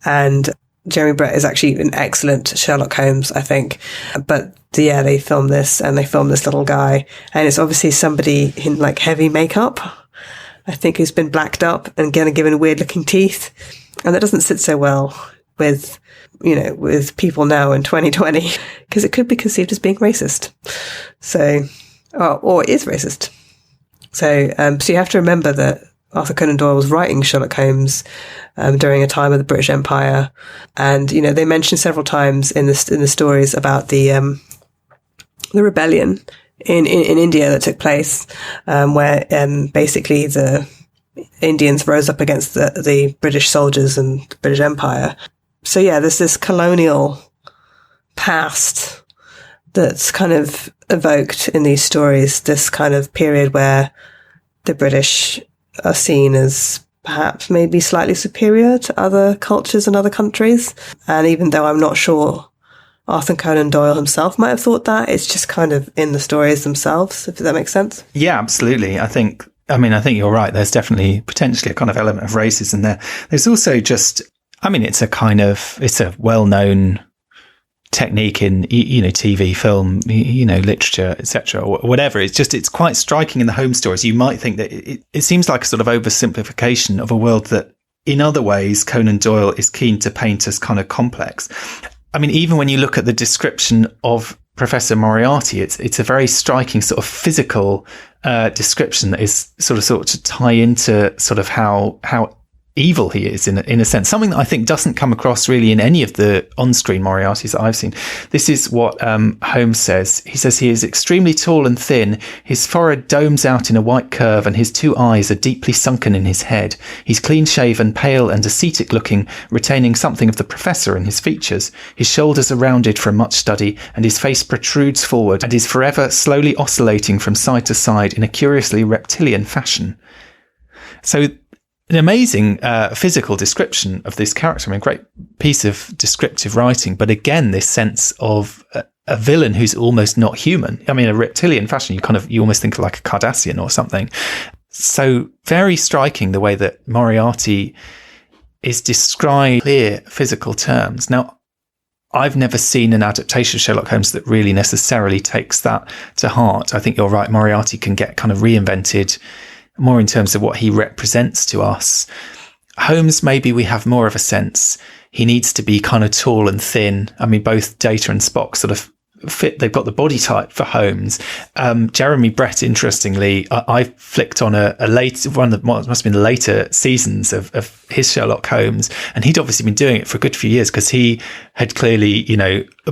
and Jeremy Brett is actually an excellent Sherlock Holmes, I think. But yeah, they filmed this little guy, and it's obviously somebody in like heavy makeup, I think, who's been blacked up and given weird looking teeth. And that doesn't sit so well with people now in 2020, because it could be conceived as being racist. So, or it is racist. So you have to remember that Arthur Conan Doyle was writing Sherlock Holmes during a time of the British Empire. And, they mentioned several times in the stories about the rebellion in India that took place, where basically the Indians rose up against the British soldiers and the British Empire. So yeah, there's this colonial past that's kind of evoked in these stories, this kind of period where the British are seen as perhaps maybe slightly superior to other cultures and other countries. And even though I'm not sure Arthur Conan Doyle himself might have thought that, it's just kind of in the stories themselves, if that makes sense. Yeah, absolutely. I think you're right. There's definitely potentially a kind of element of racism there. There's also just, it's a well-known technique in, TV, film, literature, etc., or whatever. It's quite striking in the Holmes stories. You might think that it seems like a sort of oversimplification of a world that in other ways Conan Doyle is keen to paint as kind of complex. Even when you look at the description of Professor Moriarty, it's a very striking sort of physical description that is sort of to tie into sort of how evil he is in a sense, something that I think doesn't come across really in any of the on-screen Moriartys that I've seen. This is what Holmes says. He says he is extremely tall and thin. His forehead domes out in a white curve and his two eyes are deeply sunken in his head. He's clean-shaven, pale and ascetic-looking, retaining something of the professor in his features. His shoulders are rounded from much study and his face protrudes forward and is forever slowly oscillating from side to side in a curiously reptilian fashion. So an amazing physical description of this character. Great piece of descriptive writing. But again, this sense of a villain who's almost not human. A reptilian fashion, you almost think of like a Cardassian or something. So very striking the way that Moriarty is described in clear physical terms. Now, I've never seen an adaptation of Sherlock Holmes that really necessarily takes that to heart. I think you're right. Moriarty can get kind of reinvented more in terms of what he represents to us. Holmes, maybe we have more of a sense he needs to be kind of tall and thin. Both Data and Spock sort of fit. They've got the body type for Holmes. Jeremy Brett, interestingly, I flicked on a late one of the, must have been the later seasons of his Sherlock Holmes, and he'd obviously been doing it for a good few years because he had clearly,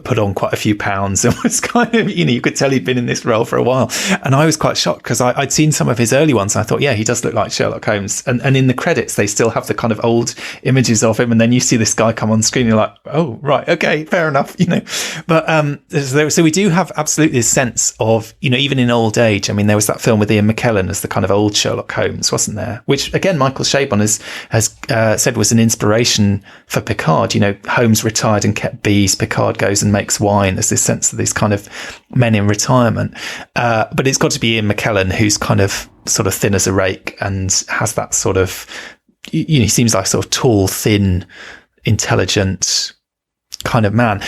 put on quite a few pounds and was kind of, you could tell he'd been in this role for a while. And I was quite shocked because I'd seen some of his early ones and I thought, yeah, he does look like Sherlock Holmes. And in the credits, they still have the kind of old images of him. And then you see this guy come on screen, you're like, oh, right, okay, fair enough, But so we do have absolutely this sense of, even in old age. There was that film with Ian McKellen as the kind of old Sherlock Holmes, wasn't there? Which, again, Michael Chabon has said was an inspiration for Picard. Holmes retired and kept bees. Picard goes and makes wine. There's this sense of these kind of men in retirement. But it's got to be Ian McKellen who's kind of sort of thin as a rake and has that sort of, he seems like sort of tall, thin, intelligent kind of man.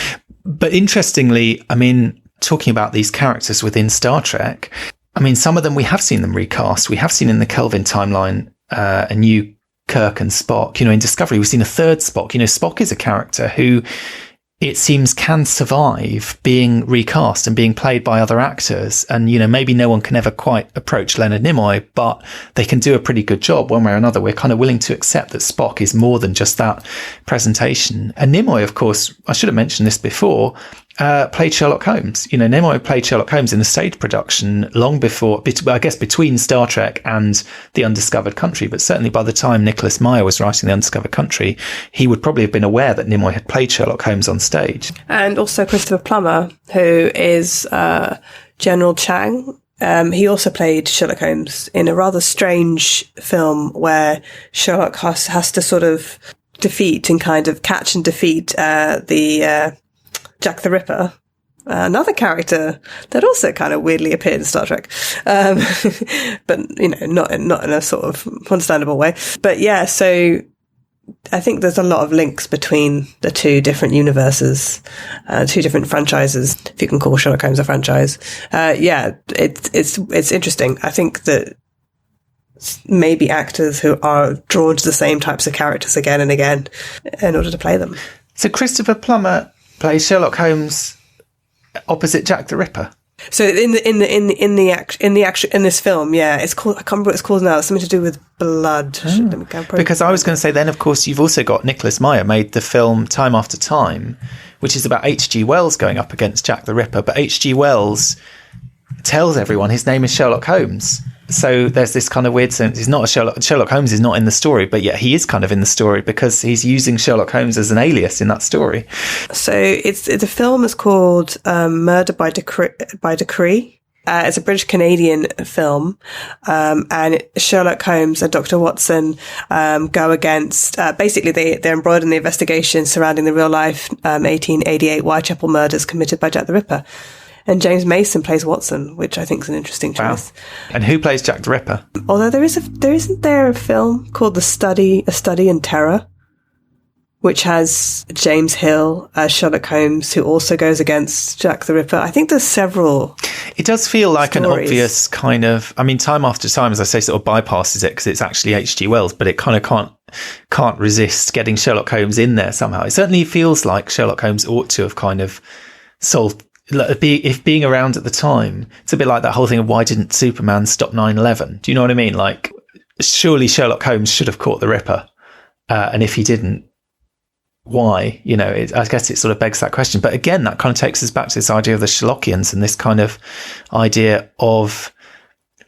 But interestingly, talking about these characters within Star Trek, some of them, we have seen them recast. We have seen in the Kelvin timeline a new Kirk and Spock. In Discovery, we've seen a third Spock. Spock is a character who it seems can survive being recast and being played by other actors. And, maybe no one can ever quite approach Leonard Nimoy, but they can do a pretty good job one way or another. We're kind of willing to accept that Spock is more than just that presentation. And Nimoy, of course, I should have mentioned this before, played Sherlock Holmes. Nimoy played Sherlock Holmes in a stage production long before, I guess, between Star Trek and The Undiscovered Country. But certainly by the time Nicholas Meyer was writing The Undiscovered Country, he would probably have been aware that Nimoy had played Sherlock Holmes on stage. And also Christopher Plummer, who is General Chang. He also played Sherlock Holmes in a rather strange film where Sherlock has to sort of defeat and kind of catch and defeat the Jack the Ripper, another character that also kind of weirdly appeared in Star Trek, but not in a sort of understandable way. But yeah, so I think there's a lot of links between the two different universes, two different franchises, if you can call Sherlock Holmes a franchise. It's interesting. I think that maybe actors who are drawn to the same types of characters again and again in order to play them. So Christopher Plummer plays Sherlock Holmes opposite Jack the Ripper. So in this film, yeah, it's called, I can't remember what it's called now. It's something to do with blood. Because I was going to say then, of course, you've also got Nicholas Meyer made the film Time After Time, which is about H.G. Wells going up against Jack the Ripper. But H.G. Wells tells everyone his name is Sherlock Holmes. So there's this kind of weird sense. He's not a Sherlock Holmes is not in the story, but yet he is kind of in the story because he's using Sherlock Holmes as an alias in that story. So the film is called Murder by Decree. It's a British-Canadian film, and Sherlock Holmes and Dr. Watson go against, basically they're embroiled in the investigation surrounding the real-life 1888 Whitechapel murders committed by Jack the Ripper. And James Mason plays Watson, which I think is an interesting choice. Wow. And who plays Jack the Ripper? Although isn't there a film called A Study in Terror, which has James Hill as Sherlock Holmes, who also goes against Jack the Ripper. I think there's several. It does feel like stories. An obvious kind of, I mean, time after time, as I say, sort of bypasses it because it's actually H.G. Wells, but it kind of can't resist getting Sherlock Holmes in there somehow. It certainly feels like Sherlock Holmes ought to have kind of solved, if being around at the time, it's a bit like that whole thing of why didn't Superman stop 9/11? Do you know what I mean? Like, surely Sherlock Holmes should have caught the Ripper. And if he didn't, why? You know, I guess it sort of begs that question. But again, that kind of takes us back to this idea of the Sherlockians and this kind of idea of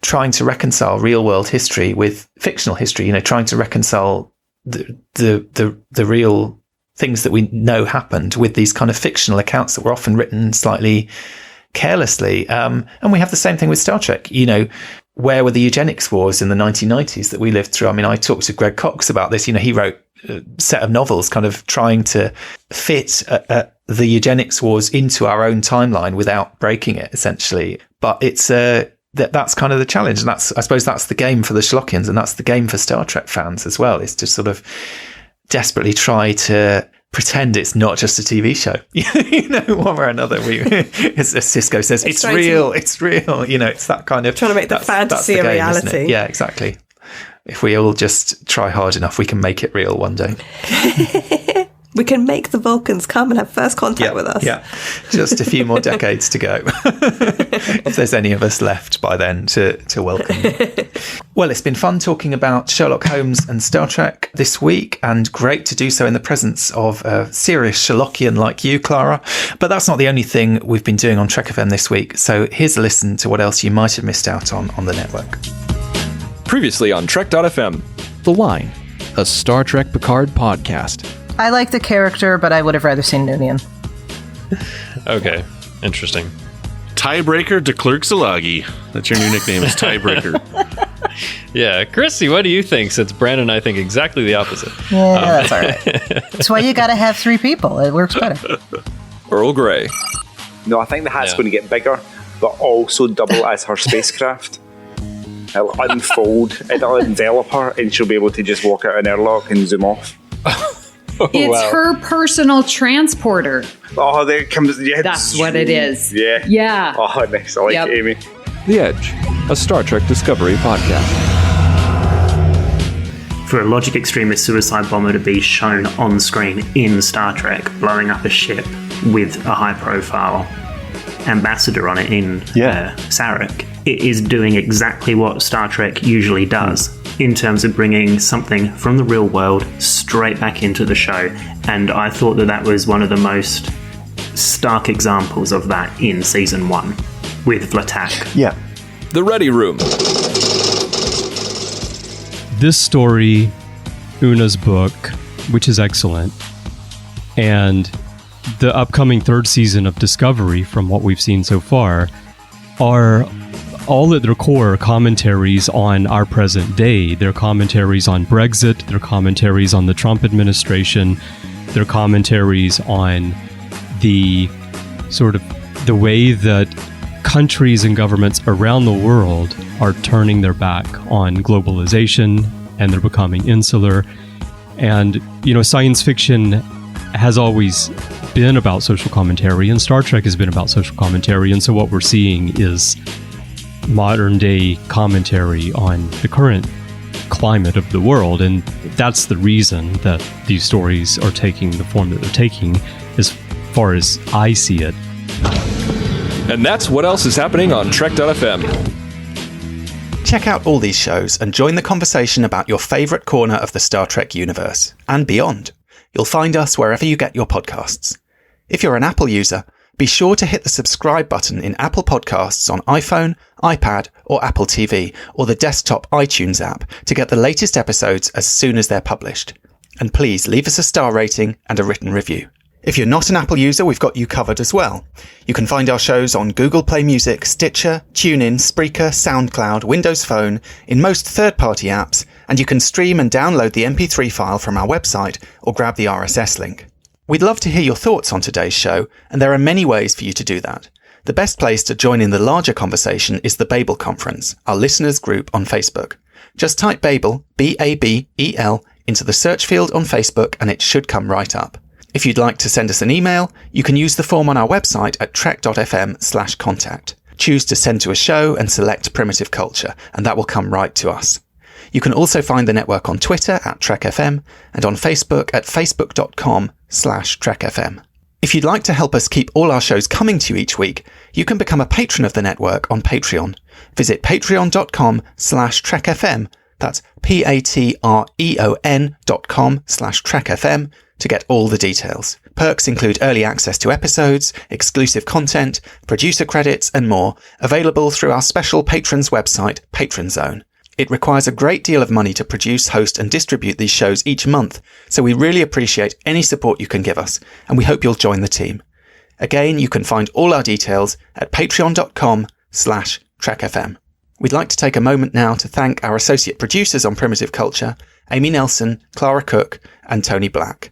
trying to reconcile real world history with fictional history, you know, trying to reconcile the real things that we know happened with these kind of fictional accounts that were often written slightly carelessly. And we have the same thing with Star Trek. You know, where were the eugenics wars in the 1990s that we lived through? I mean, I talked to Greg Cox about this. You know, he wrote a set of novels kind of trying to fit the eugenics wars into our own timeline without breaking it, essentially. But it's that's kind of the challenge. And I suppose that's the game for the Sherlockians, and that's the game for Star Trek fans as well, is to sort of desperately try to pretend it's not just a TV show. You know, one way or another, as Cisco says, it's real. You know, it's that kind of trying to make the fantasy a reality. Yeah, exactly. If we all just try hard enough, we can make it real one day. We can make the Vulcans come and have first contact with us. Yeah, just a few more decades to go. If there's any of us left by then to welcome them. Well, it's been fun talking about Sherlock Holmes and Star Trek this week, and great to do so in the presence of a serious Sherlockian like you, Clara. But that's not the only thing we've been doing on Trek FM this week, so here's a listen to what else you might have missed out on the network. Previously on Trek.fm. The Line, a Star Trek Picard podcast. I like the character, but I would have rather seen Noonian. Okay, interesting. Tiebreaker de Clerk Zalagi. That's your new nickname, is Tiebreaker. Yeah, Chrissy, what do you think? Since Brandon and I think exactly the opposite. Yeah, that's all right. That's why you got to have three people. It works better. Earl Grey. No, I think the hat's going to get bigger, but also double as her spacecraft. It'll unfold, it'll envelop her, and she'll be able to just walk out an airlock and zoom off. It's her personal transporter. Oh, there it comes. Yeah, that's what it is. Yeah. Yeah. Oh, nice. I like it, Amy. The Edge, a Star Trek Discovery podcast. For a logic extremist suicide bomber to be shown on screen in Star Trek, blowing up a ship with a high-profile ambassador on it in Sarek, it is doing exactly what Star Trek usually does in terms of bringing something from the real world straight back into the show. And I thought that was one of the most stark examples of that in season 1 with Vlatak. Yeah. The Ready Room. This story, Una's book, which is excellent, and the upcoming third season of Discovery, from what we've seen so far, are all at their core commentaries on our present day. They're commentaries on Brexit, they're commentaries on the Trump administration, they're commentaries on the sort of the way that countries and governments around the world are turning their back on globalization, and they're becoming insular. And, you know, science fiction has always been about social commentary, and Star Trek has been about social commentary, and so what we're seeing is modern day commentary on the current climate of the world, and that's the reason that these stories are taking the form that they're taking, as far as I see it. And that's what else is happening on Trek.fm. Check out all these shows and join the conversation about your favourite corner of the Star Trek universe and beyond. You'll find us wherever you get your podcasts. If you're an Apple user, Be sure to hit the subscribe button in Apple Podcasts on iPhone, iPad, or Apple TV, or the desktop iTunes app to get the latest episodes as soon as they're published. And please leave us a star rating and a written review. If you're not an Apple user, we've got you covered as well. You can find our shows on Google Play Music, Stitcher, TuneIn, Spreaker, SoundCloud, Windows Phone, in most third-party apps, and you can stream and download the MP3 file from our website or grab the RSS link. We'd love to hear your thoughts on today's show, and there are many ways for you to do that. The best place to join in the larger conversation is the Babel Conference, our listeners group on Facebook. Just type Babel, B-A-B-E-L, into the search field on Facebook and it should come right up. If you'd like to send us an email, you can use the form on our website at trek.fm/contact. Choose to send to a show and select Primitive Culture, and that will come right to us. You can also find the network on Twitter at TrekFM and on Facebook at facebook.com/TrekFM. If you'd like to help us keep all our shows coming to you each week, you can become a patron of the network on Patreon. Visit patreon.com/TrekFM. That's patreon.com/TrekFM to get all the details. Perks include early access to episodes, exclusive content, producer credits, and more, available through our special patrons website, Patron Zone. It requires a great deal of money to produce, host, and distribute these shows each month, so we really appreciate any support you can give us, and we hope you'll join the team. Again, you can find all our details at patreon.com/TrekFM. We'd like to take a moment now to thank our associate producers on Primitive Culture, Amy Nelson, Clara Cook, and Tony Black.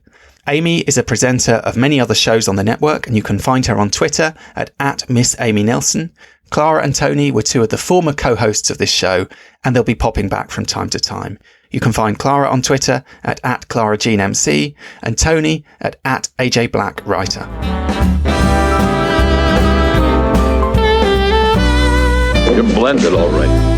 Amy is a presenter of many other shows on the network, and you can find her on Twitter at Miss Amy Nelson. Clara and Tony were two of the former co-hosts of this show, and they'll be popping back from time to time. You can find Clara on Twitter at ClaraJeanMC, and Tony at AJ Black Writer. You're blended all right.